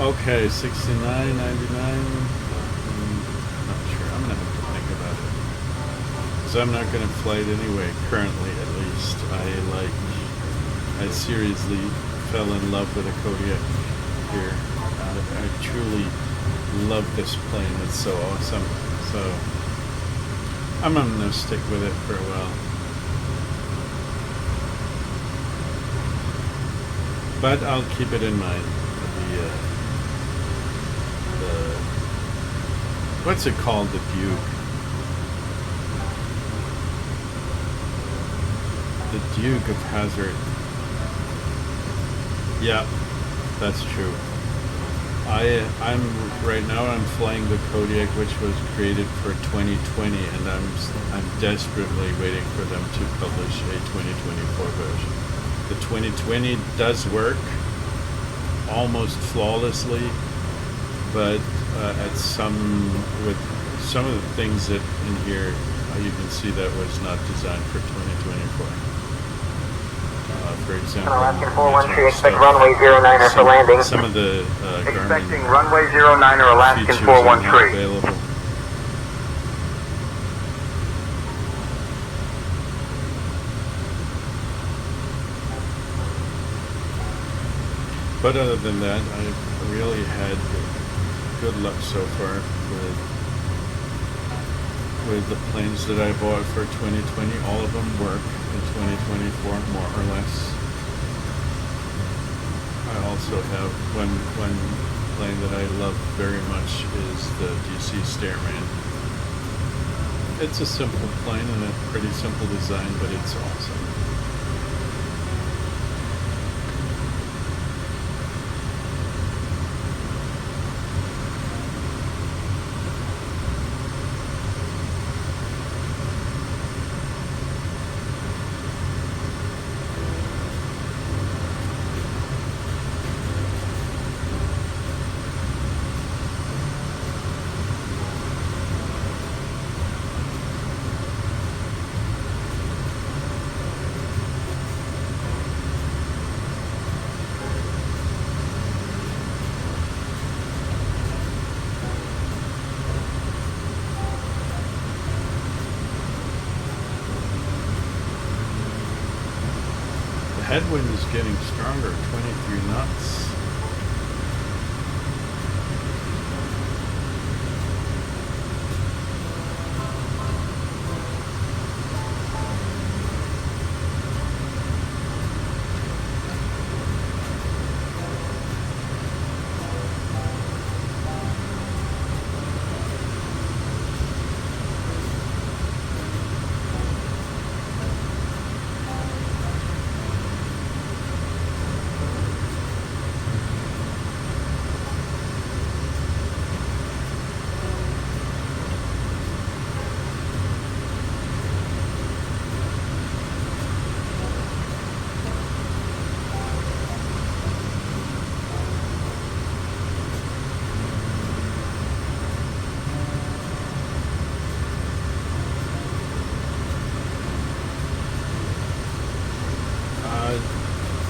Okay, $69.99. Not sure. I'm gonna have to think about it. Because I'm not gonna fly it anyway, currently at least. I seriously fell in love with a Kodiak here. I truly love this plane. It's so awesome. So I'm gonna stick with it for a while. But I'll keep it in mind. What's it called? The Duke. The Duke of Hazard. Yeah, that's true. I'm right now. I'm flying the Kodiak, which was created for 2020, and I'm desperately waiting for them to publish a 2024 version. The 2020 does work almost flawlessly, but with some of the things that in here, you can see that was not designed for 2024. For example, Alaskan 413, expect runway 09er for landing. Some of the Expecting Garmin runway 09er, Alaskan features are not 413. available. But other than that, I've really had good luck so far with the planes that I bought for 2020. All of them work in 2024, more or less. I also have one plane that I love very much is the DC Stairman. It's a simple plane and a pretty simple design, but it's awesome. Headwind is getting stronger, 23 knots.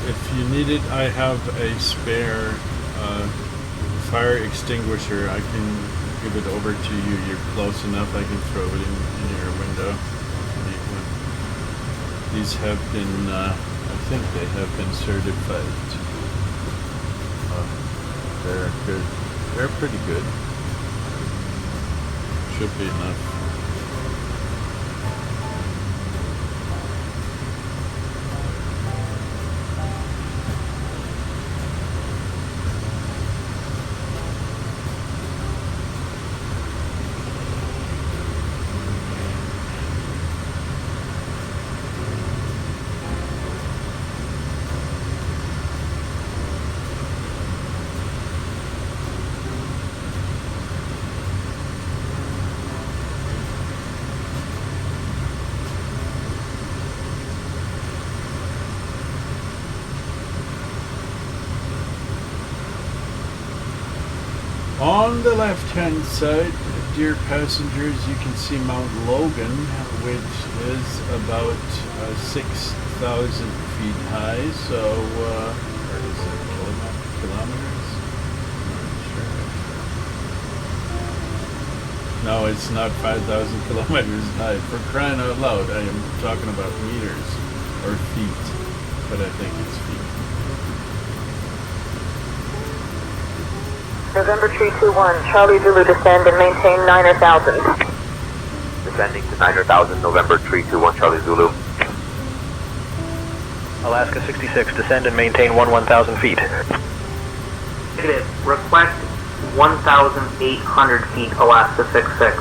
If you need it, I have a spare fire extinguisher. I can give it over to you. You're close enough. I can throw it in your window. These have been, I think they have been certified. They're good. They're pretty good. Should be enough. On the left-hand side, dear passengers, you can see Mount Logan, which is about 6,000 feet high. So, or is it kilometers? I'm not sure. No, it's not 5,000 kilometers high. For crying out loud, I am talking about meters or feet, but I think it's feet. November 321, Charlie Zulu descend and maintain 9,000. Descending to 9,000, November 321, Charlie Zulu. Alaska 66, descend and maintain 11,000 feet. Negative. Request 1,800 feet, Alaska 66.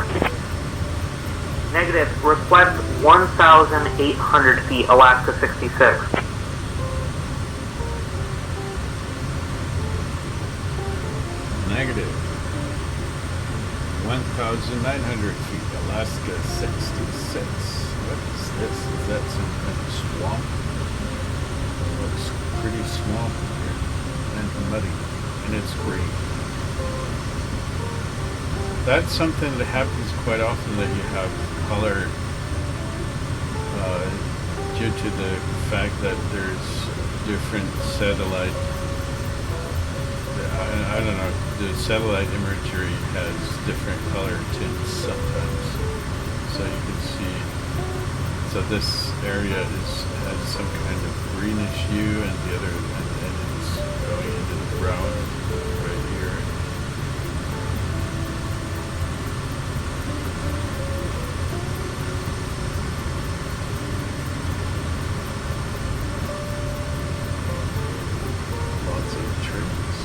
Negative. Request 1,800 feet, Alaska 66. Negative. 1,900 feet, Alaska 66. What is this? Is that some kind of swamp? It looks pretty swampy here and muddy, and it's green. that's something that happens quite often, that you have color due to the fact that there's different satellite. I don't know. The satellite imagery has different color tints sometimes, so you can see. So this area has some kind of greenish hue, and the other, and it's going into the brown right here. Lots of trees.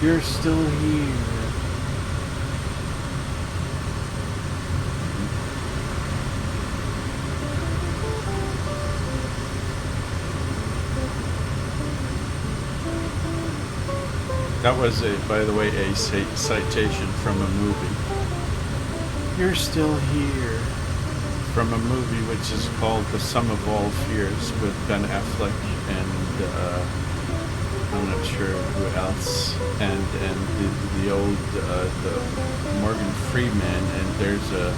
You're still here. That was, by the way, a citation from a movie. You're still here. From a movie which is called The Sum of All Fears, with Ben Affleck and I'm not sure who else, and the old the Morgan Freeman, and there's a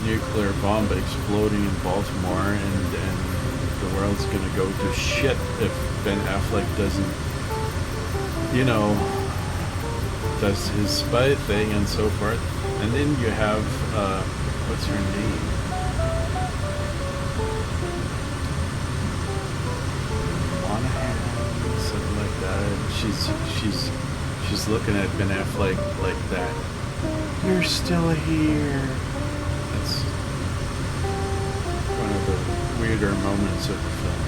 nuclear bomb exploding in Baltimore, and the world's gonna go to shit if Ben Affleck doesn't, you know, does his spy thing and so forth. And then you have what's her name? Something like that. She's looking at Ben Affleck like that. You're still here. That's one of the weirder moments of the film.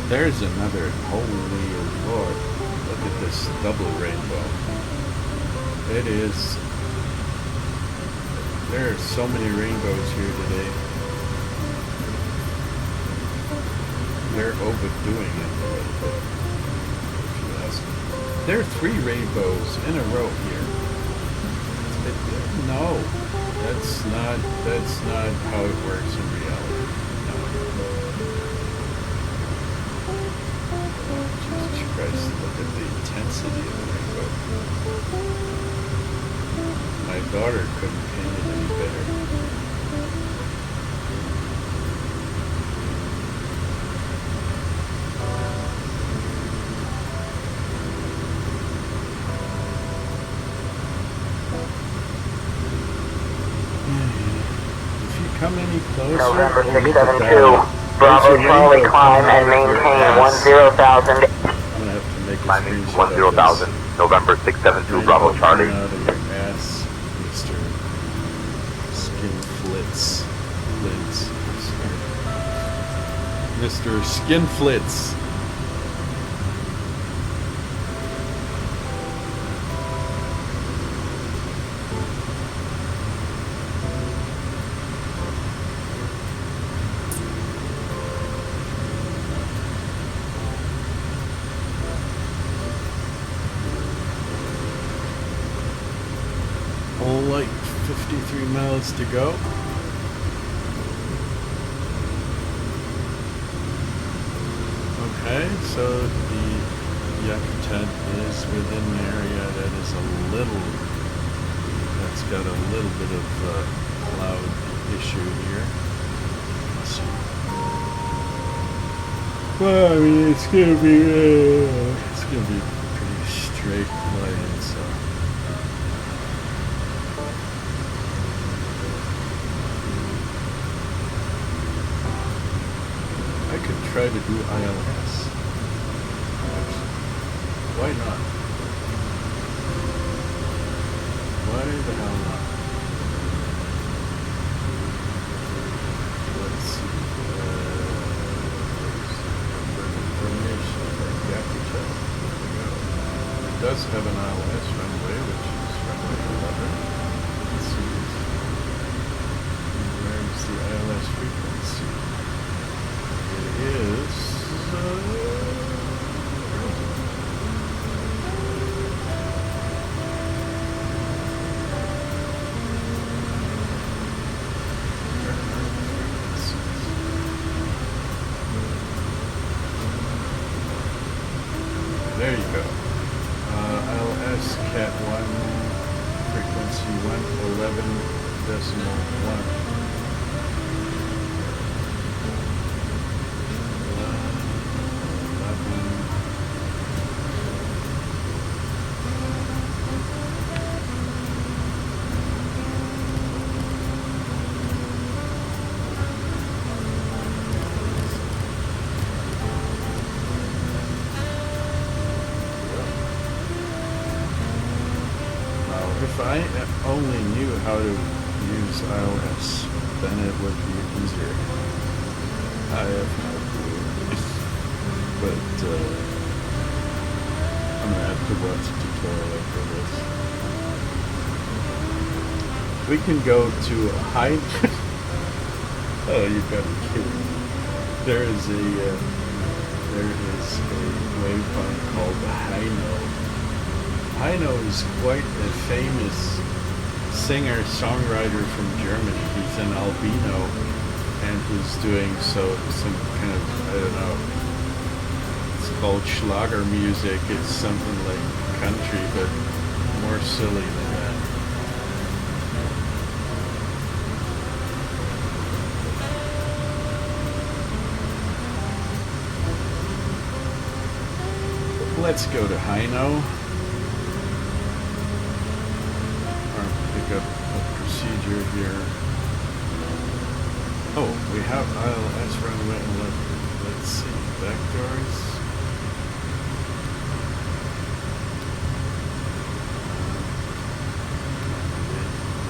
There's another. Holy Lord! Look at this double rainbow. It is. There are so many rainbows here today. They're overdoing it a little bit, if you ask me. There are 3 rainbows in a row here. No, that's not how it works in reality. No. Oh, Jesus Christ! Look at the intensity of the rainbow. My daughter couldn't paint it any better. If you come any closer, November look at 672, Bravo Charlie, climb and maintain 10,000. I'm gonna have to make a Climbing screenshot 10,000, November 672, Bravo Charlie. Out of your ass, Mr. Skinflitz. Mr. Skinflitz. All like 53 miles to go. Okay, so the Yakutat is within an area that is that's got a little bit of cloud issue here. Let's see. Well, I mean, it's gonna be pretty straight line, so. I could try to do ILS. Why not? Why the hell not? Let's see. Information for Yakutat. There we go. It does have an ILS runway, which is runway 11. Let's see. ILS frequency. It is. There you go. ILS Cat 1, frequency 111.1. If I only knew how to use iOS, then it would be easier. I have no clue. But I'm gonna have to watch a tutorial after this. We can go to high. Oh, you gotta be kidding me. There is a waypoint called Hino. Hino is quite a famous singer-songwriter from Germany. He's an albino, and he's doing some kind of, I don't know, it's called Schlager music. It's something like country, but more silly than that. Let's go to Hino. Up a procedure here. Oh, we have ILS runway 11. Let's see, vectors.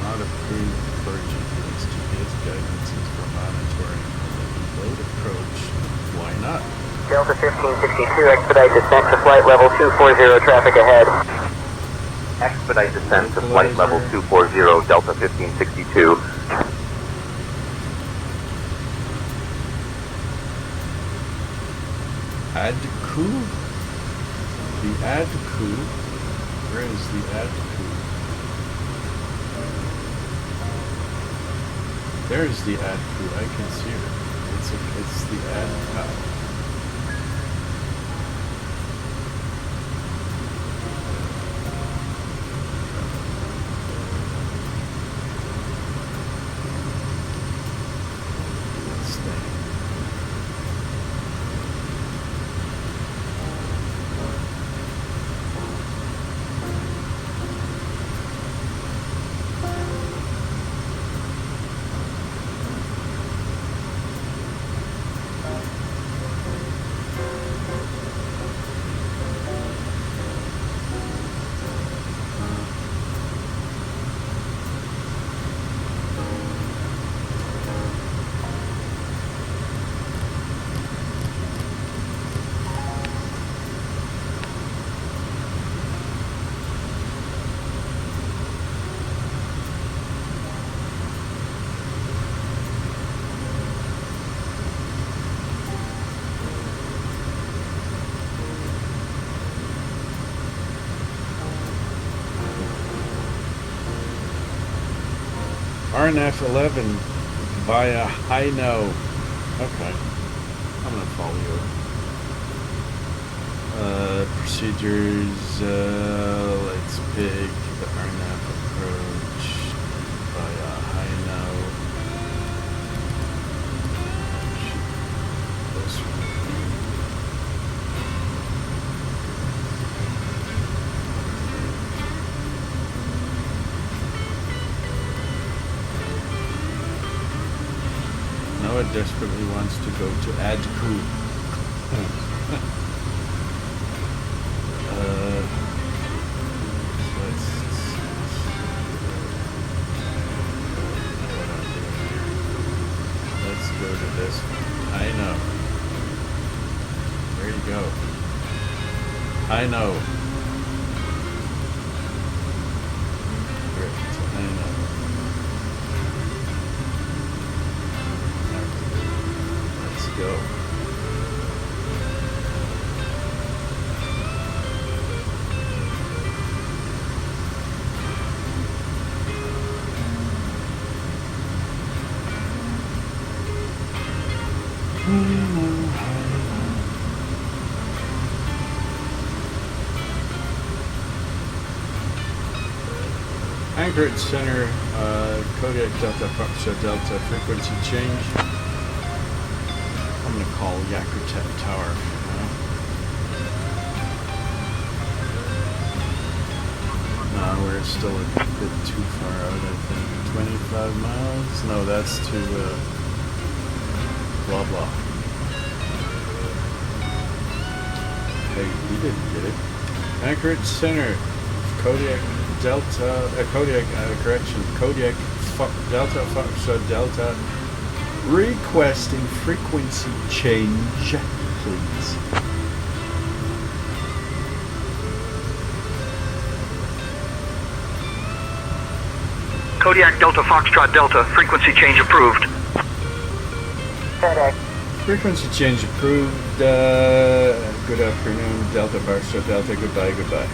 Not approved for GPS. GPS guidance is for monitoring load approach. Why not? Delta 1562, expedite descent to flight level 240, traffic ahead. Expedite descent to flight level 240, Delta 1562. Add coup? The add coup? Where is the add coup? There is the add coup. I can see it. It's the add cow. RNF 11 via Hino. Okay, I'm gonna follow you. Procedures. Let's pick the RNF approach via Hino. This one. Noah desperately wants to go to add coup. Let's go to this one. I know. There you go. I know. Great. I know. Anchorage Center, Kodiak Delta Foxtrot Delta, frequency change. I'm going to call Yakutat Tower for now. No, we're still a bit too far out, I think. 25 miles? No, that's too, blah blah. Hey, he didn't get it. Anchorage Center, Kodiak Delta, Kodiak Delta Foxtrot Delta, requesting frequency change, please. Kodiak Delta Foxtrot Delta, frequency change approved. FedEx. Frequency change approved. Good afternoon, Delta Foxtrot Delta. Goodbye, goodbye.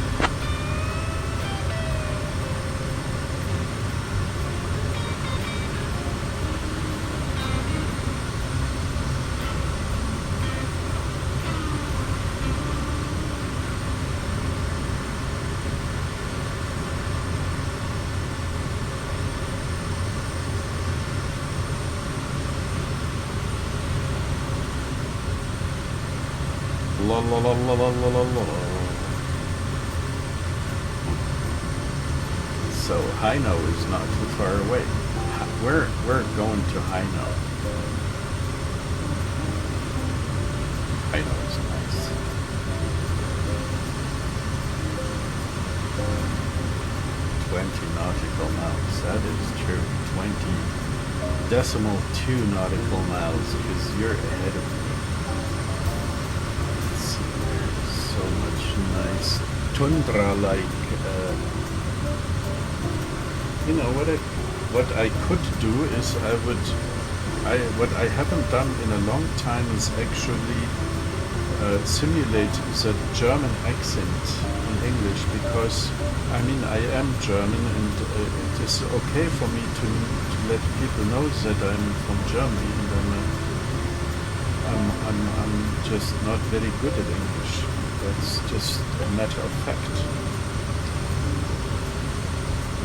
La la la la la la la la. So Haino is not too far away. We're going to Haino. Haino is nice. 20 nautical miles. That is true. 20.2 nautical miles, because you're ahead of me. So much nice tundra-like, you know, what I could do is what I haven't done in a long time is actually simulate the German accent in English, because I mean I am German, and it is okay for me to let people know that I'm from Germany, and I'm just not very good at English. That's just a matter of fact.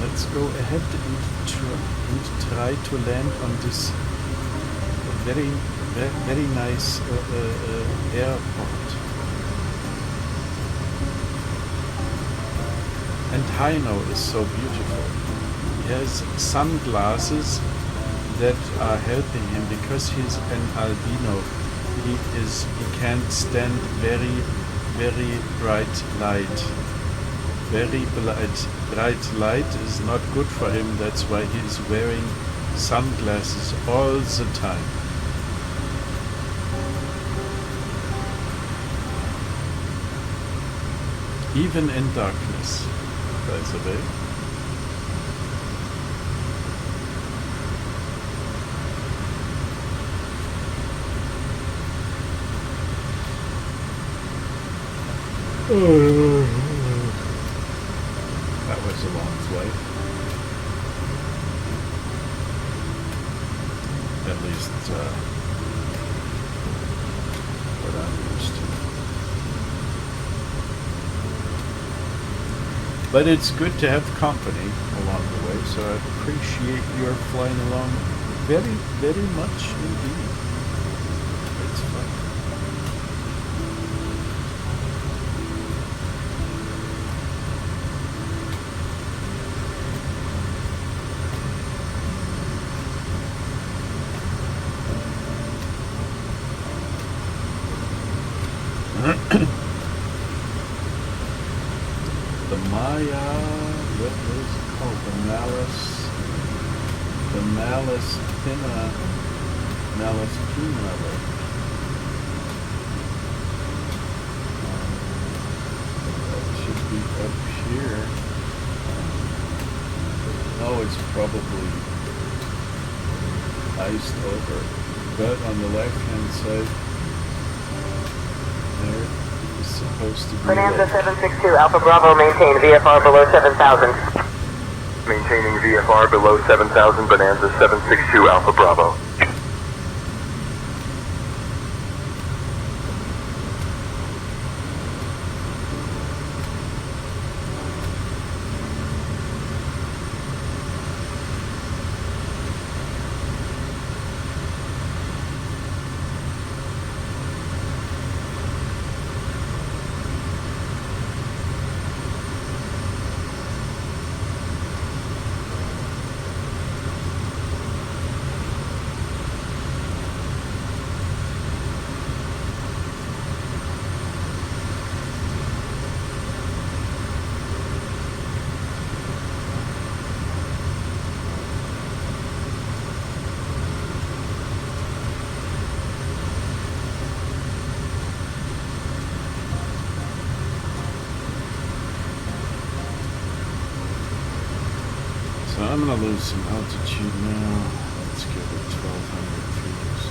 Let's go ahead and try to land on this very nice airport. And Haino is so beautiful. He has sunglasses that are helping him because he's an albino. He can't stand very bright light. Very bright light is not good for him. That's why he's wearing sunglasses all the time. Even in darkness, by the way. That was a long flight. At least what I'm used to. But it's good to have company along the way, so I appreciate your flying along very, very much indeed. It's fun. The Maya, what is it called? The Malaspina Lake. That should be up here. Oh, it's probably iced over. But on the left-hand side, there is supposed to be Bonanza 762, Alpha Bravo, maintain VFR below 7,000. Maintaining VFR below 7,000, Bonanza 762, Alpha Bravo. So I'm going to lose some altitude now. Let's give it 1,200 feet.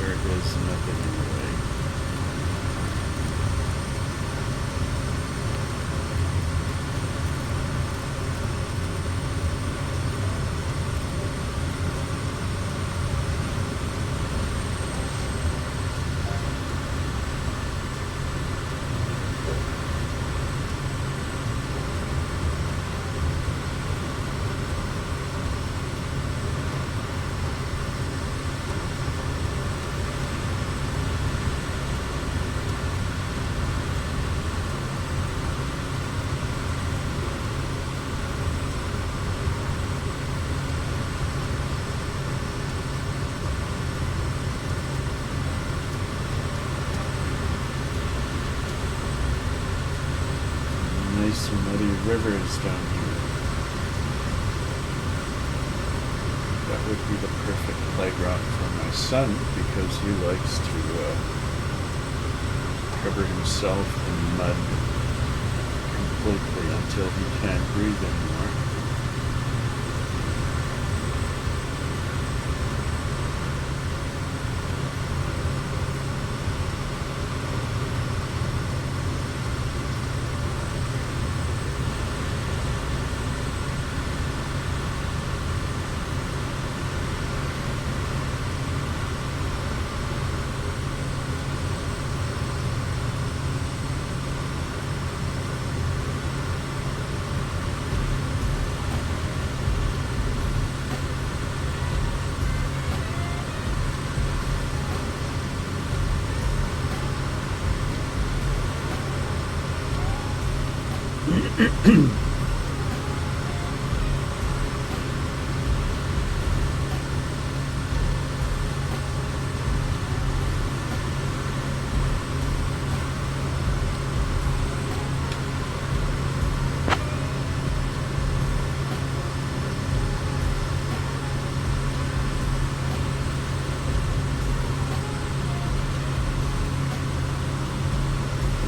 There is nothing in the way. Nice muddy rivers down here. That would be the perfect playground for my son because he likes to cover himself in mud completely until he can't breathe anymore.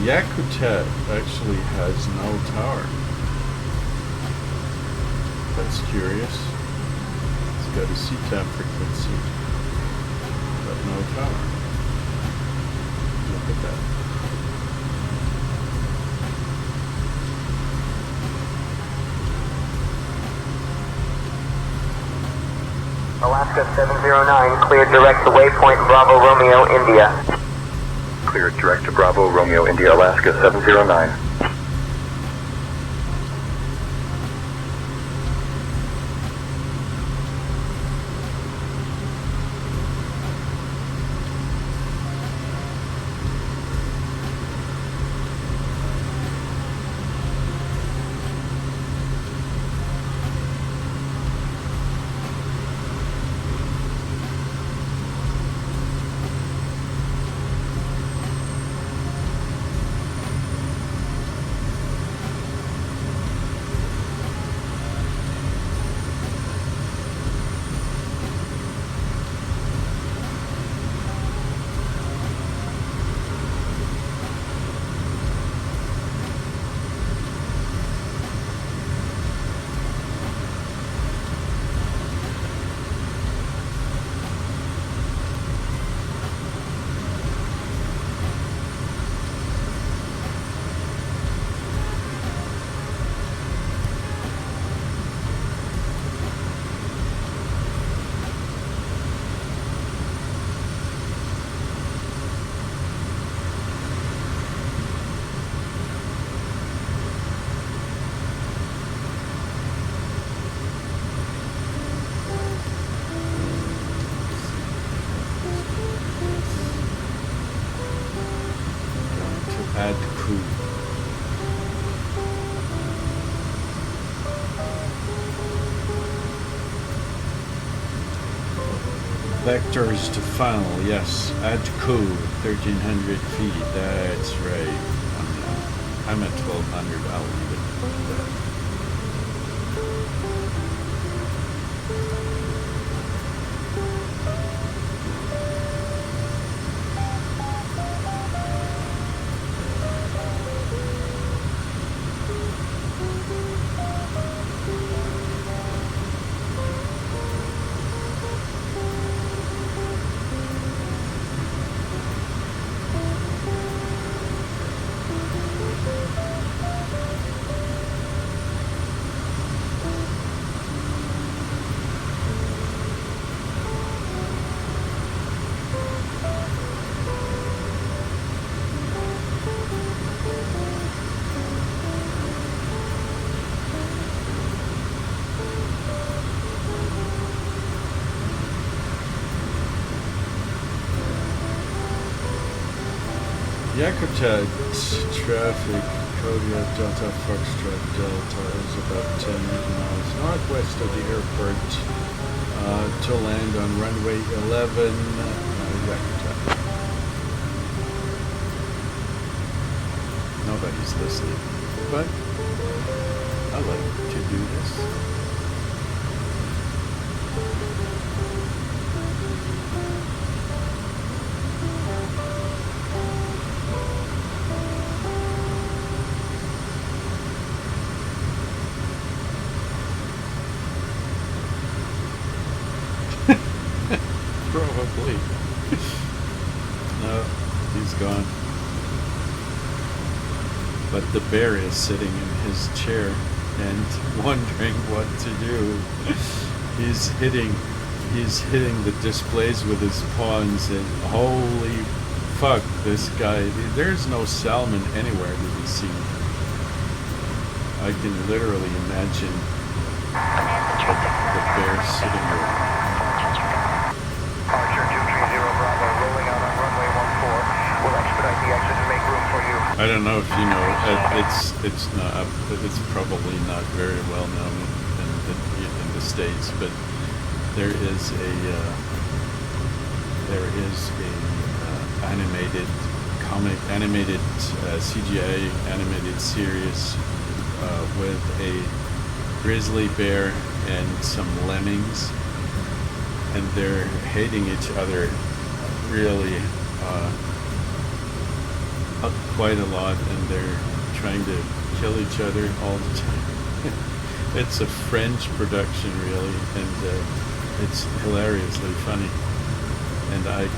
Yakutat actually has no tower. That's curious. It's got a CTAP frequency, but no tower. Look at that. Alaska 709, cleared direct to waypoint Bravo Romeo, India. Cleared direct to Bravo Romeo, India, Alaska 709. Add crew. Vectors to funnel, yes. Add crew, 1,300 feet. That's right. I'm at 1,200. I'll leave it at that. Yakutat traffic, Kodiak Delta Foxtrot Delta is about 10 miles northwest of the airport to land on runway 11, Yakutat. Nobody's listening, but I like to do this. Probably. No, he's gone. But the bear is sitting in his chair and wondering what to do. He's hitting the displays with his pawns, and holy fuck, this guy, there's no salmon anywhere to be seen. I can literally imagine the bear sitting there. Archer 230 Bravo, rolling out on runway 14. We'll expedite the exit and make room for you. I don't know if you know, it's probably not very well known in the States, but there is a animated CGI animated series with a grizzly bear and some lemmings, and they're hating each other really quite a lot, and they're trying to kill each other all the time. It's a French production, really, and it's hilariously funny. And I'm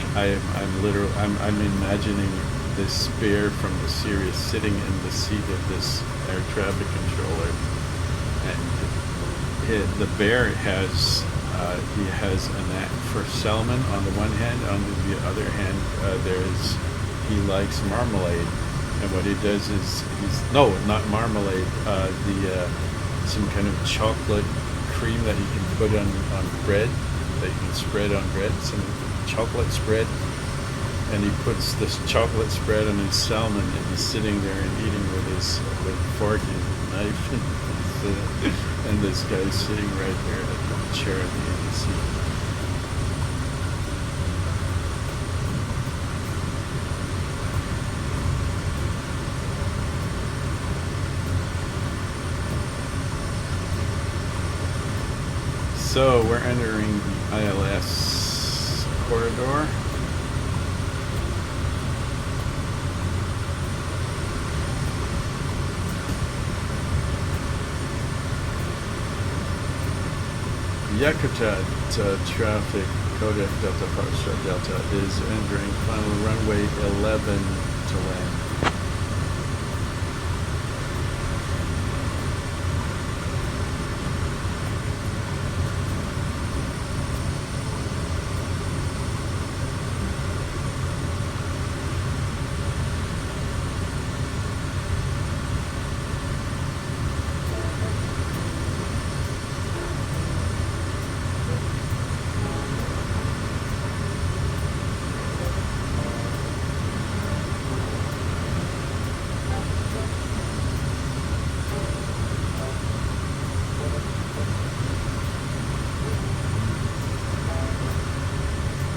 imagining this bear from the series sitting in the seat of this air traffic controller, and the bear has he has a knack for salmon on the one hand. On the other hand, he likes marmalade, and what he does is not marmalade, some kind of chocolate cream that you can put on bread, that you can spread on bread, some chocolate spread, and he puts this chocolate spread on his salmon, and he's sitting there and eating with fork and knife, and this guy's sitting right there at the chair at the end of the seat. So we're entering the ILS corridor. Yakutat traffic, Kodiak Delta Foxtrot Delta is entering final runway 11 to land.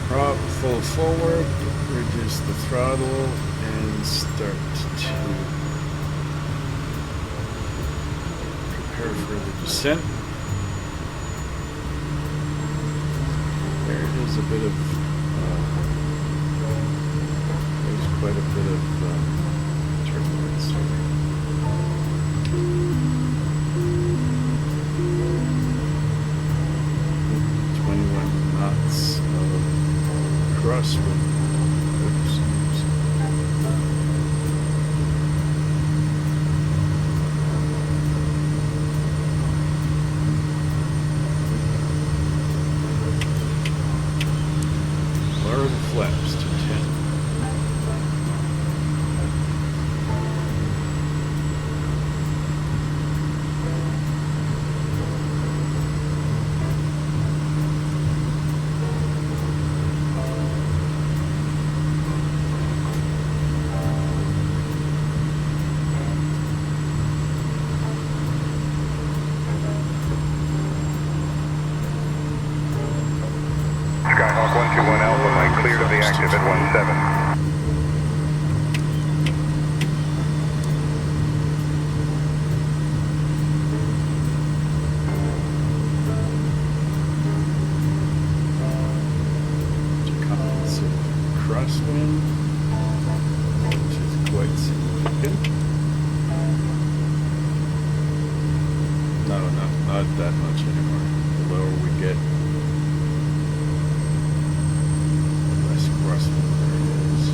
Prop full forward, reduce the throttle, and start to prepare for the descent. There is a bit of, there's quite a bit of turbulence here. Crosswind. Oops. Lower the flaps to 10. 27. Crosswind, which is quite significant. No, not that much anymore. The lower we get, the less crosswind there is.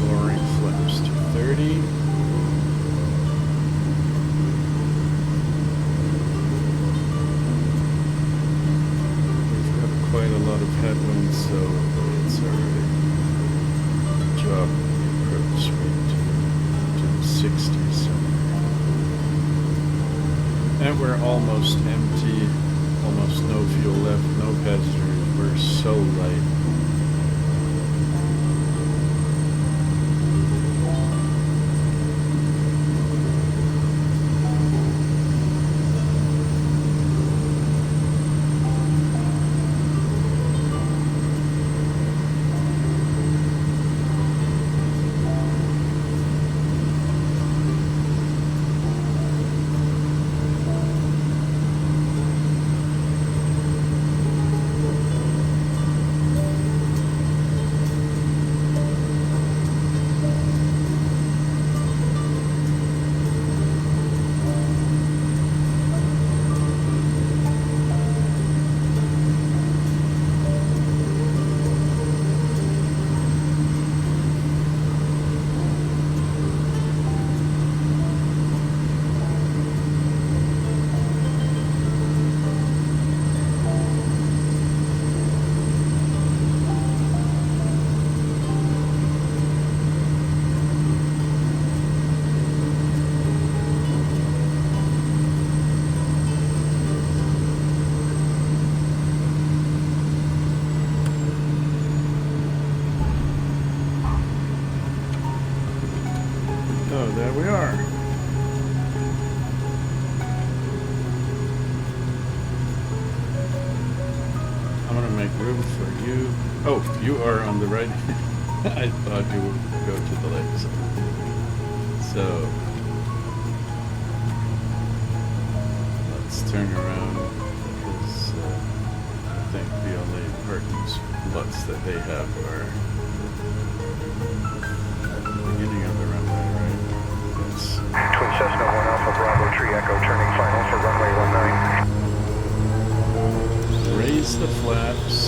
Lowering flaps to 30. We've got quite a lot of headwinds, so it's already drop the approach speed to the 60s. And we're almost empty. Almost no fuel left, no passengers. We're so light. There we are. I'm gonna make room for you. Oh, you are on the right. I thought you would go to the left side. So let's turn around because I think the only parking slots that they have are at the beginning of the runway, right? Yes. Twin Cessna 1 Alpha Bravo Tree Echo turning final for runway 19. Raise the flaps.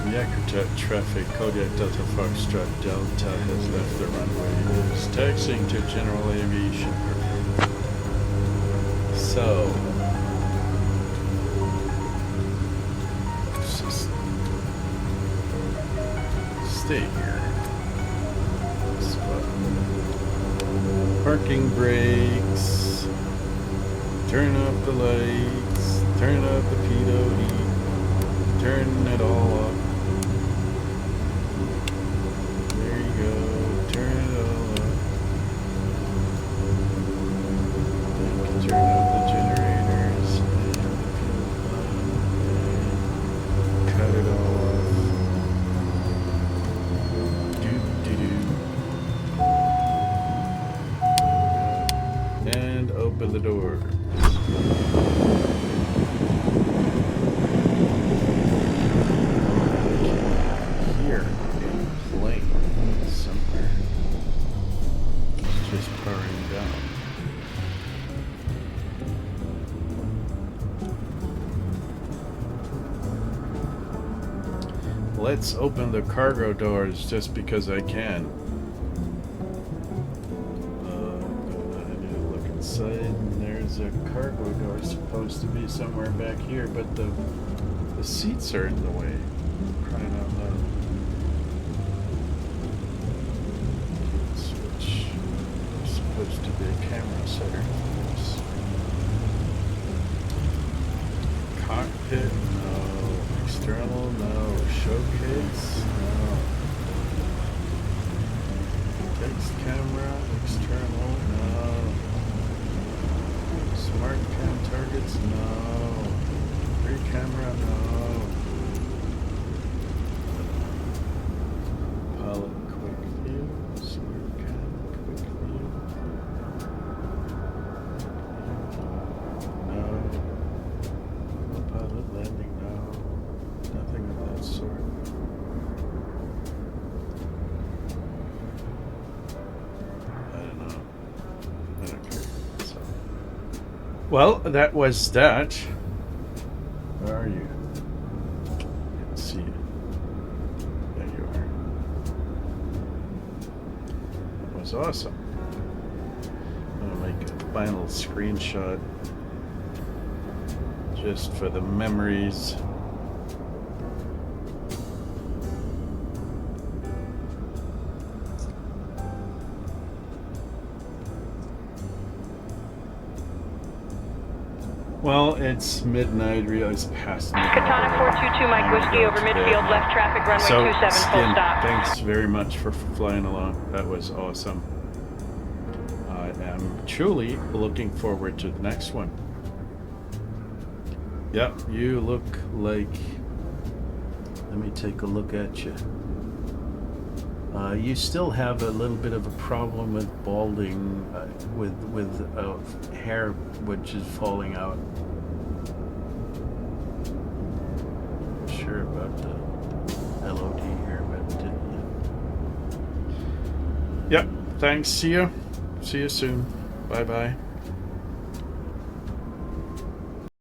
Yakutat traffic, Kodiak Delta Foxtrot Delta has left the runway. It is taxiing to general aviation. So, stay here. Spot. Parking brakes. Turn off the lights. Turn off the pitot heat. Turn it all off. There you go. Turn it all off. You can turn off the generators and the fuel pump and cut it all off. And open the doors. Here, a plane somewhere. It's just powering down. Let's open the cargo doors just because I can. Inside, and there's a cargo door supposed to be somewhere back here, but the seats are in the way. Crying out loud. Switch. There's supposed to be a camera setter. Oops. Cockpit, no. External, no. Showcase, no. Text camera, external, no. Smart cam targets, no. Rear camera, no. Pilot quick view, smart cam quick view. No. Pilot landing, no. Nothing of that sort. I don't know. I don't care. So. Well, that was that. Where are you? Can't see you. There you are. That was awesome. I'm gonna make a final screenshot just for the memories. Well, it's midnight. Realize past midnight. Katana 422 Mike Whiskey over midfield, left traffic, runway 27, full stop. Thanks very much for flying along. That was awesome. I am truly looking forward to the next one. Yep, you look like... Let me take a look at you. You still have a little bit of a problem with balding, with hair which is falling out. Not sure about the LOD here, but yeah. Yep. Thanks. See you. See you soon. Bye bye.